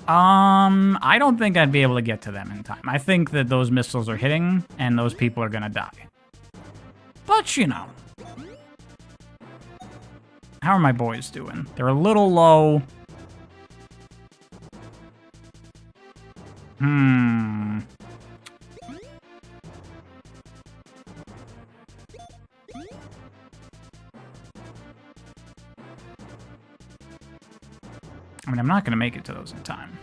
I don't think I'd be able to get to them in time. I think that those missiles are hitting, and those people are gonna die. But, you know. How are my boys doing? They're a little low. I mean, I'm not going to make it to those in time.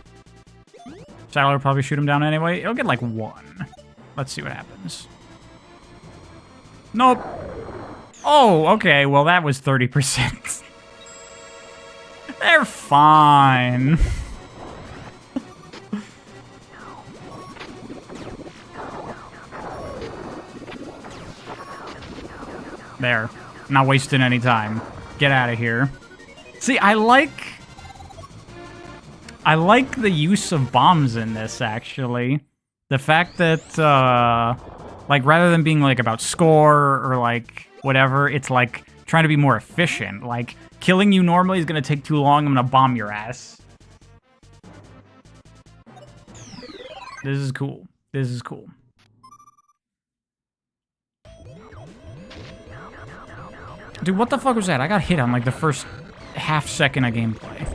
Saddler will probably shoot him down anyway. It'll get like 1. Let's see what happens. Nope. Oh, okay. Well, that was 30%. They're fine. There. Not wasting any time. Get out of here. See, I like the use of bombs in this, actually. The fact that, like, rather than being, like, about score or, like, whatever, it's, like, trying to be more efficient. Like, killing you normally is gonna take too long, I'm gonna bomb your ass. This is cool. This is cool. Dude, what the fuck was that? I got hit on, like, the first half second of gameplay.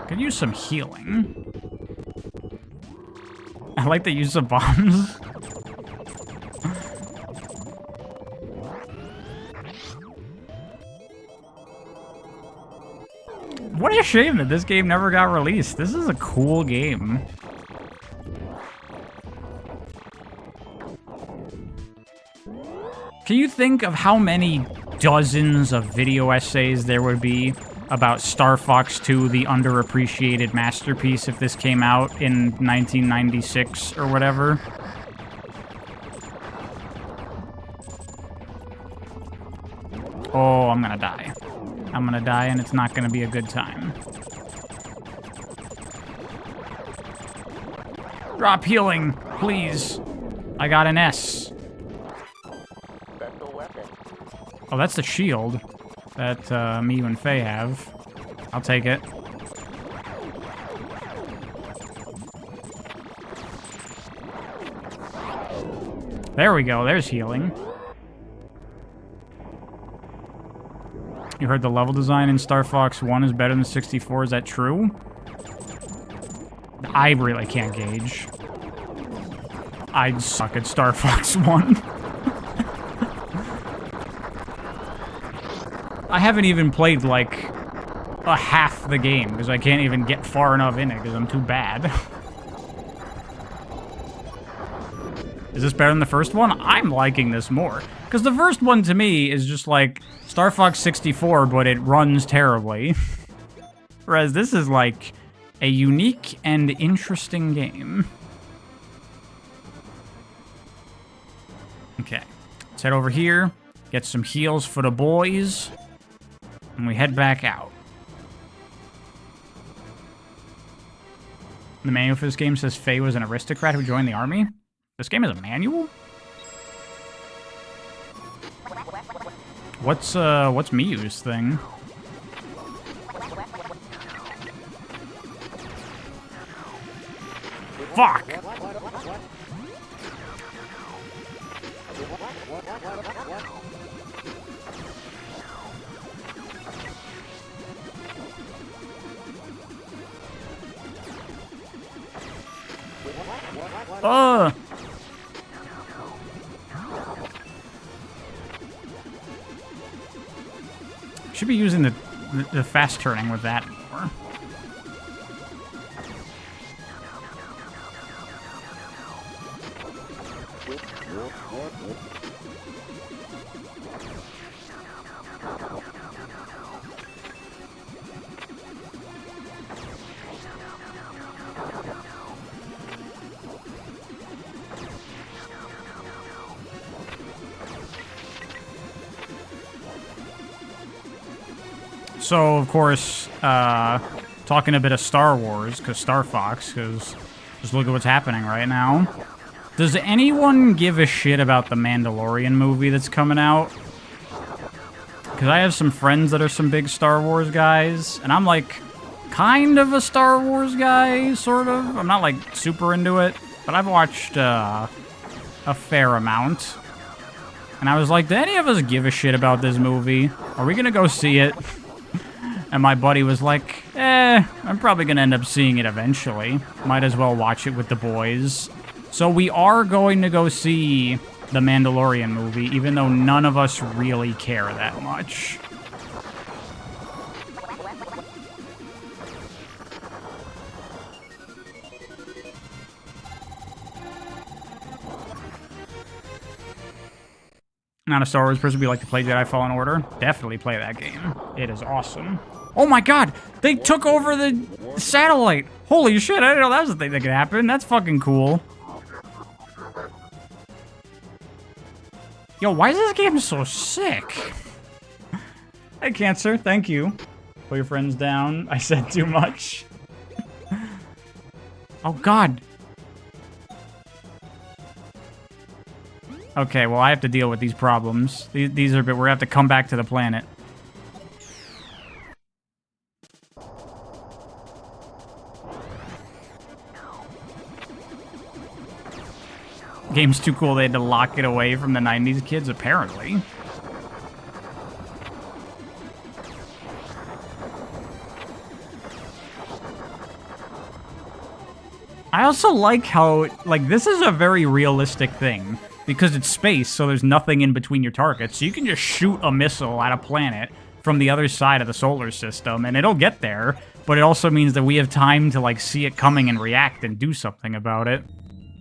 Could use some healing. I like the use of bombs. What a shame that this game never got released. This is a cool game. Can you think of how many dozens of video essays there would be about Star Fox 2, the underappreciated masterpiece, if this came out in 1996 or whatever? Oh, I'm gonna die. I'm gonna die, and it's not gonna be a good time. Drop healing, please. I got an S. Special weapon. Oh, that's the shield that Miyu and Faye have. I'll take it. There we go. There's healing. You heard the level design in Star Fox 1 is better than 64. Is that true? I really can't gauge. I suck at Star Fox 1. I haven't even played, like, a half the game, because I can't even get far enough in it, because I'm too bad. Is this better than the first one? I'm liking this more. Because the first one, to me, is just like Star Fox 64, but it runs terribly. Whereas this is, like, a unique and interesting game. Okay. Let's head over here, get some heals for the boys, and we head back out. The manual for this game says Faye was an aristocrat who joined the army. This game is a manual? What's Miyu's thing? Fuck! Should be using the fast turning with that more. So, of course, talking a bit of Star Wars, because Star Fox, because just look at what's happening right now. Does anyone give a shit about the Mandalorian movie that's coming out? Because I have some friends that are some big Star Wars guys, and I'm like kind of a Star Wars guy, sort of. I'm not like super into it, but I've watched a fair amount. And I was like, do any of us give a shit about this movie? Are we gonna go see it? And my buddy was like, I'm probably gonna end up seeing it eventually. Might as well watch it with the boys. So we are going to go see the Mandalorian movie, even though none of us really care that much. Not a Star Wars person, we like to play Jedi Fallen Order. Definitely play that game. It is awesome. Oh my god! They took over the satellite! Holy shit, I didn't know that was a thing that could happen. That's fucking cool. Yo, why is this game so sick? Hey, Cancer, thank you. Put your friends down. I said too much. Oh god. Okay, well, I have to deal with these problems. These are, but we're gonna have to come back to the planet. Game's too cool, they had to lock it away from the 90s kids, apparently. I also like how, like, this is a very realistic thing. Because it's space, so there's nothing in between your targets. So you can just shoot a missile at a planet from the other side of the solar system, and it'll get there. But it also means that we have time to, like, see it coming and react and do something about it.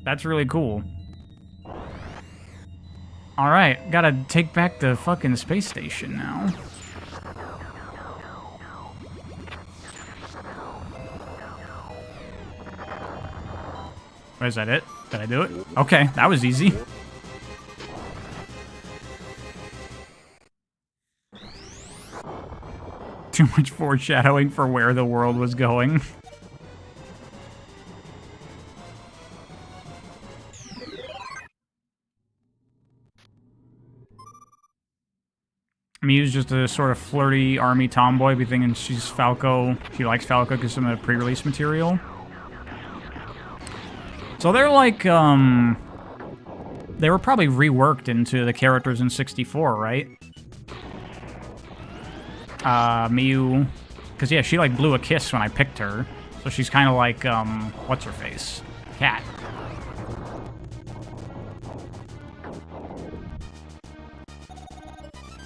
That's really cool. Alright, gotta take back the fucking space station now. Is that it? Did I do it? Okay, that was easy. Too much foreshadowing for where the world was going. Miu's just a sort of flirty army tomboy, be thinking she's Falco. She likes Falco because some of the pre-release material. So they're like, they were probably reworked into the characters in 64, right? Miu, because yeah, she like blew a kiss when I picked her, so she's kind of like, what's her face? Cat.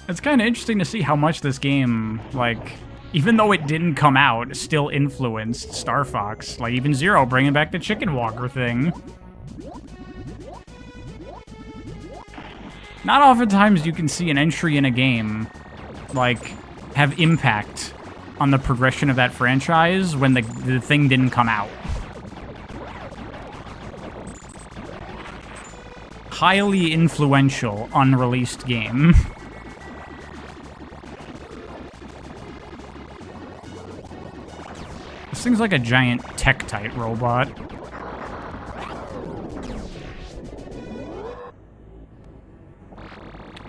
It's kind of interesting to see how much this game, like, even though it didn't come out, still influenced Star Fox. Like, even Zero bringing back the Chicken Walker thing. Not oftentimes you can see an entry in a game, like, have impact on the progression of that franchise when the thing didn't come out. Highly influential, unreleased game. This thing's like a giant Tektite robot.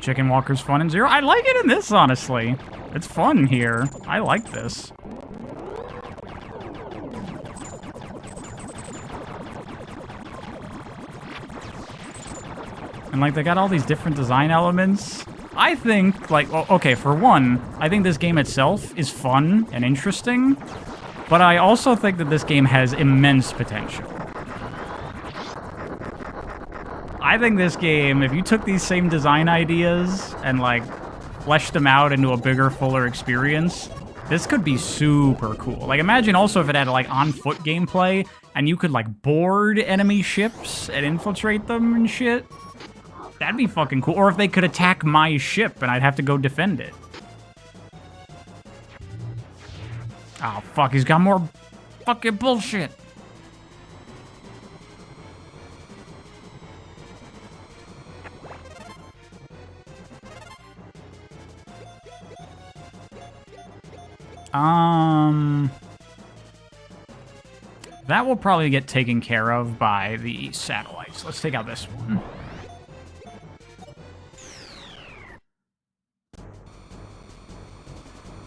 Chicken Walker's fun in Zero. I like it in this, honestly. It's fun here. I like this. And, like, they got all these different design elements. I think, like, well, okay, for one, I think this game itself is fun and interesting. But I also think that this game has immense potential. I think this game, if you took these same design ideas and, like, fleshed them out into a bigger, fuller experience, this could be super cool. Like, imagine also if it had, like, on-foot gameplay, and you could, like, board enemy ships and infiltrate them and shit. That'd be fucking cool. Or if they could attack my ship, and I'd have to go defend it. Oh, fuck, he's got more fucking bullshit. That will probably get taken care of by the satellite. Alright, so let's take out this one.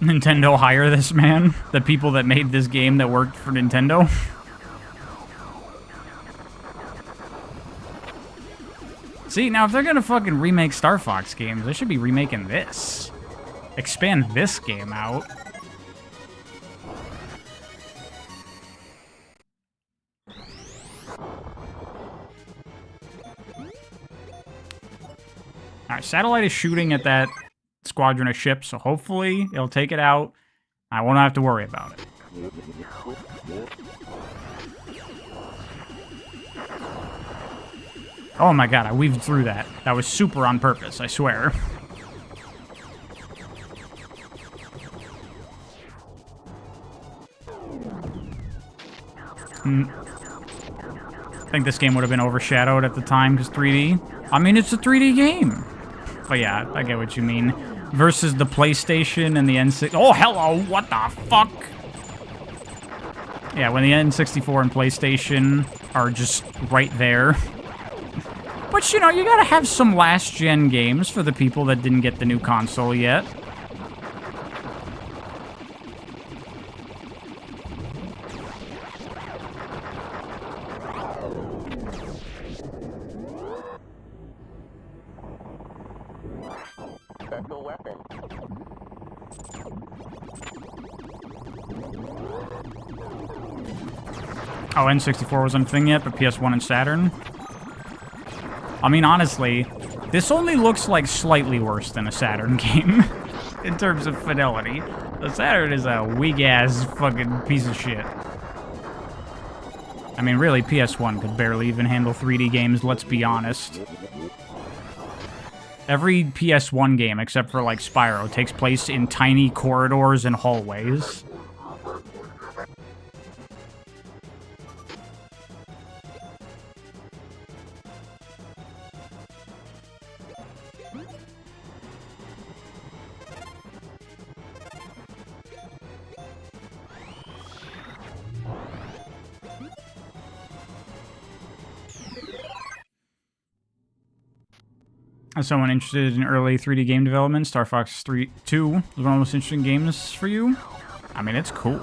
Nintendo hire this man? The people that made this game that worked for Nintendo? See, now if they're gonna fucking remake Star Fox games, they should be remaking this. Expand this game out. Alright, Satellite is shooting at that squadron of ships, so hopefully it'll take it out. I won't have to worry about it. Oh my god, I weaved through that. That was super on purpose, I swear. I think this game would have been overshadowed at the time because 3D. I mean, it's a 3D game. But yeah, I get what you mean. Versus the PlayStation and the N6. Oh, hello, what the fuck? Yeah, when the N64 and PlayStation are just right there. But, you know, you gotta have some last-gen games for the people that didn't get the new console yet. Special weapon. Oh, N64 wasn't a thing yet, but PS1 and Saturn. I mean, honestly, this only looks like slightly worse than a Saturn game in terms of fidelity. The Saturn is a weak-ass fucking piece of shit. I mean, really, PS1 could barely even handle 3D games, let's be honest. Every PS1 game, except for, like, Spyro, takes place in tiny corridors and hallways. As someone interested in early 3D game development, Star Fox 2 was one of the most interesting games for you. I mean, it's cool.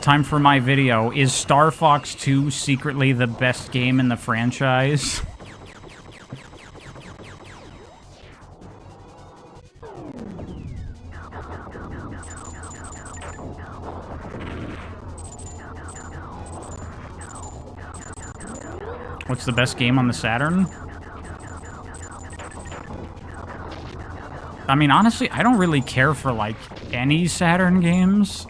Time for my video. Is Star Fox 2 secretly the best game in the franchise? What's the best game on the Saturn? I mean, honestly, I don't really care for, like, any Saturn games.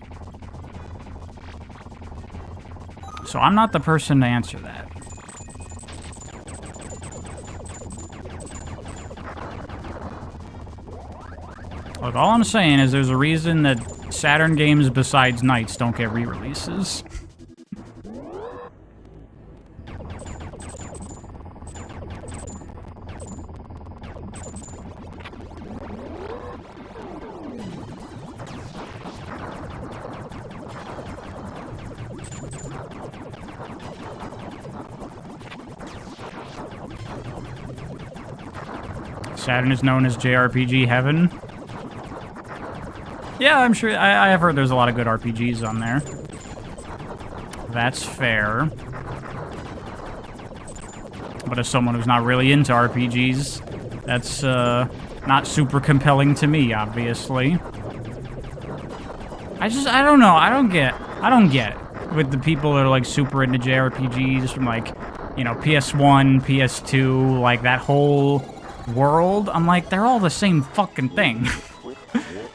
So I'm not the person to answer that. Look, all I'm saying is there's a reason that Saturn games besides Knights don't get re-releases. Saturn is known as JRPG heaven. Yeah, I'm sure. I have heard there's a lot of good RPGs on there. That's fair. But as someone who's not really into RPGs, that's not super compelling to me, obviously. I don't know. I don't get it with the people that are like super into JRPGs from like, you know, PS1, PS2, like that whole world. I'm like, they're all the same fucking thing.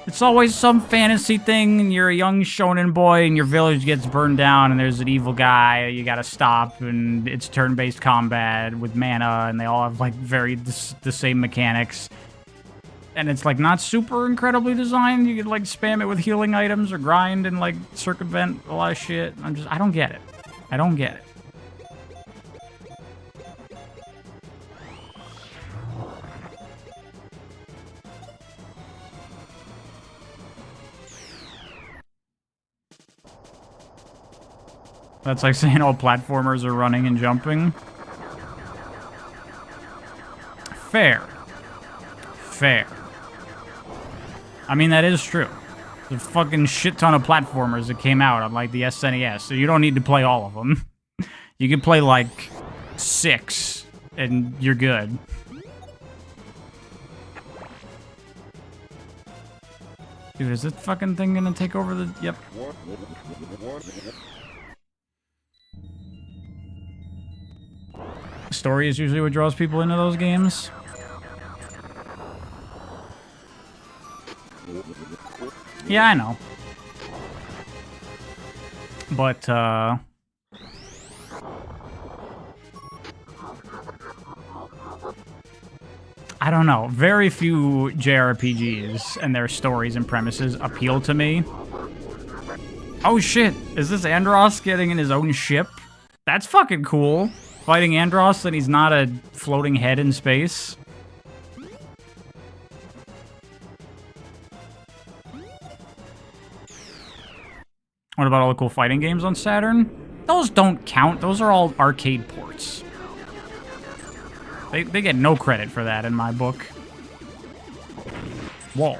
It's always some fantasy thing, and you're a young shonen boy, and your village gets burned down, and there's an evil guy you gotta stop, and it's turn-based combat with mana, and they all have, like, the same mechanics. And it's, like, not super incredibly designed. You could, like, spam it with healing items or grind and, like, circumvent a lot of shit. I don't get it. I don't get it. That's like saying all platformers are running and jumping. Fair. Fair. I mean, that is true. There's a fucking shit ton of platformers that came out on, like, the SNES, so you don't need to play all of them. You can play, like, 6, and you're good. Dude, is this fucking thing gonna take over the... Yep. Story is usually what draws people into those games. Yeah, I know. But, I don't know. Very few JRPGs and their stories and premises appeal to me. Oh shit, is this Andross getting in his own ship? That's fucking cool. Fighting Andross and he's not a floating head in space. What about all the cool fighting games on Saturn? Those don't count. Those are all arcade ports. They get no credit for that in my book. Whoa.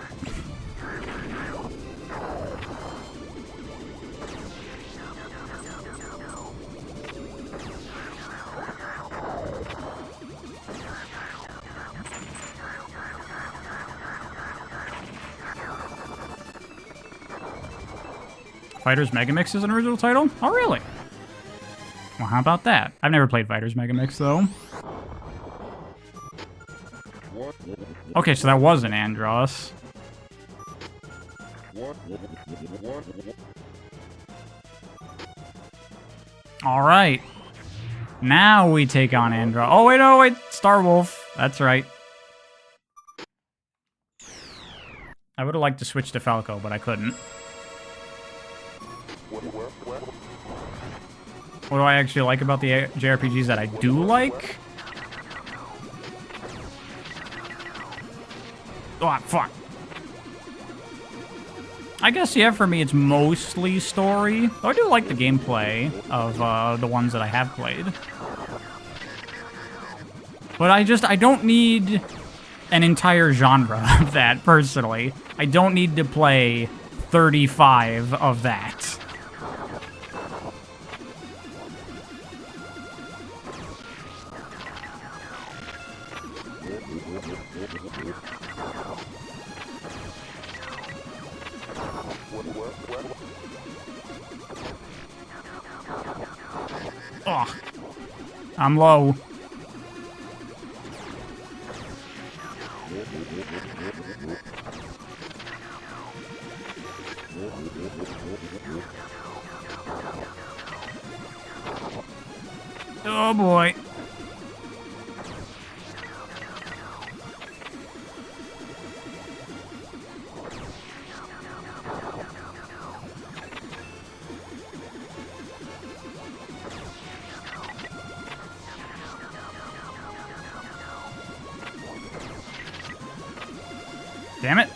Fighters Megamix is an original title? Oh, really? Well, how about that? I've never played Fighters Megamix, though. Okay, so that was an Andross. Alright. Now we take on Andross. Oh, wait, no, wait. Starwolf. That's right. I would have liked to switch to Falco, but I couldn't. What do I actually like about the JRPGs that I do like? Oh, fuck. I guess, yeah, for me, it's mostly story. Though I do like the gameplay of the ones that I have played. But I don't need an entire genre of that, personally. I don't need to play 35 of that. Ugh. I'm low. Oh boy. Damn it.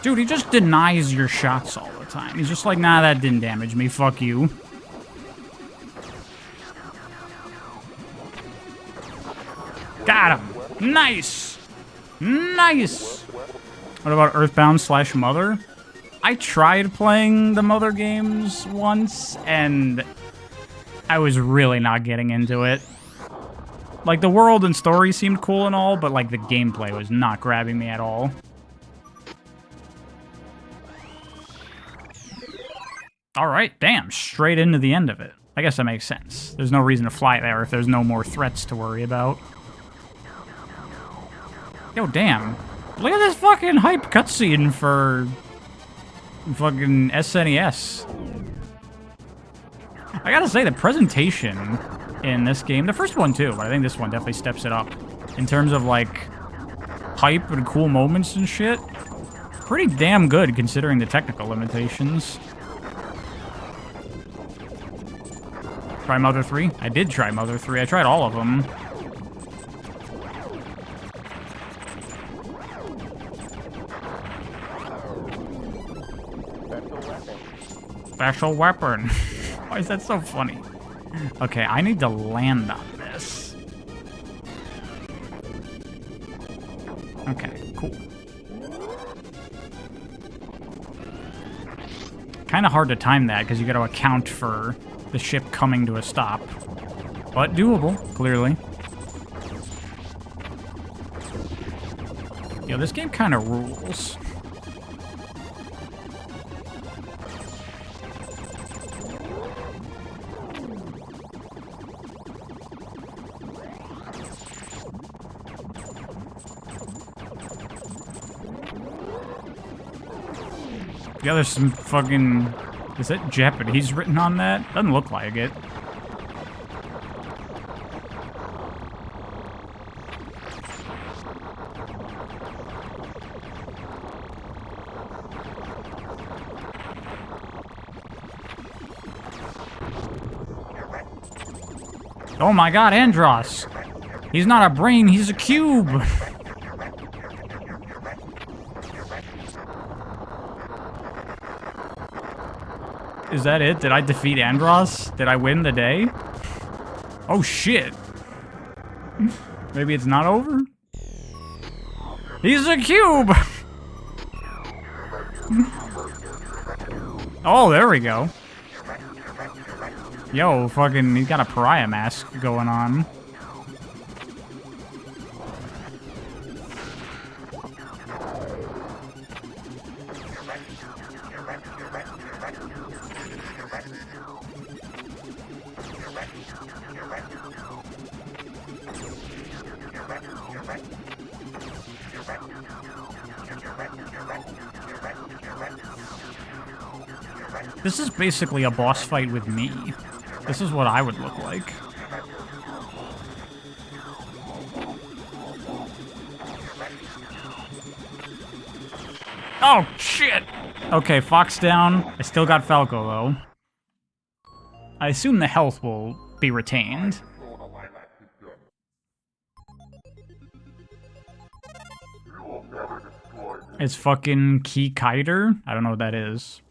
Dude, he just denies your shots all the time. He's just like, nah, that didn't damage me. Fuck you. Got him. Nice. Nice. What about Earthbound / Mother? I tried playing the Mother games once, and I was really not getting into it. Like, the world and story seemed cool and all, but, like, the gameplay was not grabbing me at all. Alright, damn, straight into the end of it. I guess that makes sense. There's no reason to fly there if there's no more threats to worry about. Yo, damn. Look at this fucking hype cutscene for fucking SNES. I gotta say, the presentation in this game, the first one too, but I think this one definitely steps it up in terms of like hype and cool moments and shit. Pretty damn good considering the technical limitations. Try Mother 3? I did try Mother 3. I tried all of them. special weapon. Why is that so funny? Okay, I need to land on this. Okay, cool. Kind of hard to time that because you got to account for the ship coming to a stop. But doable, clearly. Yo, this game kind of rules. Yeah, there's some fucking... Is that Japanese written on that? Doesn't look like it. Oh my god, Andross! He's not a brain, he's a cube! Is that it? Did I defeat Andross? Did I win the day? Oh shit. Maybe it's not over? He's a cube! Oh, there we go. Yo, fucking, he's got a pariah mask going on. This is basically a boss fight with me. This is what I would look like. Oh, shit! Okay, Fox down. I still got Falco, though. I assume the health will be retained. It's fucking Key Kiter? I don't know what that is.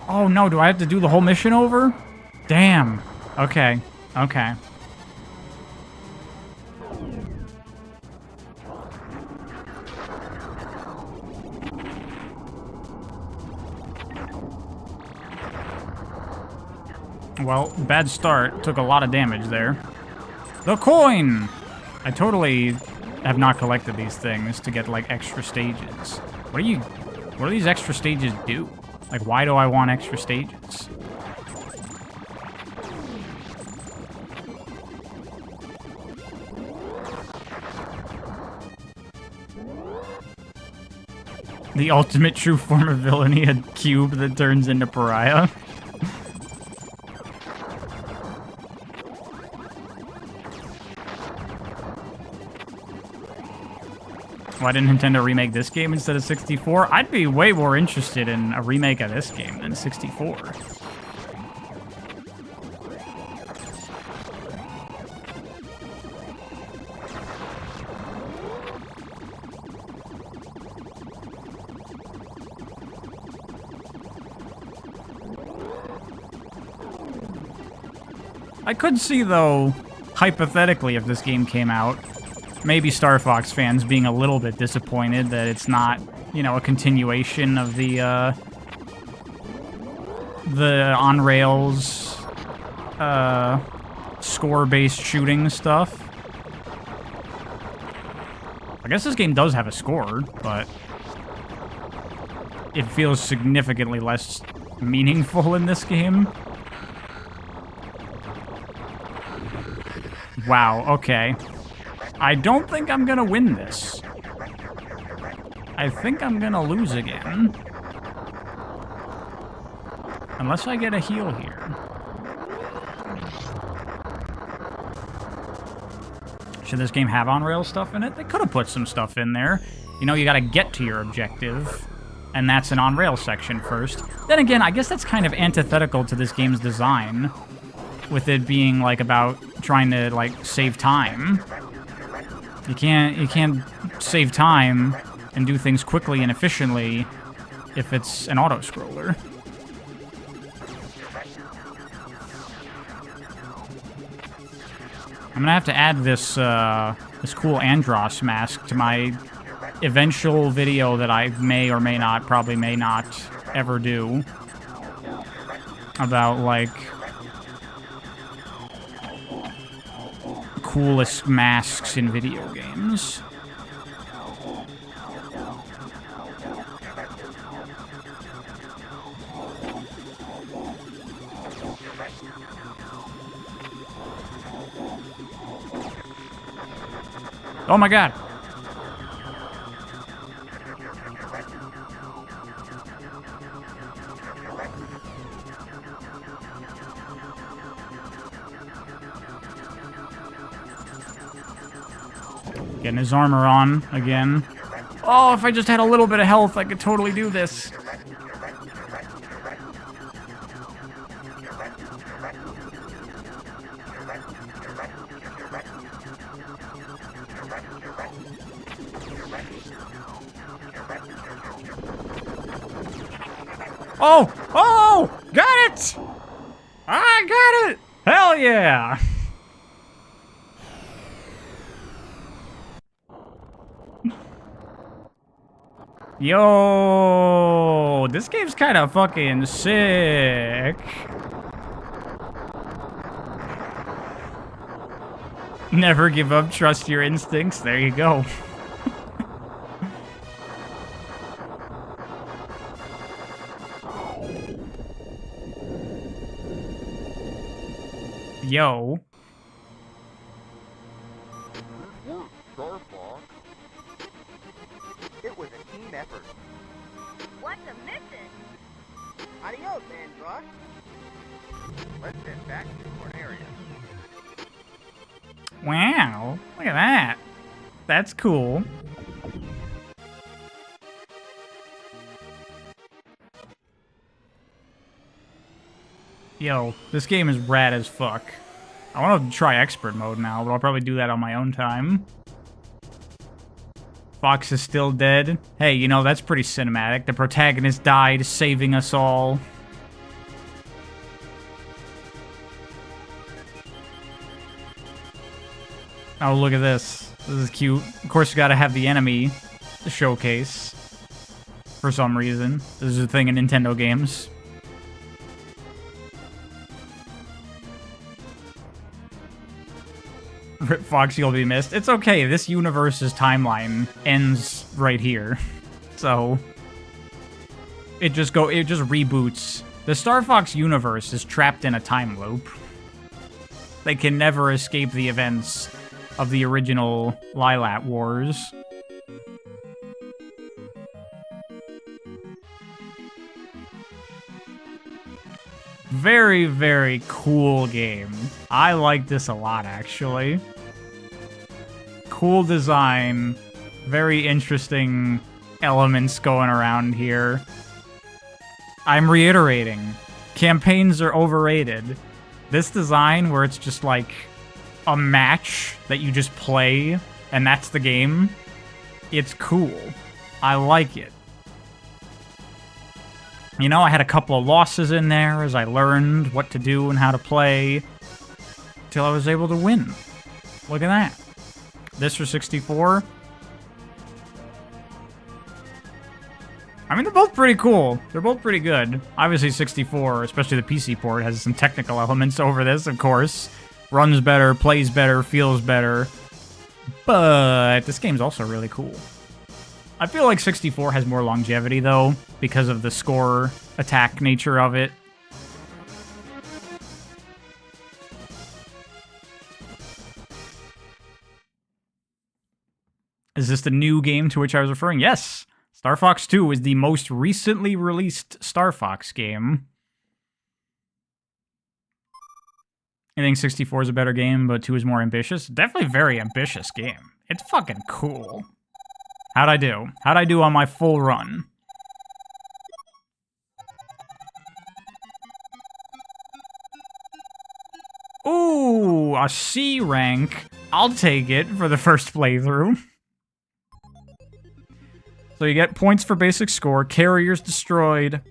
Oh no, do I have to do the whole mission over? Damn. Okay. Okay. Well, bad start. Took a lot of damage there. The coin! I totally have not collected these things to get, like, extra stages. What do these extra stages do? Like, why do I want extra stages? The ultimate true form of villainy, a cube that turns into pariah. Why didn't Nintendo remake this game instead of 64? I'd be way more interested in a remake of this game than 64. I could see, though, hypothetically, if this game came out, maybe Star Fox fans being a little bit disappointed that it's not, you know, a continuation of the on-rails, score-based shooting stuff. I guess this game does have a score, but it feels significantly less meaningful in this game. Wow, okay. I don't think I'm gonna win this. I think I'm gonna lose again. Unless I get a heal here. Should this game have on-rail stuff in it? They could have put some stuff in there. You know, you gotta get to your objective, and that's an on-rail section first. Then again, I guess that's kind of antithetical to this game's design, with it being, like, about trying to, like, save time. You can't save time and do things quickly and efficiently if it's an auto-scroller. I'm gonna have to add this this cool Andross mask to my eventual video that I may or may not, probably may not, ever do. About, like, coolest masks in video games. Oh my god! Getting his armor on again. Oh, if I just had a little bit of health, I could totally do this. Oh! Oh! Got it! I got it! Hell yeah! Yo! This game's kind of fucking sick. Never give up, trust your instincts. There you go. Yo. Good work, Star Fox. It was a team effort. What's a mission? Adios, Andross. Let's head back to Corneria. Wow. Look at that. That's cool. Yo, this game is rad as fuck. I want to try expert mode now, but I'll probably do that on my own time. Fox is still dead. Hey, you know, that's pretty cinematic. The protagonist died, saving us all. Oh, look at this. This is cute. Of course, you gotta have the enemy showcase. For some reason. This is a thing in Nintendo games. Rip Fox, you'll be missed. It's okay, this universe's timeline ends right here. So it just reboots. The Star Fox universe is trapped in a time loop. They can never escape the events of the original Lylat Wars. Very, very cool game. I like this a lot, actually. Cool design. Very interesting elements going around here. I'm reiterating. Campaigns are overrated. This design, where it's just like a match that you just play, and that's the game, it's cool. I like it. You know, I had a couple of losses in there as I learned what to do and how to play, till I was able to win. Look at that. This for 64. I mean, they're both pretty cool. They're both pretty good. Obviously, 64, especially the PC port, has some technical elements over this, of course. Runs better, plays better, feels better. But this game's also really cool. I feel like 64 has more longevity, though, because of the score attack nature of it. Is this the new game to which I was referring? Yes! Star Fox 2 is the most recently released Star Fox game. I think 64 is a better game, but 2 is more ambitious. Definitely a very ambitious game. It's fucking cool. How'd I do? How'd I do on my full run? Ooh, a C rank. I'll take it for the first playthrough. So you get points for basic score, carriers destroyed,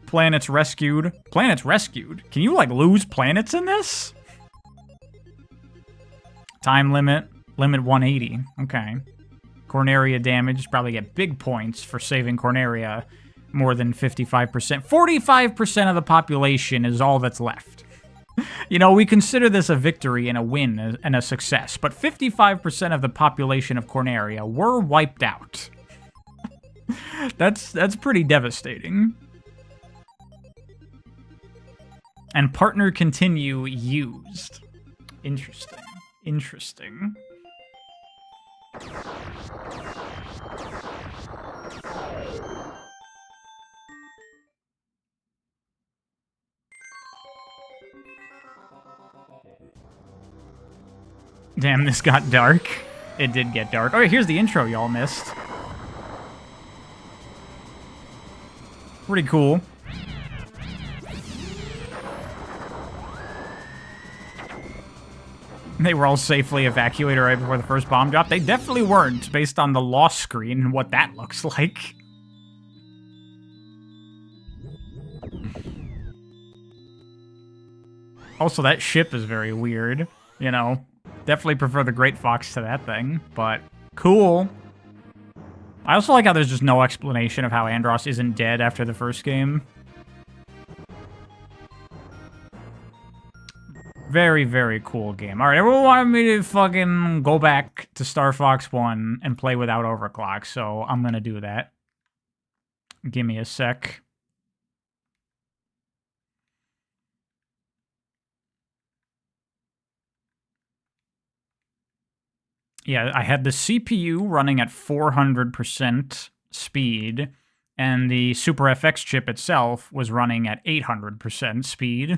planets rescued. Planets rescued? Can you, like, lose planets in this? Time limit, limit 180. Okay. Corneria damage, probably get big points for saving Corneria. More than 55%. 45% of the population is all that's left. You know, we consider this a victory and a win and a success, but 55% of the population of Corneria were wiped out. That's pretty devastating. And partner continue used. Interesting. Interesting. Damn, this got dark. It did get dark. Oh, here's the intro y'all missed. Pretty cool. They were all safely evacuated right before the first bomb drop. They definitely weren't, based on the lost screen and what that looks like. Also, that ship is very weird, you know. Definitely prefer the Great Fox to that thing, but cool. I also like how there's just no explanation of how Andros isn't dead after the first game. Very, very cool game. Alright, everyone wanted me to fucking go back to Star Fox 1 and play without overclock, so I'm gonna do that. Give me a sec. Yeah, I had the CPU running at 400% speed, and the Super FX chip itself was running at 800% speed.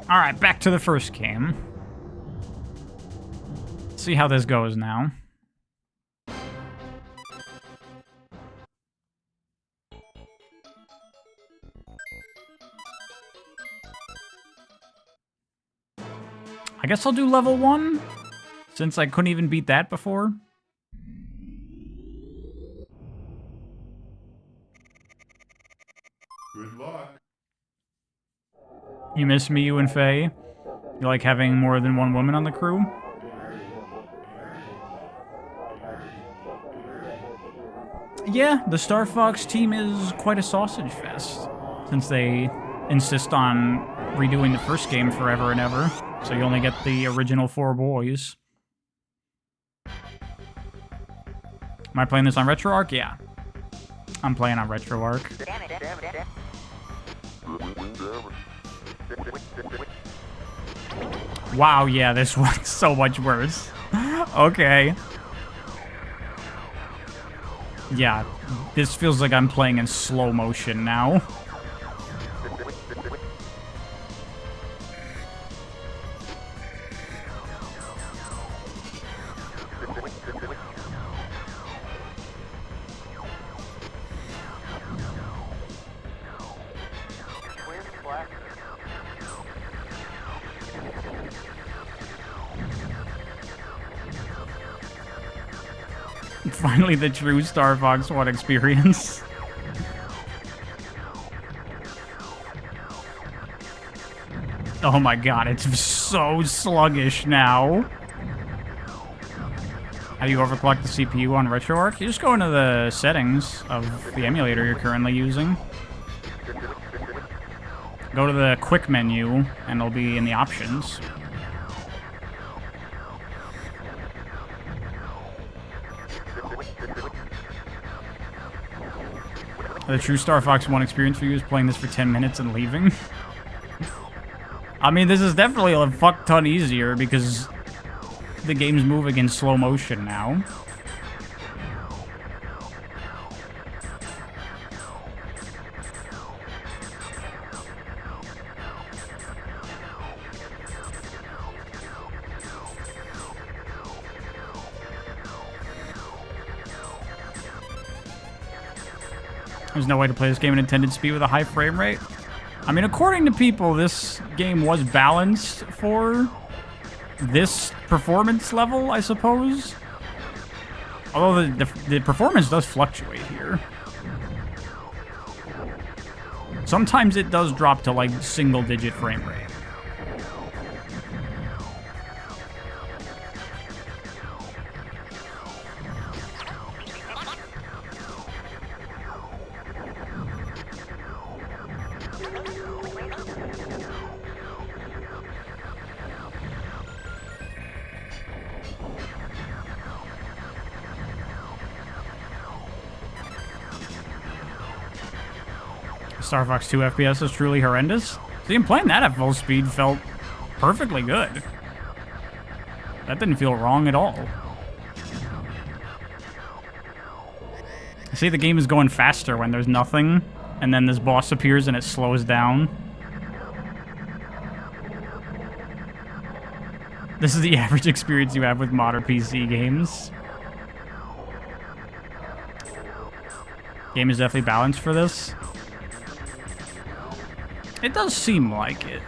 Alright, back to the first game. See how this goes now. I guess I'll do level 1, since I couldn't even beat that before. Good luck. You miss me, you and Faye? You like having more than one woman on the crew? Yeah, the Star Fox team is quite a sausage fest, since they insist on redoing the first game forever and ever, so you only get the original 4 boys. Am I playing this on RetroArch? Yeah. I'm playing on RetroArch. Wow, yeah, this one's so much worse. Okay. Yeah, this feels like I'm playing in slow motion now. Finally, the true Star Fox 1 experience. Oh my god, it's so sluggish now. How do you overclock the CPU on RetroArch? You just go into the settings of the emulator you're currently using. Go to the quick menu, and it'll be in the options. The true Star Fox 1 experience for you is playing this for 10 minutes and leaving. I mean, this is definitely a fuck ton easier because the game's moving in slow motion now. There's no way to play this game at intended speed with a high frame rate. I mean, according to people, this game was balanced for this performance level, I suppose. Although the performance does fluctuate here. Sometimes it does drop to like single-digit frame rate. Star Fox 2 FPS is truly horrendous. See, playing that at full speed felt perfectly good. That didn't feel wrong at all. See, the game is going faster when there's nothing, and then this boss appears and it slows down. This is the average experience you have with modern PC games. Game is definitely balanced for this. It does seem like it.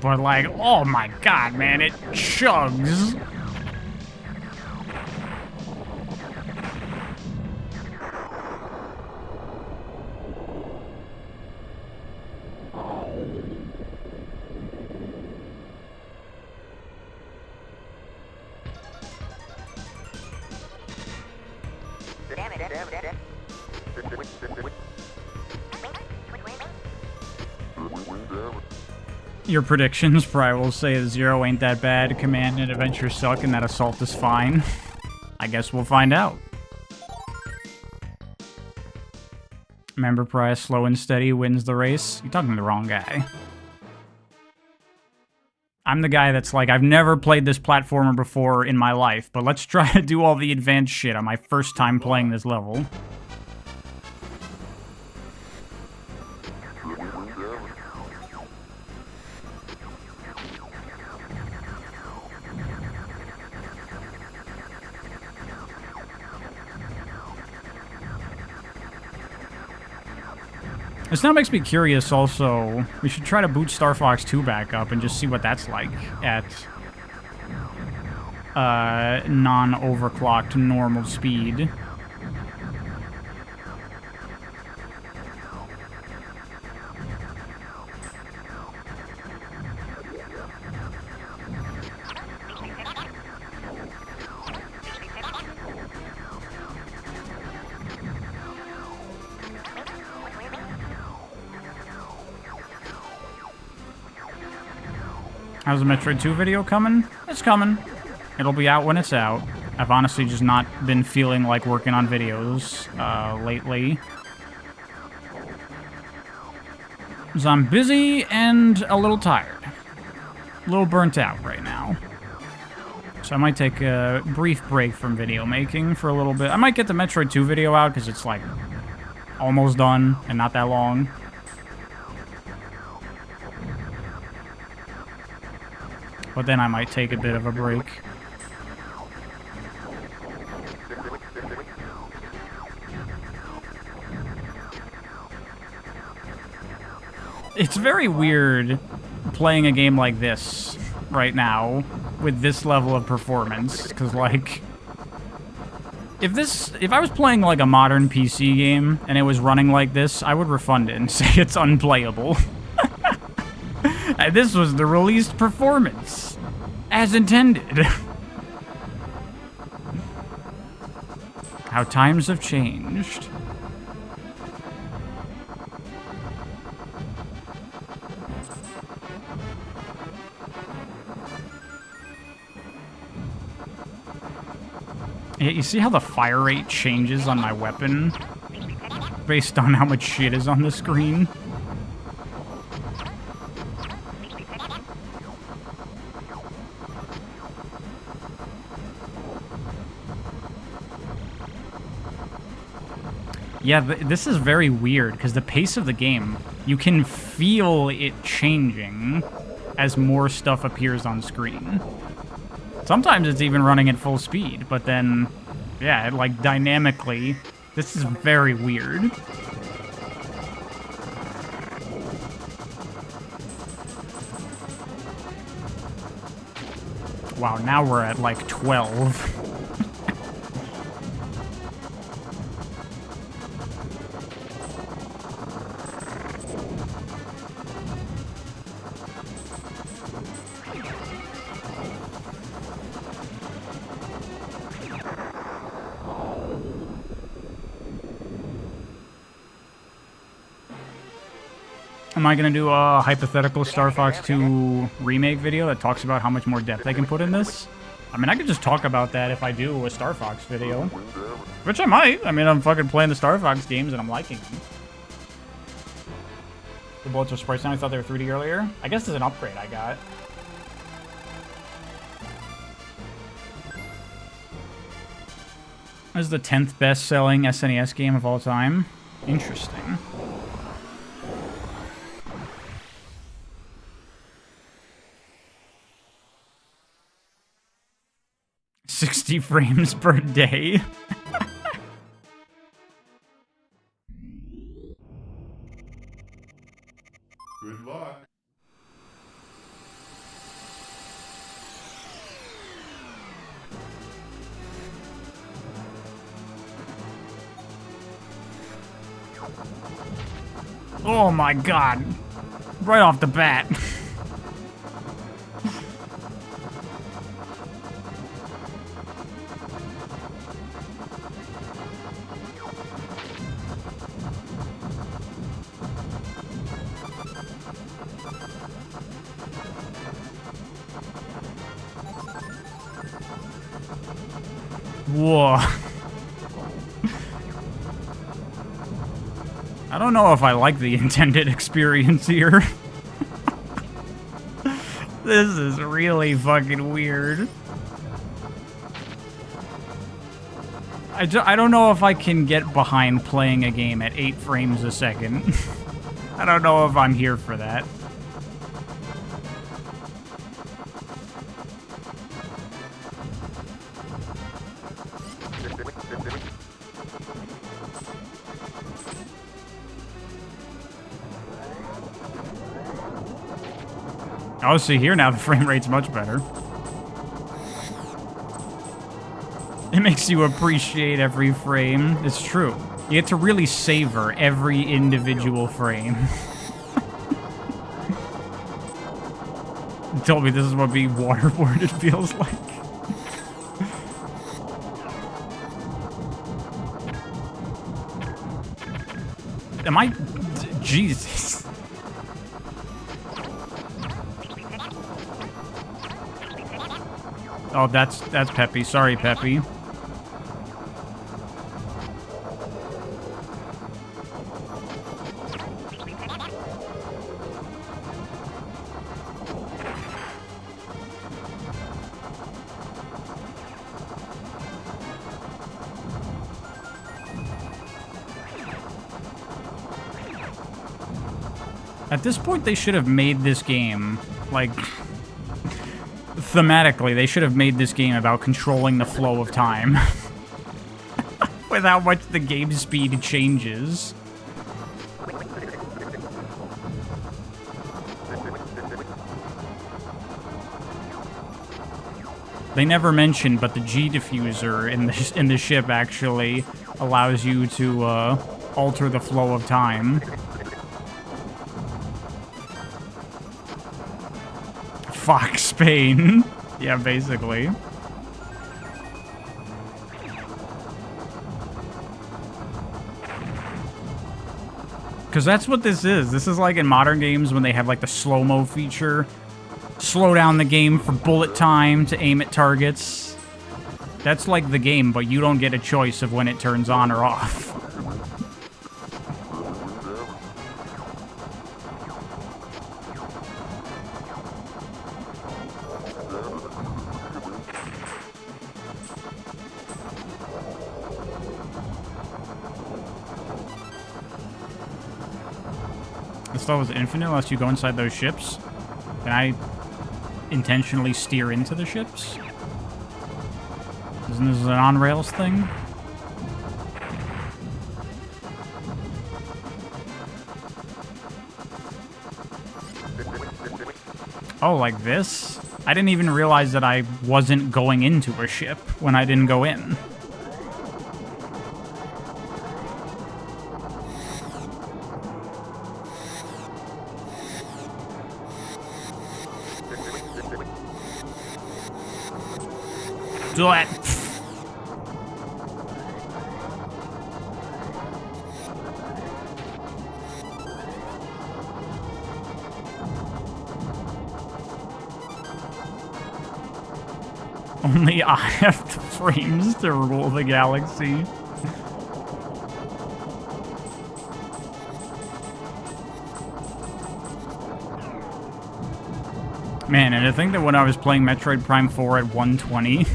But like, oh my god, man, it chugs. Your predictions probably will say that Zero ain't that bad, Command and Adventure suck, and that Assault is fine. I guess we'll find out. Remember, Price, slow and steady wins the race. You're talking to the wrong guy. I'm the guy that's like, I've never played this platformer before in my life, but let's try to do all the advanced shit on my first time playing this level. This now makes me curious also. We should try to boot Star Fox 2 back up and just see what that's like at non-overclocked normal speed. How's the Metroid 2 video coming? It's coming. It'll be out when it's out. I've honestly just not been feeling like working on videos lately. So I'm busy and a little tired. A little burnt out right now. So I might take a brief break from video making for a little bit. I might get the Metroid 2 video out because it's like almost done and not that long. But then I might take a bit of a break. It's very weird playing a game like this right now with this level of performance, because like if I was playing like a modern PC game and it was running like this, I would refund it and say it's unplayable. This was the released performance, as intended. How times have changed. Yeah, you see how the fire rate changes on my weapon based on how much shit is on the screen? Yeah, this is very weird, because the pace of the game You can feel it changing as more stuff appears on screen. Sometimes it's even running at full speed, but then, yeah, it, like, dynamically, this is very weird. Wow, now we're at, like, 12. Am I going to do a hypothetical Star Fox 2 remake video that talks about how much more depth they can put in this? I mean, I could just talk about that if I do a Star Fox video. Which I might. I mean, I'm fucking playing the Star Fox games and I'm liking them. The bullets are sprites now. I thought they were 3D earlier. I guess it's an upgrade I got. This is the 10th best-selling SNES game of all time. Interesting. 60 frames per day. Good luck. Oh my god. Right off the bat. Whoa. I don't know if I like the intended experience here. This is really fucking weird. I don't know if I can get behind playing a game at 8 frames a second. I don't know if I'm here for that. Oh, see here now the frame rate's much better. It makes you appreciate every frame. It's true. You get to really savor every individual frame. You told me this is what being waterboarded feels like. Am I... Jesus. Oh, that's Peppy. Sorry, Peppy. At this point, they should have made this game, like... Thematically, they should have made this game about controlling the flow of time. With how much the game speed changes. They never mentioned, but the G diffuser in the ship actually allows you to alter the flow of time. Fox Spain. Yeah, basically. Because that's what this is. This is like in modern games when they have like the slow-mo feature. Slow down the game for bullet time to aim at targets. That's like the game, but you don't get a choice of when it turns on or off. This level is infinite unless you go inside those ships. Can I intentionally steer into the ships? Isn't this an on-rails thing? Oh, like this? I didn't even realize that I wasn't going into a ship when I didn't go in. Do it. Only I have the frames to rule the galaxy. Man, and I think that when I was playing Metroid Prime 4 at 120,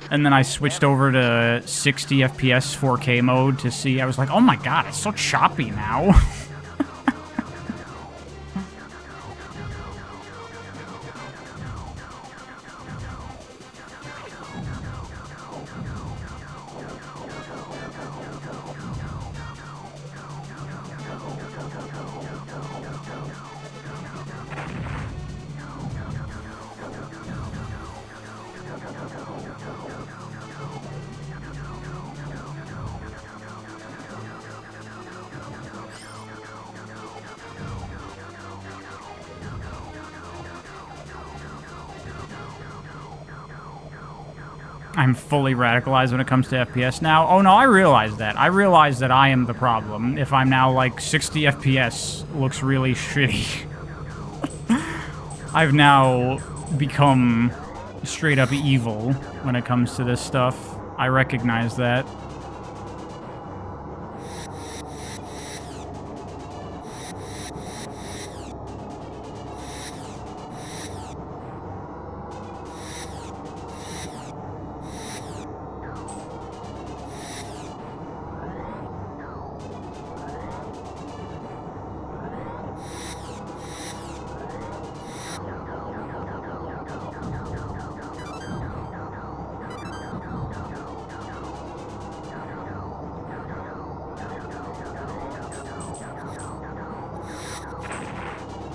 and then I switched over to 60 FPS 4K mode to see, I was like, oh my god, it's so choppy now. I'm fully radicalized when it comes to FPS now. Oh no, I realize that. I realize that I am the problem. If I'm now like 60 FPS looks really shitty. I've now become straight up evil when it comes to this stuff. I recognize that.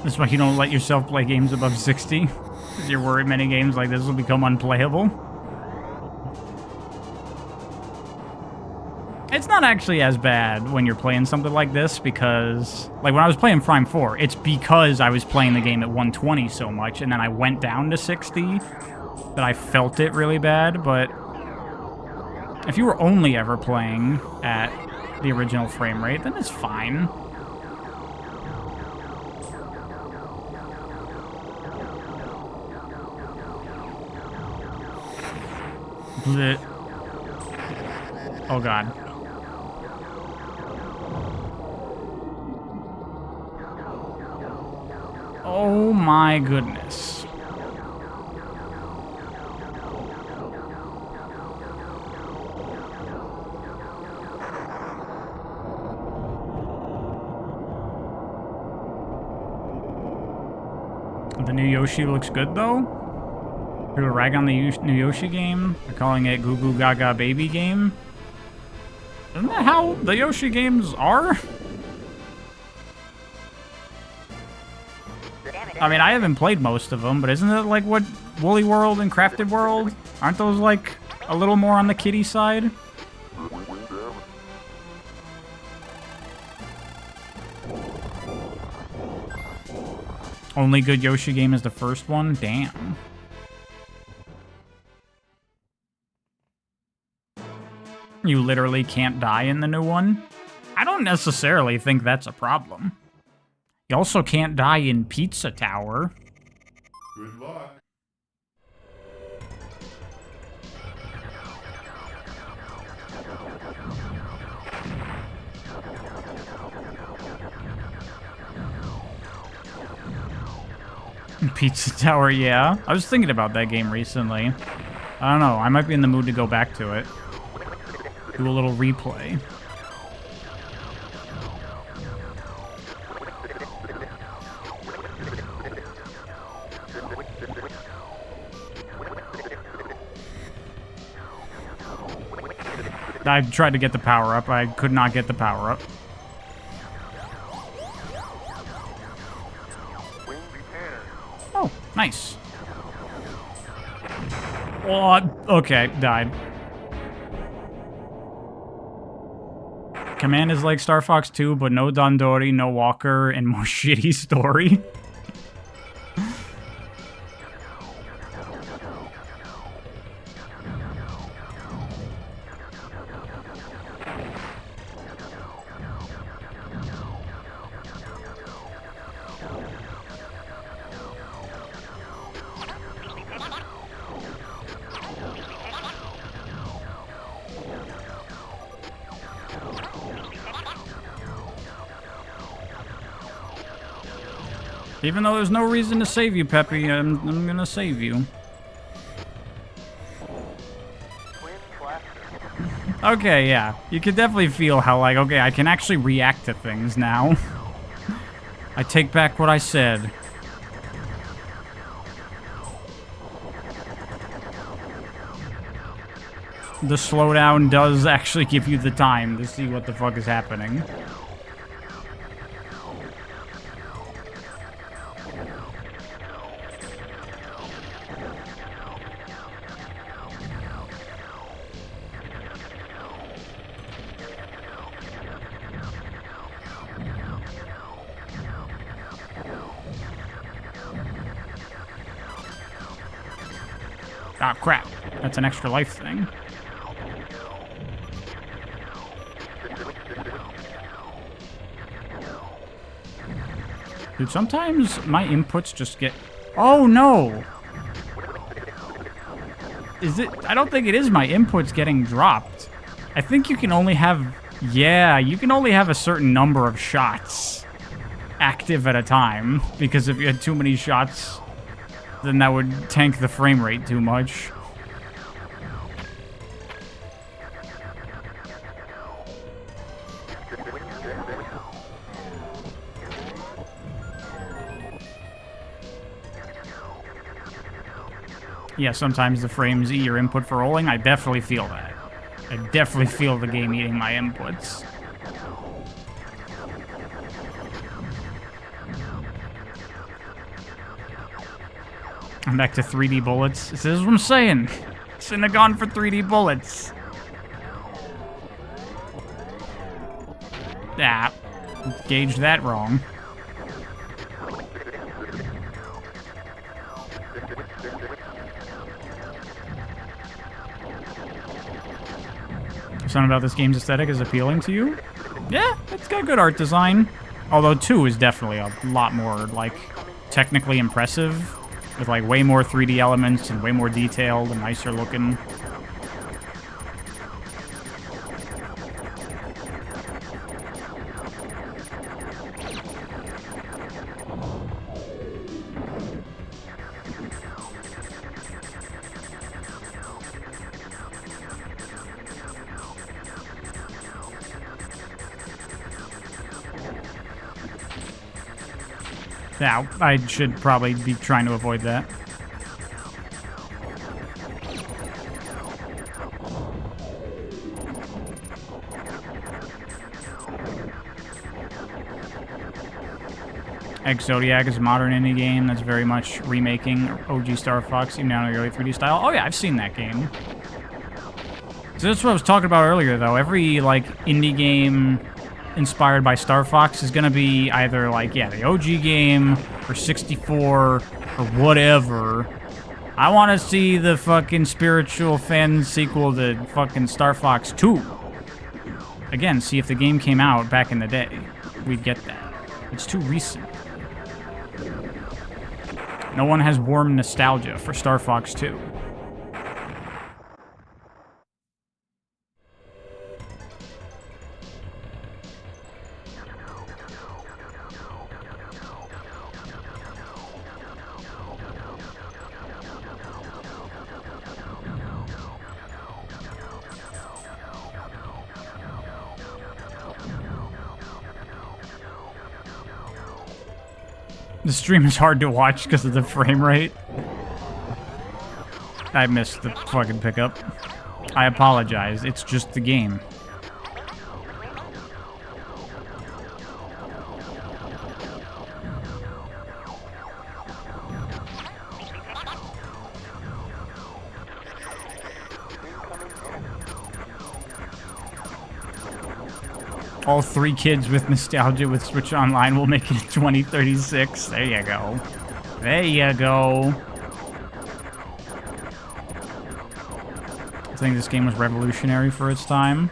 That's why you don't let yourself play games above 60. Because you're worried many games like this will become unplayable. It's not actually as bad when you're playing something like this because, like when I was playing Prime 4, it's because I was playing the game at 120 so much and then I went down to 60 that I felt it really bad. But if you were only ever playing at the original frame rate, then it's fine. Blech. Oh god. Oh my goodness. The new Yoshi looks good though. People rag on the new Yoshi game. They're calling it Goo Goo Gaga Baby game. Isn't that how the Yoshi games are? I mean, I haven't played most of them, but isn't it like what Woolly World and Crafted World? Aren't those like a little more on the kiddie side? Only good Yoshi game is the first one? Damn. You literally can't die in the new one? I don't necessarily think that's a problem. You also can't die in Pizza Tower. Good luck. Pizza Tower, yeah. I was thinking about that game recently. I don't know, I might be in the mood to go back to it. Do a little replay. I tried to get the power up. I could not get the power up. Wing repaired. Oh, nice. Oh, okay, died. Command is like Star Fox 2, but no Dondori, no Walker, and more shitty story. Even though there's no reason to save you, Peppy, I'm gonna save you. Twin blaster. Okay, yeah. You can definitely feel how, like, okay, I can actually react to things now. I take back what I said. The slowdown does actually give you the time to see what the fuck is happening. Ah, crap. That's an extra life thing. Dude, sometimes my inputs just get... Oh, no! Is it... I don't think it is my inputs getting dropped. I think you can only have... Yeah, you can only have a certain number of shots active at a time. Because if you had too many shots, then that would tank the frame rate too much. Yeah, sometimes the frames eat your input for rolling. I definitely feel that. I definitely feel the game eating my inputs. I'm back to 3D bullets. This is what I'm saying. Shouldn't have gone for 3D bullets. Ah, gauged that wrong. Something about this game's aesthetic is appealing to you? Yeah, it's got good art design. Although 2 is definitely a lot more, like, technically impressive. With, like, way more 3D elements and way more detailed and nicer looking. Yeah, I should probably be trying to avoid that. Egg Zodiac is a modern indie game that's very much remaking OG Star Fox, even down to the early 3D style. Oh yeah, I've seen that game. So that's what I was talking about earlier, though. Every, like, indie game inspired by Star Fox is gonna be either, like, yeah, the OG game, or 64, or whatever. I want to see the fucking spiritual fan sequel to fucking Star Fox 2. Again, see if the game came out back in the day. We'd get that. It's too recent. No one has warm nostalgia for Star Fox 2. The stream is hard to watch because of the frame rate. I missed the fucking pickup. I apologize. It's just the game. All 3 kids with nostalgia with Switch Online will make it 2036. There you go. There you go. I think this game was revolutionary for its time.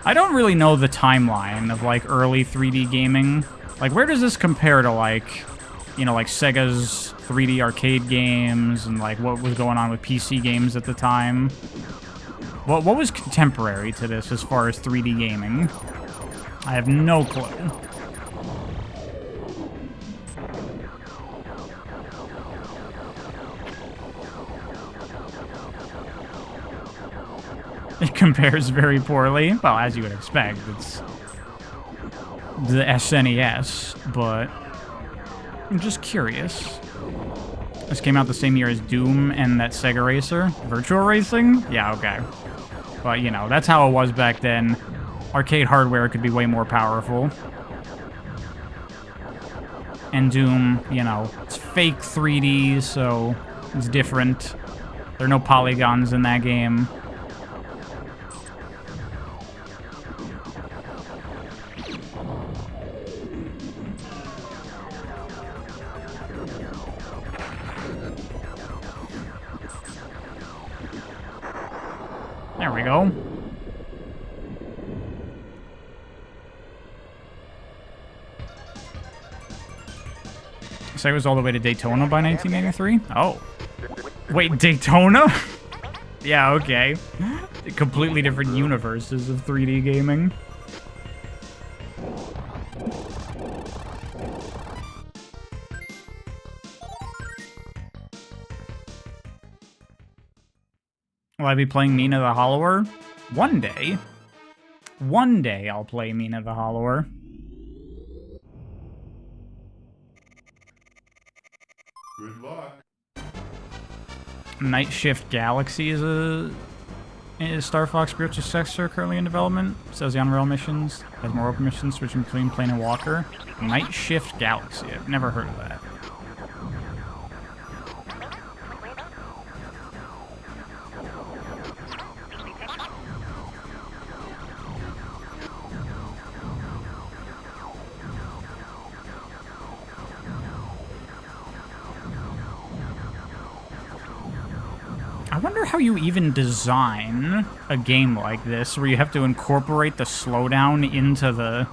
I don't really know the timeline of, like, early 3D gaming. Like, where does this compare to, like, you know, like Sega's 3D arcade games and, like, what was going on with PC games at the time? What was contemporary to this as far as 3D gaming? I have no clue. It compares very poorly. Well, as you would expect, it's the SNES, but I'm just curious. This came out the same year as Doom and that Sega Racer. Virtual Racing? Yeah, okay. But, you know, that's how it was back then. Arcade hardware could be way more powerful. And Doom, you know, it's fake 3D, so it's different. There are no polygons in that game. There we go. So it was all the way to Daytona by 1983? Oh. Wait, Daytona? Yeah, okay. Completely different universes of 3D gaming. Will I be playing Mina the Hollower? One day. One day I'll play Mina the Hollower. Good luck. Night Shift Galaxy is Star Fox Spiritual Successor currently in development. Says the on-rail missions. Has more open missions switching between Plane and Walker. Night Shift Galaxy. I've never heard of that. I wonder how you even design a game like this, where you have to incorporate the slowdown into the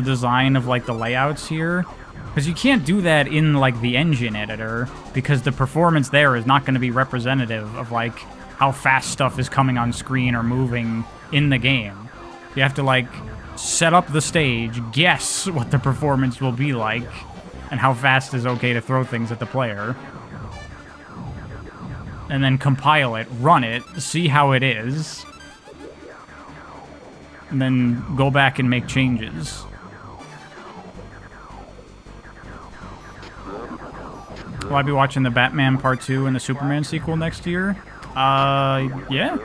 design of, like, the layouts here. Because you can't do that in, like, the engine editor, because the performance there is not going to be representative of, like, how fast stuff is coming on screen or moving in the game. You have to, like, set up the stage, guess what the performance will be like, and how fast is okay to throw things at the player. And then compile it, run it, see how it is, and then go back and make changes. Will I be watching the Batman Part 2 and the Superman sequel next year? Yeah.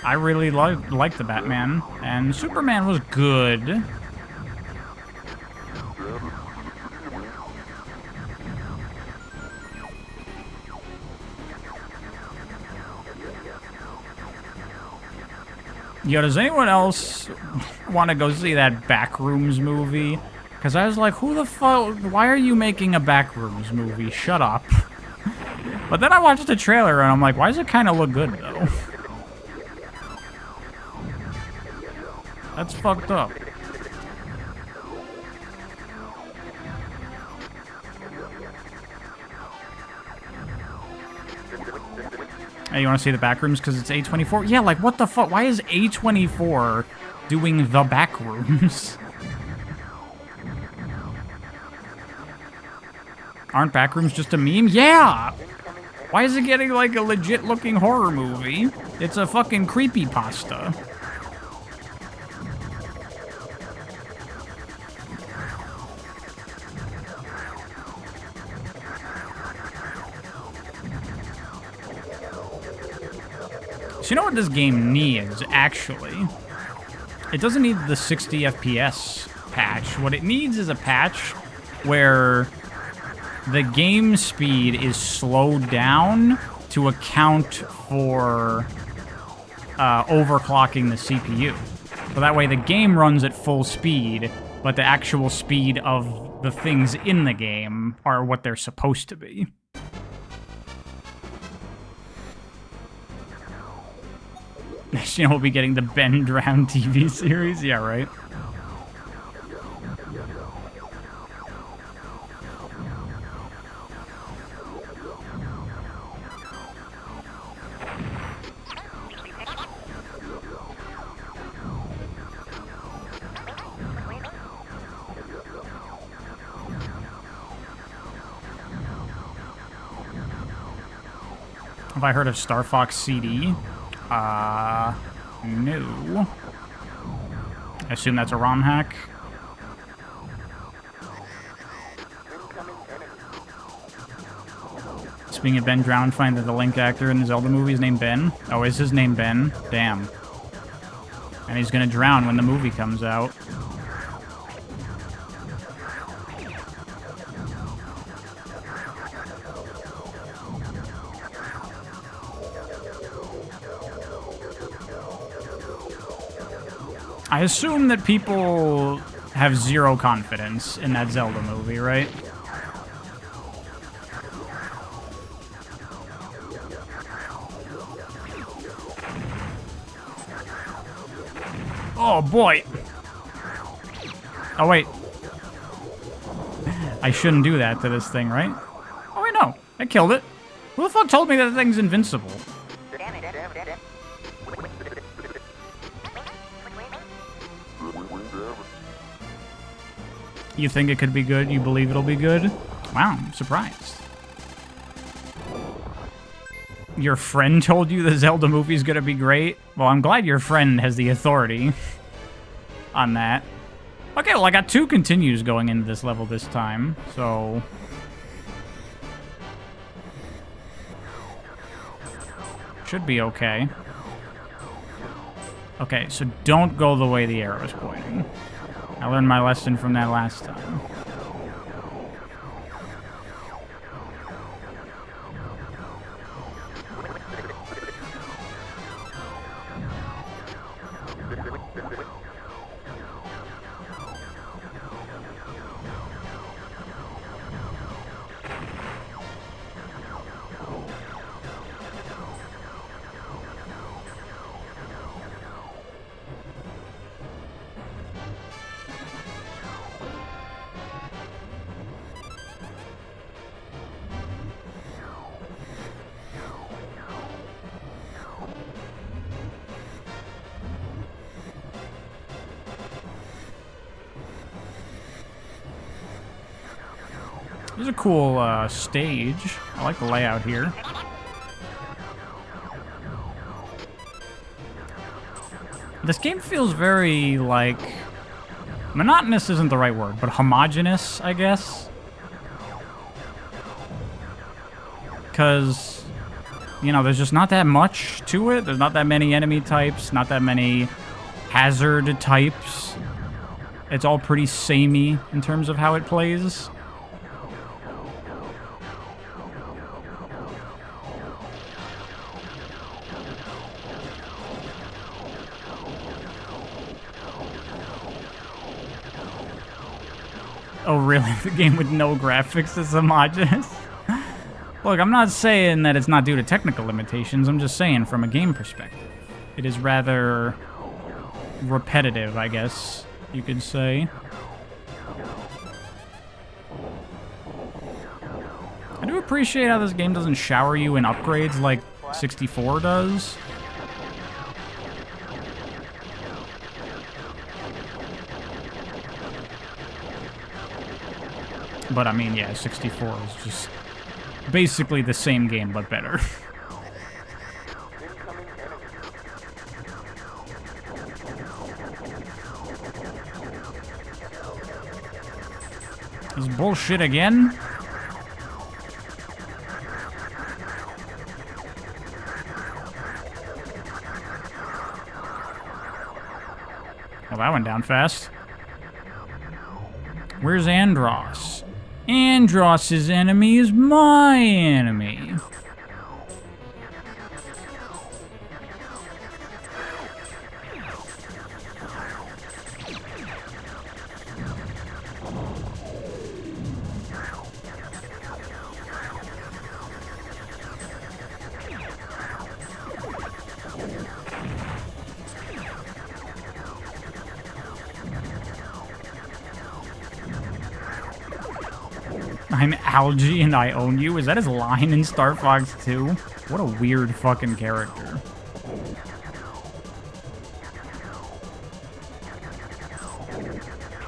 I really like the Batman, and Superman was good. Yo, does anyone else want to go see that Backrooms movie? Because I was like, who the fuck? Why are you making a Backrooms movie? Shut up. But then I watched the trailer and I'm like, why does it kind of look good, though? That's fucked up. Hey, you want to see the Backrooms because it's A24? Yeah, like, what the fuck? Why is A24 doing the Backrooms? Aren't Backrooms just a meme? Yeah! Why is it getting, like, a legit-looking horror movie? It's a fucking creepypasta. So you know what this game needs, actually? It doesn't need the 60 FPS patch. What it needs is a patch where the game speed is slowed down to account for overclocking the CPU. So that way the game runs at full speed, but the actual speed of the things in the game are what they're supposed to be. Next, we'll be getting the Ben Drown TV series. Yeah, right. Have I heard of Star Fox CD? No. I assume that's a ROM hack. Speaking of Ben Drown, find that the Link actor in the Zelda movie is named Ben. Oh, is his name Ben? Damn. And he's gonna drown when the movie comes out. I assume that people have zero confidence in that Zelda movie, right? Oh, boy. Oh, wait. I shouldn't do that to this thing, right? Oh, wait, no. I killed it. Who the fuck told me that thing's invincible? You think it could be good? You believe it'll be good? Wow, I'm surprised. Your friend told you the Zelda movie's gonna be great? Well, I'm glad your friend has the authority on that. Okay, well, I got 2 continues going into this level this time, so... should be okay. Okay, so don't go the way the arrow's pointing. I learned my lesson from that last time. This is a cool stage. I like the layout here. This game feels very, like... monotonous isn't the right word, but homogeneous, I guess. Because, you know, there's just not that much to it. There's not that many enemy types, not that many hazard types. It's all pretty samey in terms of how it plays. Oh, really? The game with no graphics is homogeneous? Look, I'm not saying that it's not due to technical limitations. I'm just saying from a game perspective. It is rather repetitive, I guess you could say. I do appreciate how this game doesn't shower you in upgrades like 64 does. But I mean, yeah, 64 is just basically the same game, but better. This bullshit again? that went down fast. Where's Andross? Andross's enemy is my enemy. I'm Algae and I own you. Is that his line in Star Fox 2? What a weird fucking character.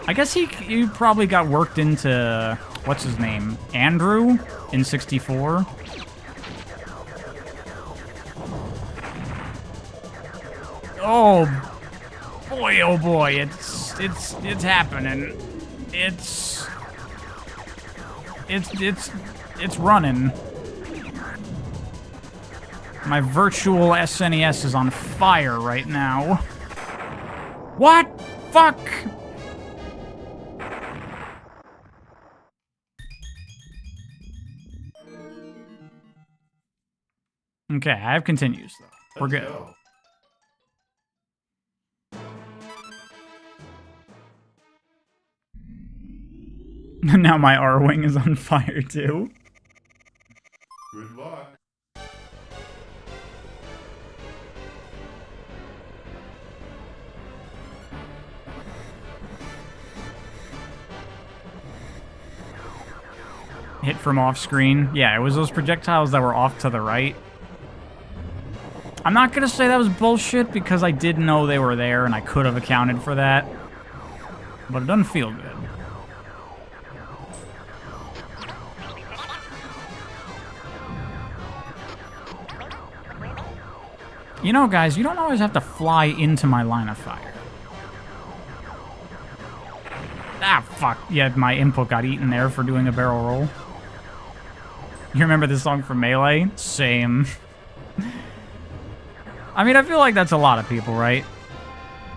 I guess he probably got worked into, what's his name? Andrew in 64. Oh boy, it's happening. It's running. My virtual SNES is on fire right now. What? Fuck! Okay, I have continues though. We're Let's good. go. Now my R-Wing is on fire too. Good luck. Hit from off screen. Yeah, it was those projectiles that were off to the right. I'm not gonna say that was bullshit because I did know they were there and I could have accounted for that. But it doesn't feel good. You know, guys, you don't always have to fly into my line of fire. Ah, fuck. Yeah, my input got eaten there for doing a barrel roll. You remember this song from Melee? Same. I mean, I feel like that's a lot of people, right?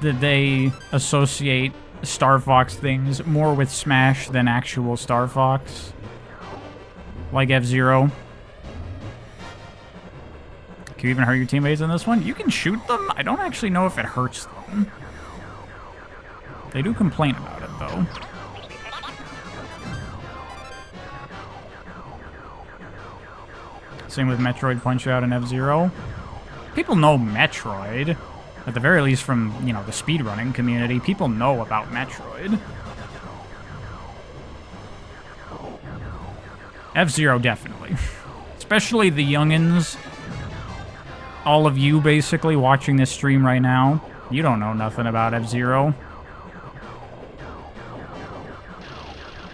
That they associate Star Fox things more with Smash than actual Star Fox. Like F-Zero. Can you even hurt your teammates in this one? You can shoot them? I don't actually know if it hurts them. They do complain about it, though. Same with Metroid Punch-Out and F-Zero. People know Metroid. At the very least from, you know, the speedrunning community. People know about Metroid. F-Zero, definitely. Especially the youngins. All of you, basically, watching this stream right now. You don't know nothing about F-Zero.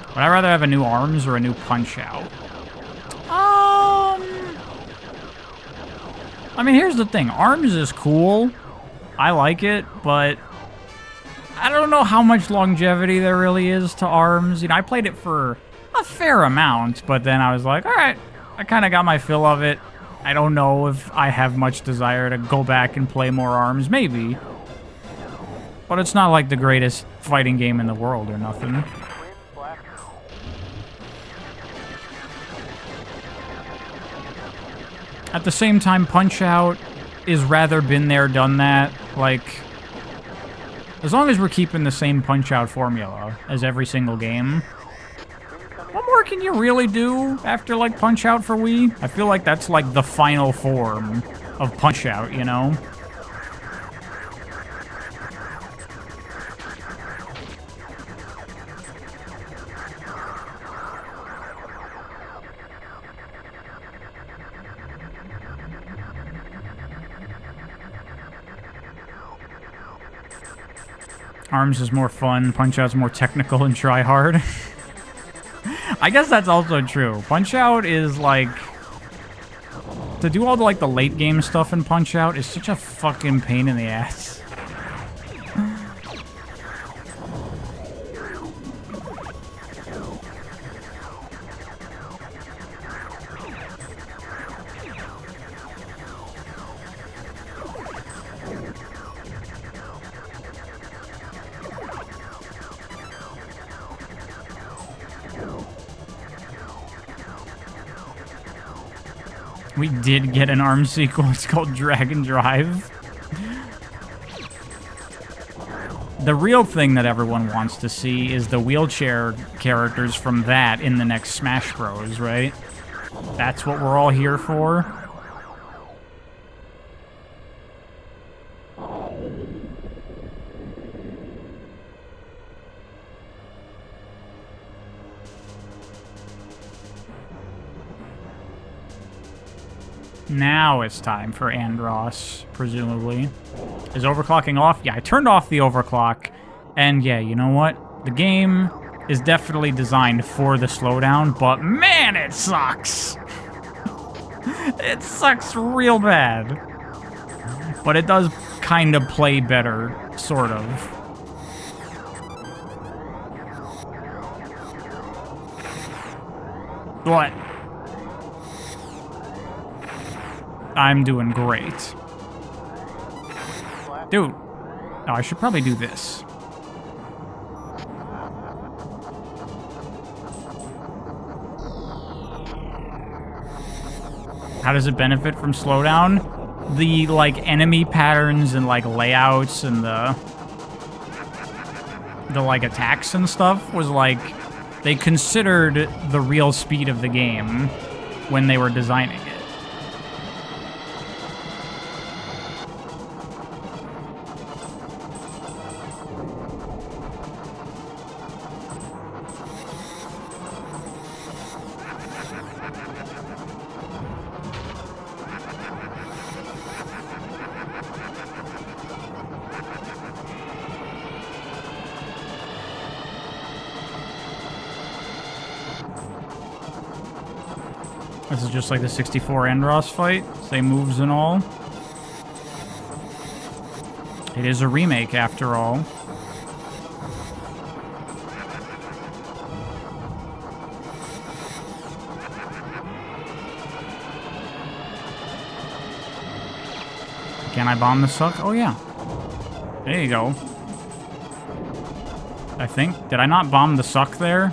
Would I rather have a new ARMS or a new Punch-Out? I mean, here's the thing. ARMS is cool. I like it, but I don't know how much longevity there really is to ARMS. You know, I played it for a fair amount, but then I was like, all right, I kind of got my fill of it. I don't know if I have much desire to go back and play more ARMS. Maybe. But it's not like the greatest fighting game in the world or nothing. At the same time, Punch-Out is rather been there, done that. Like, as long as we're keeping the same Punch-Out formula as every single game, what more can you really do after, like, Punch-Out for Wii? I feel like that's, like, the final form of Punch-Out, you know? ARMS is more fun, Punch-Out's more technical and try-hard. I guess that's also true. Punch-Out is, like... To do all the, like, the late-game stuff in Punch-Out is such a fucking pain in the ass. We did get an ARM sequel. It's called Dragon Drive. The real thing that everyone wants to see is the wheelchair characters from that in the next Smash Bros, right? That's what we're all here for. Now it's time for Andross, presumably. Is overclocking off? Yeah, I turned off the overclock. And yeah, you know what? The game is definitely designed for the slowdown, but man, it sucks! It sucks real bad. But it does kind of play better, sort of. What? I'm doing great. Dude. Oh, I should probably do this. How does it benefit from slowdown? The, like, enemy patterns and, like, layouts and the like, attacks and stuff was, like, they considered the real speed of the game when they were designing it. This is just like the 64 Andross fight, same moves and all. It is a remake after all. Can I bomb the suck? Oh yeah. There you go. I think. Did I not bomb the suck there?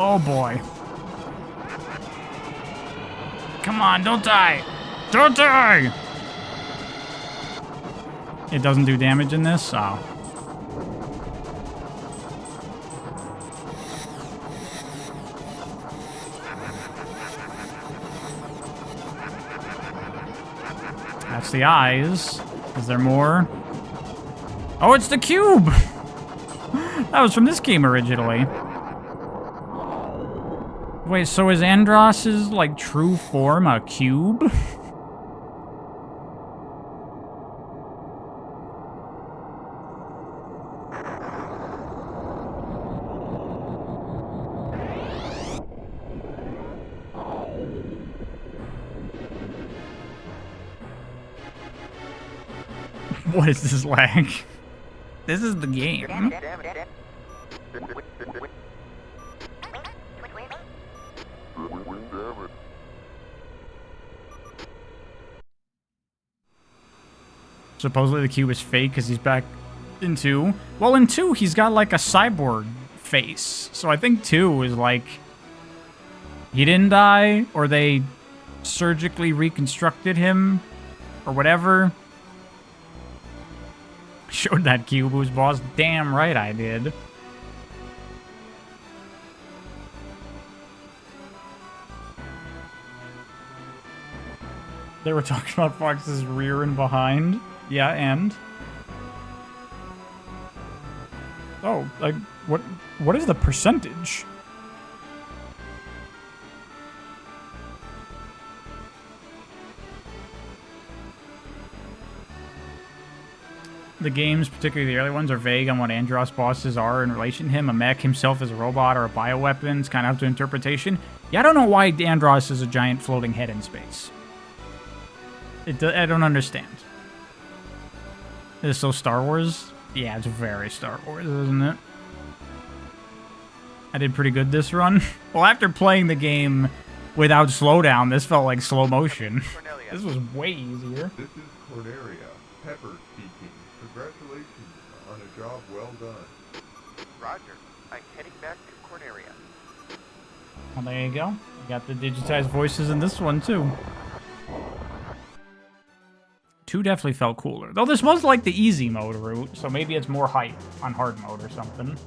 Oh boy. Come on, don't die! Don't die! It doesn't do damage in this? Oh. That's the eyes. Is there more? Oh, it's the cube! That was from this game originally. Wait, so is Andross's, like, true form a cube? What is this lag? This is the game. Supposedly the cube is fake because he's back in 2. Well, in 2, he's got like a cyborg face. So I think 2 is like... he didn't die, or they surgically reconstructed him, or whatever. Showed that cube who's boss. Damn right I did. They were talking about Fox's rear and behind. Yeah, and? Oh, like, what is the percentage? The games, particularly the early ones, are vague on what Andross bosses are in relation to him. A mech himself is a robot or a bioweapon. It's kind of up to interpretation. Yeah, I don't know why Andross is a giant floating head in space. I don't understand. Is it so Star Wars? Yeah, it's very Star Wars, isn't it? I did pretty good this run. Well, after playing the game without slowdown, this felt like slow motion. This was way easier. This is Corneria. Pepper speaking. Congratulations on a job well done. Roger. I'm heading back to Corneria. Well, there you go. You got the digitized voices in this one, too. 2 definitely felt cooler. Though this was like the easy mode route, so maybe it's more hype on hard mode or something.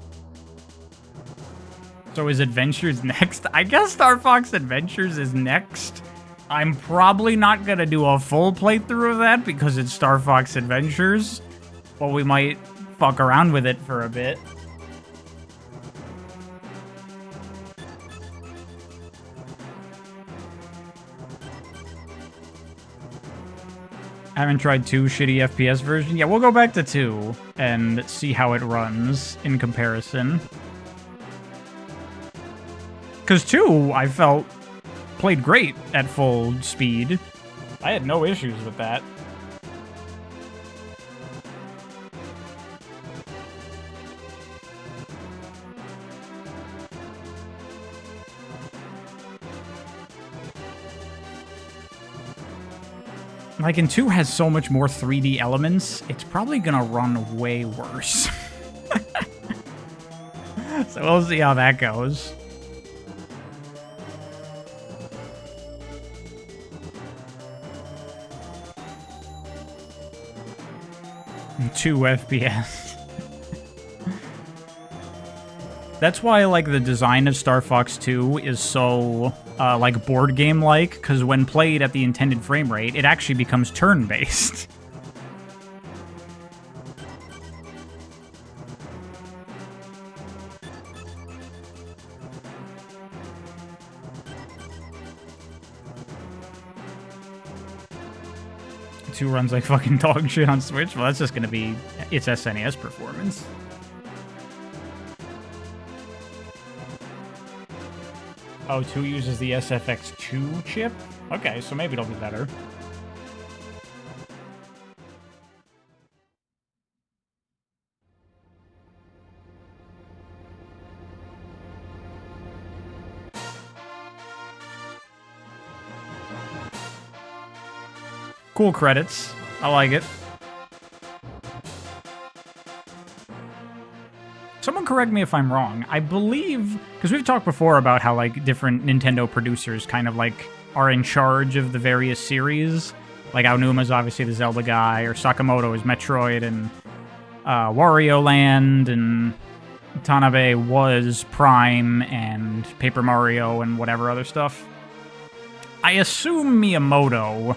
So is Adventures next? I guess Star Fox Adventures is next. I'm probably not going to do a full playthrough of that because it's Star Fox Adventures. But we might fuck around with it for a bit. I haven't tried 2 shitty FPS version. Yeah, we'll go back to 2 and see how it runs in comparison. Because 2, I felt, played great at full speed. I had no issues with that. Like, and 2 has so much more 3D elements, it's probably gonna run way worse. So we'll see how that goes. 2 FPS. That's why, like, the design of Star Fox 2 is so, like, board game-like, because when played at the intended frame rate, it actually becomes turn-based. Two runs like fucking dog shit on Switch. Well, that's just gonna be its SNES performance. Oh, 2 uses the SFX2 chip? Okay, so maybe it'll be better. Cool credits. I like it. Someone correct me if I'm wrong. I believe, because we've talked before about how, like, different Nintendo producers kind of, like, are in charge of the various series. Like, Aonuma's obviously the Zelda guy, or Sakamoto is Metroid and Wario Land, and Tanabe was Prime and Paper Mario and whatever other stuff. I assume Miyamoto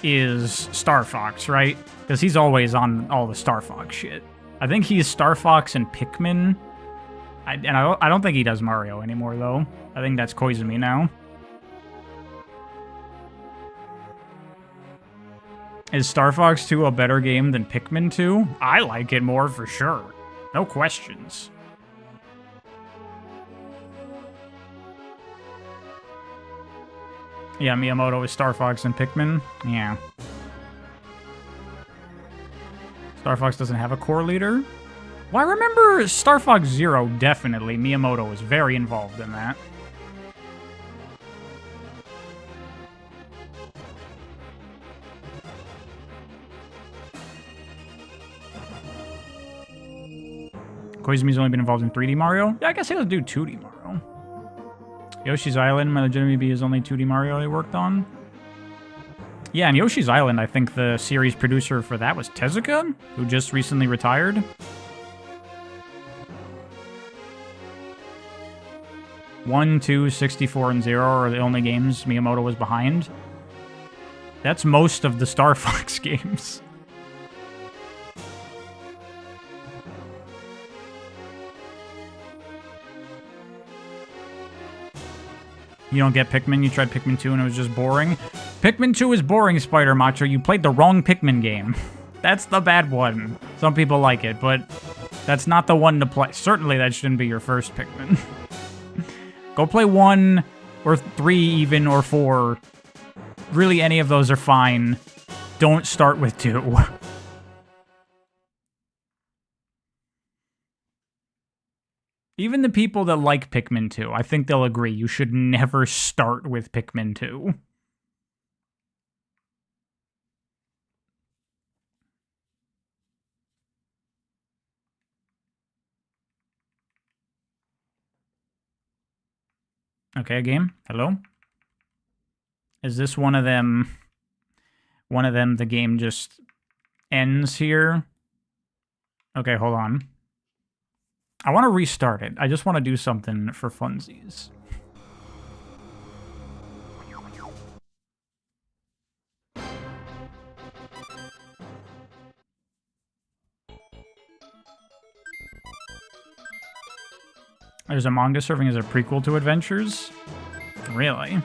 is Star Fox, right? Because he's always on all the Star Fox shit. I think he's Star Fox and Pikmin. I don't think he does Mario anymore, though. I think that's Koizumi now. Is Star Fox 2 a better game than Pikmin 2? I like it more for sure. No questions. Yeah, Miyamoto is Star Fox and Pikmin. Yeah. Star Fox doesn't have a core leader? Well, I remember Star Fox Zero, definitely. Miyamoto was very involved in that. Koizumi's only been involved in 3D Mario? Yeah, I guess he'll do 2D Mario. Yoshi's Island might legitimately be his only 2D Mario he worked on. Yeah, and Yoshi's Island, I think the series producer for that was Tezuka, who just recently retired. One, 2, 64, and 0 are the only games Miyamoto was behind. That's most of the Star Fox games. You don't get Pikmin? You tried Pikmin 2 and it was just boring? Pikmin 2 is boring, Spider Macho. You played the wrong Pikmin game. That's the bad one. Some people like it, but that's not the one to play. Certainly that shouldn't be your first Pikmin. Go play 1 or 3 even, or 4. Really, any of those are fine. Don't start with 2. Even the people that like Pikmin 2, I think they'll agree you should never start with Pikmin 2. Okay, game. Hello? Is this one of them... One of them, the game just ends here? Okay, hold on. I want to restart it. I just want to do something for funsies. There's a manga serving as a prequel to Adventures? Really?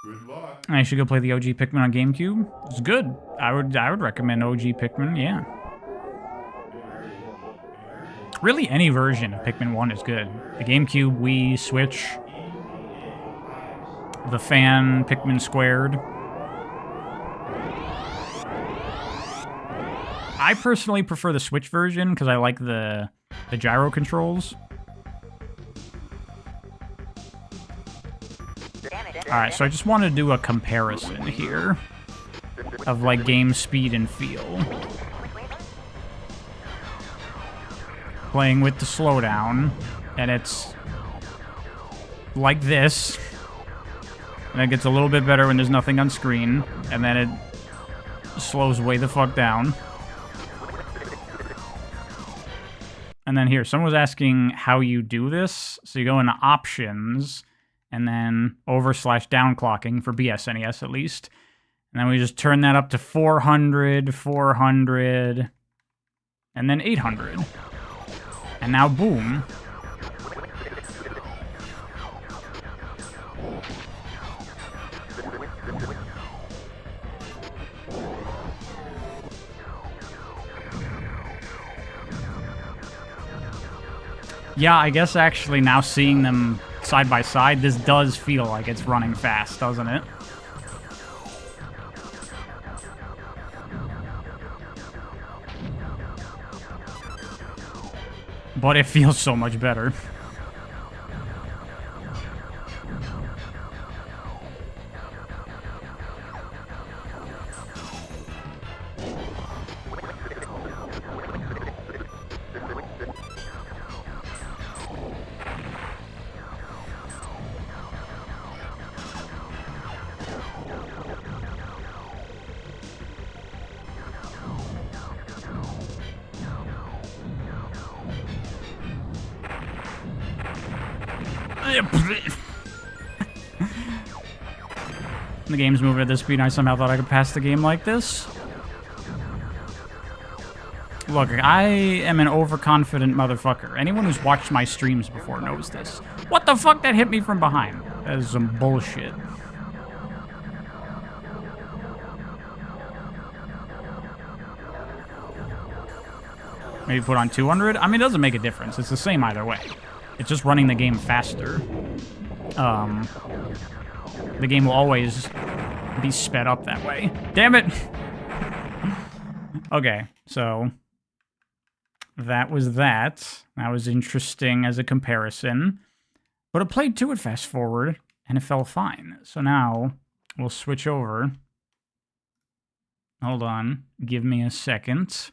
Good luck. I should go play the OG Pikmin on GameCube. It's good. I would recommend OG Pikmin, yeah. Really, any version of Pikmin 1 is good. The GameCube, Wii, Switch, the fan, Pikmin Squared. I personally prefer the Switch version because I like the gyro controls. Alright, so I just want to do a comparison here of like game speed and feel. Playing with the slowdown, and it's like this. And it gets a little bit better when there's nothing on screen, and then it slows way the fuck down. And then here, someone was asking how you do this. So you go into options, and then over/downclocking for BSNES at least. And then we just turn that up to 400, 400, and then 800. And now, boom. Yeah, I guess actually now seeing them side by side, this does feel like it's running fast, doesn't it? But it feels so much better. The game's moving at this speed, and I somehow thought I could pass the game like this. Look, I am an overconfident motherfucker. Anyone who's watched my streams before knows this. What the fuck? That hit me from behind. That is some bullshit. Maybe put on 200? I mean, it doesn't make a difference. It's the same either way. It's just running the game faster. The game will always be sped up that way. Damn it! Okay, so that was that. That was interesting as a comparison. But it played to it fast forward, and it felt fine. So now we'll switch over. Hold on. Give me a second.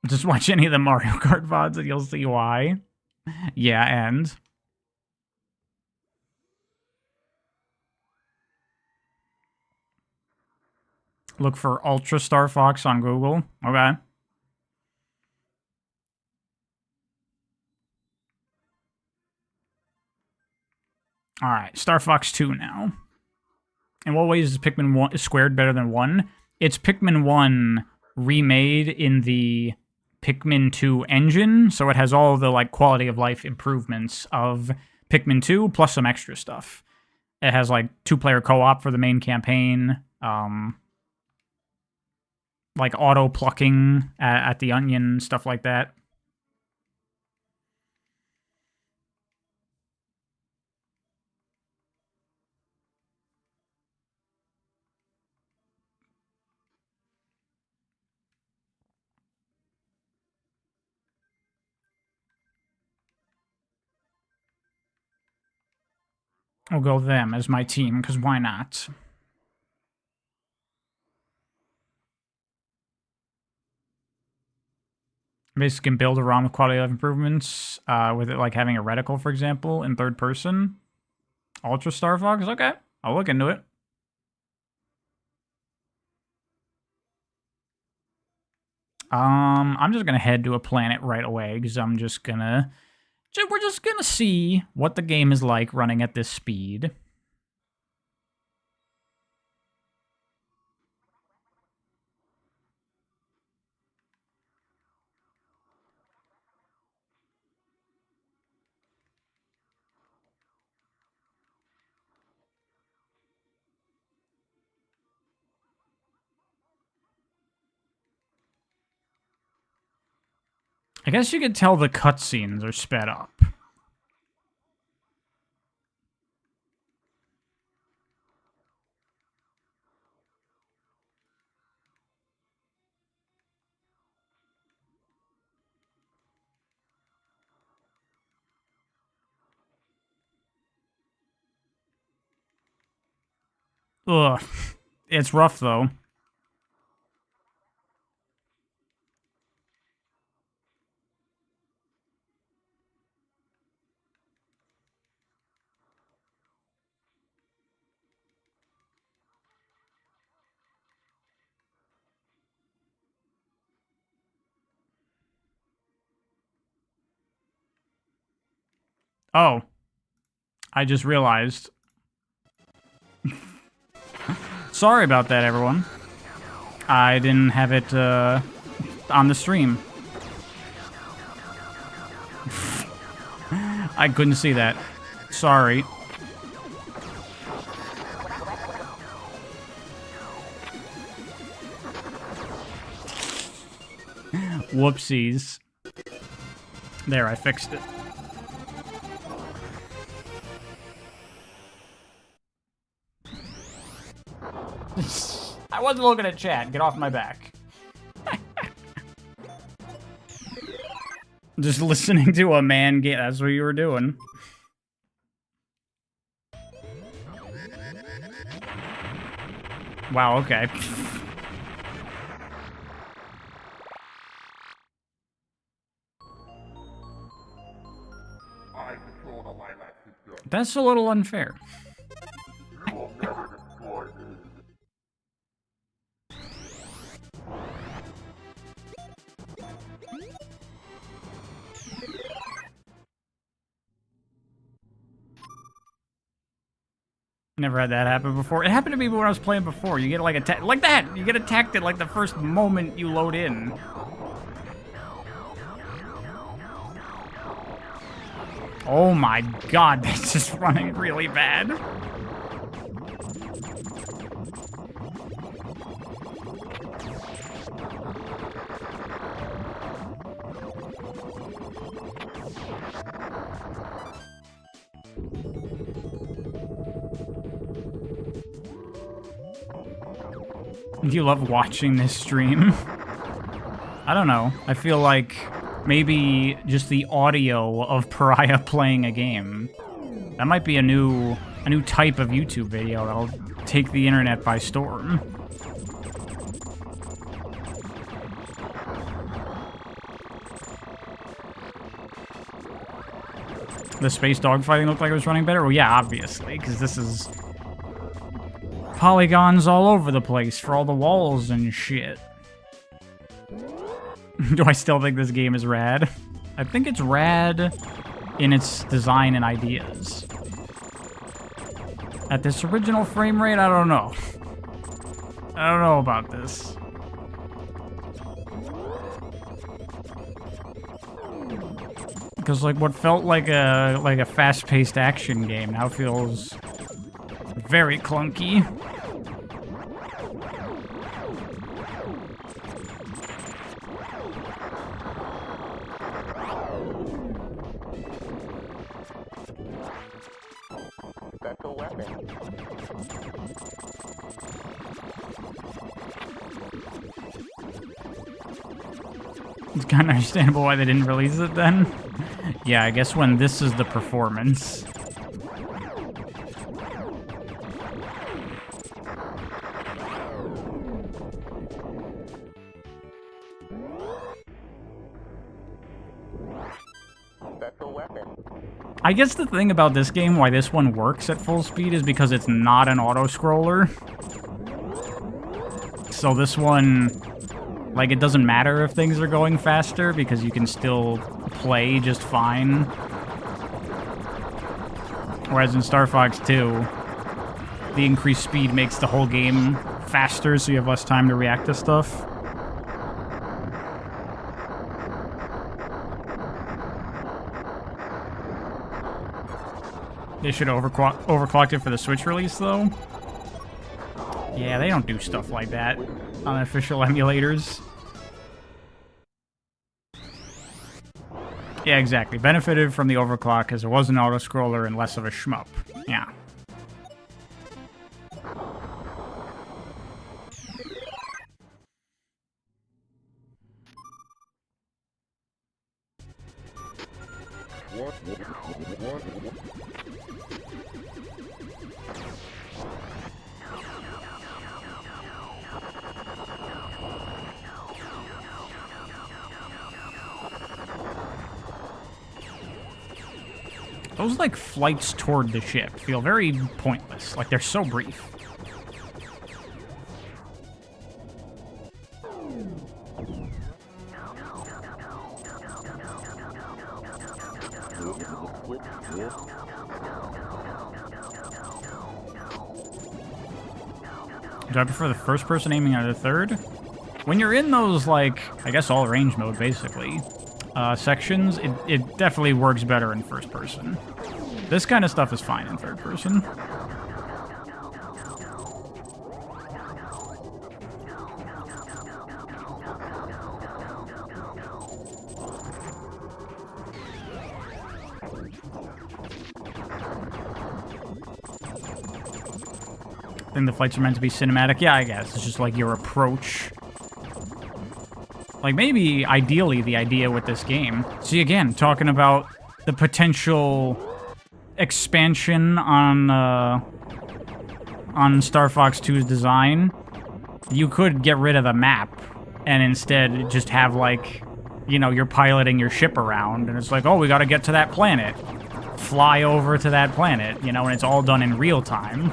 Just watch any of the Mario Kart VODs and you'll see why. Yeah, and... look for Ultra Star Fox on Google. Okay. Alright, Star Fox 2 now. In what ways is Pikmin 1 squared better than 1? It's Pikmin 1 remade in the Pikmin 2 engine, so it has all the like quality of life improvements of Pikmin 2 plus some extra stuff. It has like 2-player co-op for the main campaign, like auto plucking at the onion, stuff like that. I'll go them as my team, because why not? Basically can build around with quality of life improvements, with it like having a reticle, for example, in third person. Ultra Star Fox? Okay, I'll look into it. I'm just gonna head to a planet right away, because we're just gonna see what the game is like running at this speed. I guess you could tell the cutscenes are sped up. Ugh. It's rough, though. Oh. I just realized. Sorry about that, everyone. I didn't have it on the stream. I couldn't see that. Sorry. Whoopsies. There, I fixed it. I wasn't looking at chat. Get off my back. Just listening to a man get. That's what you were doing. Wow, okay. That's a little unfair. Never had that happen before. It happened to me when I was playing before. You get like attacked like that. You get attacked at like the first moment you load in. Oh my god, that's just running really bad. Do you love watching this stream? I don't know. I feel like maybe just the audio of Pariah playing a game. That might be a new type of YouTube video that'll take the internet by storm. The space dogfighting looked like it was running better? Well, yeah, obviously, because this is polygons all over the place for all the walls and shit. Do I still think this game is rad? I think it's rad in its design and ideas. At this original frame rate, I don't know. I don't know about this. Because like what felt like a fast-paced action game now feels very clunky. Special weapon. It's kind of understandable why they didn't release it then. Yeah, I guess when this is the performance. weapon. I guess the thing about this game, why this one works at full speed, is because it's not an auto-scroller. So this one, like, it doesn't matter if things are going faster, because you can still play just fine. Whereas in Star Fox 2, the increased speed makes the whole game faster, so you have less time to react to stuff. They should have overclocked it for the Switch release, though. Yeah, they don't do stuff like that on official emulators. Yeah, exactly. Benefited from the overclock because it was an auto-scroller and less of a shmup. Yeah. Those, like, flights toward the ship feel very pointless. Like, they're so brief. Do I prefer the first-person aiming or the third? When you're in those, like, I guess all-range mode, basically, sections, it definitely works better in first-person. This kind of stuff is fine in third-person. I think the fights are meant to be cinematic. Yeah, I guess. It's just like your approach. Like, maybe, ideally, the idea with this game... See, again, talking about the potential expansion on Star Fox 2's design. You could get rid of the map and instead just have, like, you know, you're piloting your ship around, and it's like, oh, we gotta get to that planet. Fly over to that planet, you know, and it's all done in real time.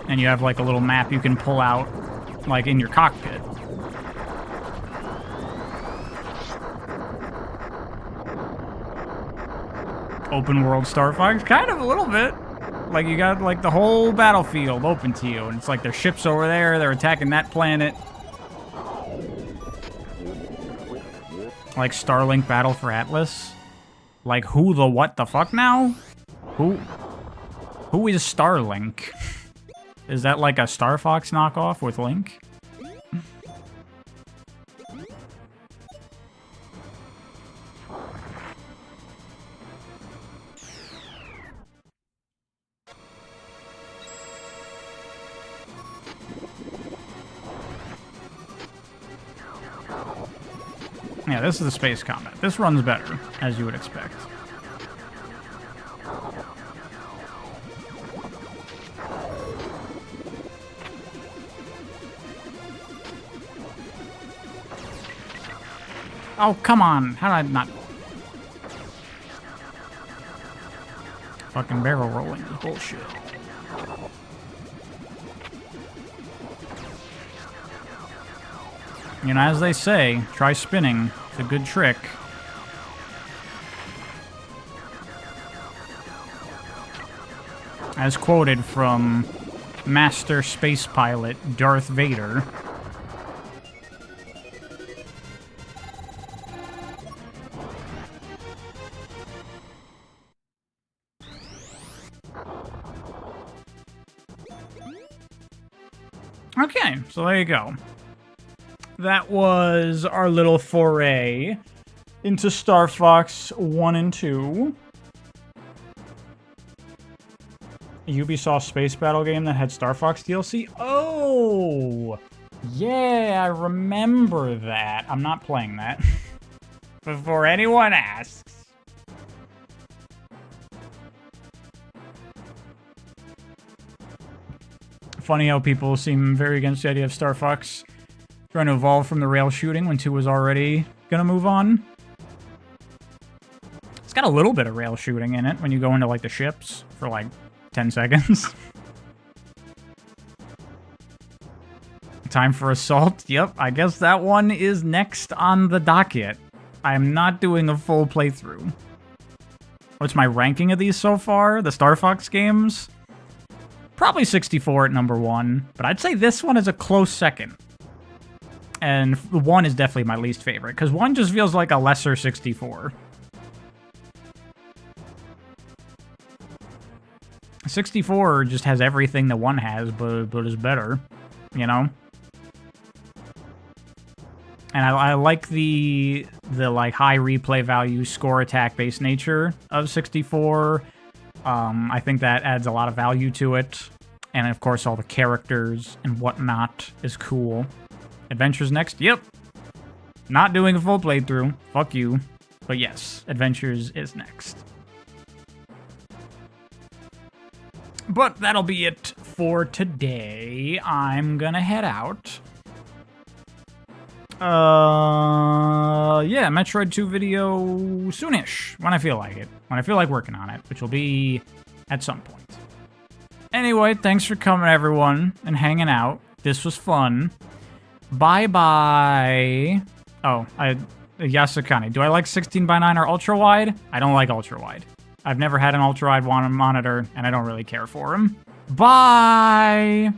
And you have, like, a little map you can pull out, like, in your cockpit. Open world Star Fox? Kind of, a little bit. Like, you got, like, the whole battlefield open to you, and it's like their ship's over there, they're attacking that planet. Like Starlink Battle for Atlas. Like, who the what the fuck now? Who is Starlink? Is that like a Star Fox knockoff with Link? Yeah, this is the space combat. This runs better, as you would expect. Oh, come on. How did I not... Fucking barrel rolling is bullshit. You know, as they say, try spinning. It's a good trick. As quoted from Master Space Pilot Darth Vader. Okay, so there you go. That was our little foray into Star Fox 1 and 2. A Ubisoft space battle game that had Star Fox DLC? Oh! Yeah, I remember that. I'm not playing that. Before anyone asks. Funny how people seem very against the idea of Star Fox trying to evolve from the rail shooting when 2 was already gonna move on. got a little bit of rail shooting in it when you go into, like, the ships for, like, 10 seconds. Time for Assault. Yep, I guess that one is next on the docket. I'm not doing a full playthrough. What's my ranking of these so far? The Star Fox games? Probably 64 at number 1, but I'd say this one is a close second. And 1 is definitely my least favorite, because 1 just feels like a lesser 64. 64 just has everything that 1 has, but is better, you know? And I like the like high replay value, score attack based nature of 64. I think that adds a lot of value to it. And of course, all the characters and whatnot is cool. Adventures next? Yep. Not doing a full playthrough. Fuck you. But yes, Adventures is next. But that'll be it for today. I'm gonna head out. Yeah, Metroid 2 video soonish, when I feel like it. When I feel like working on it, which will be at some point. Anyway, thanks for coming, everyone, and hanging out. This was fun. Bye-bye. Oh, Yasukani. Do I like 16:9 or ultra-wide? I don't like ultra-wide. I've never had an ultra-wide monitor, and I don't really care for them. Bye!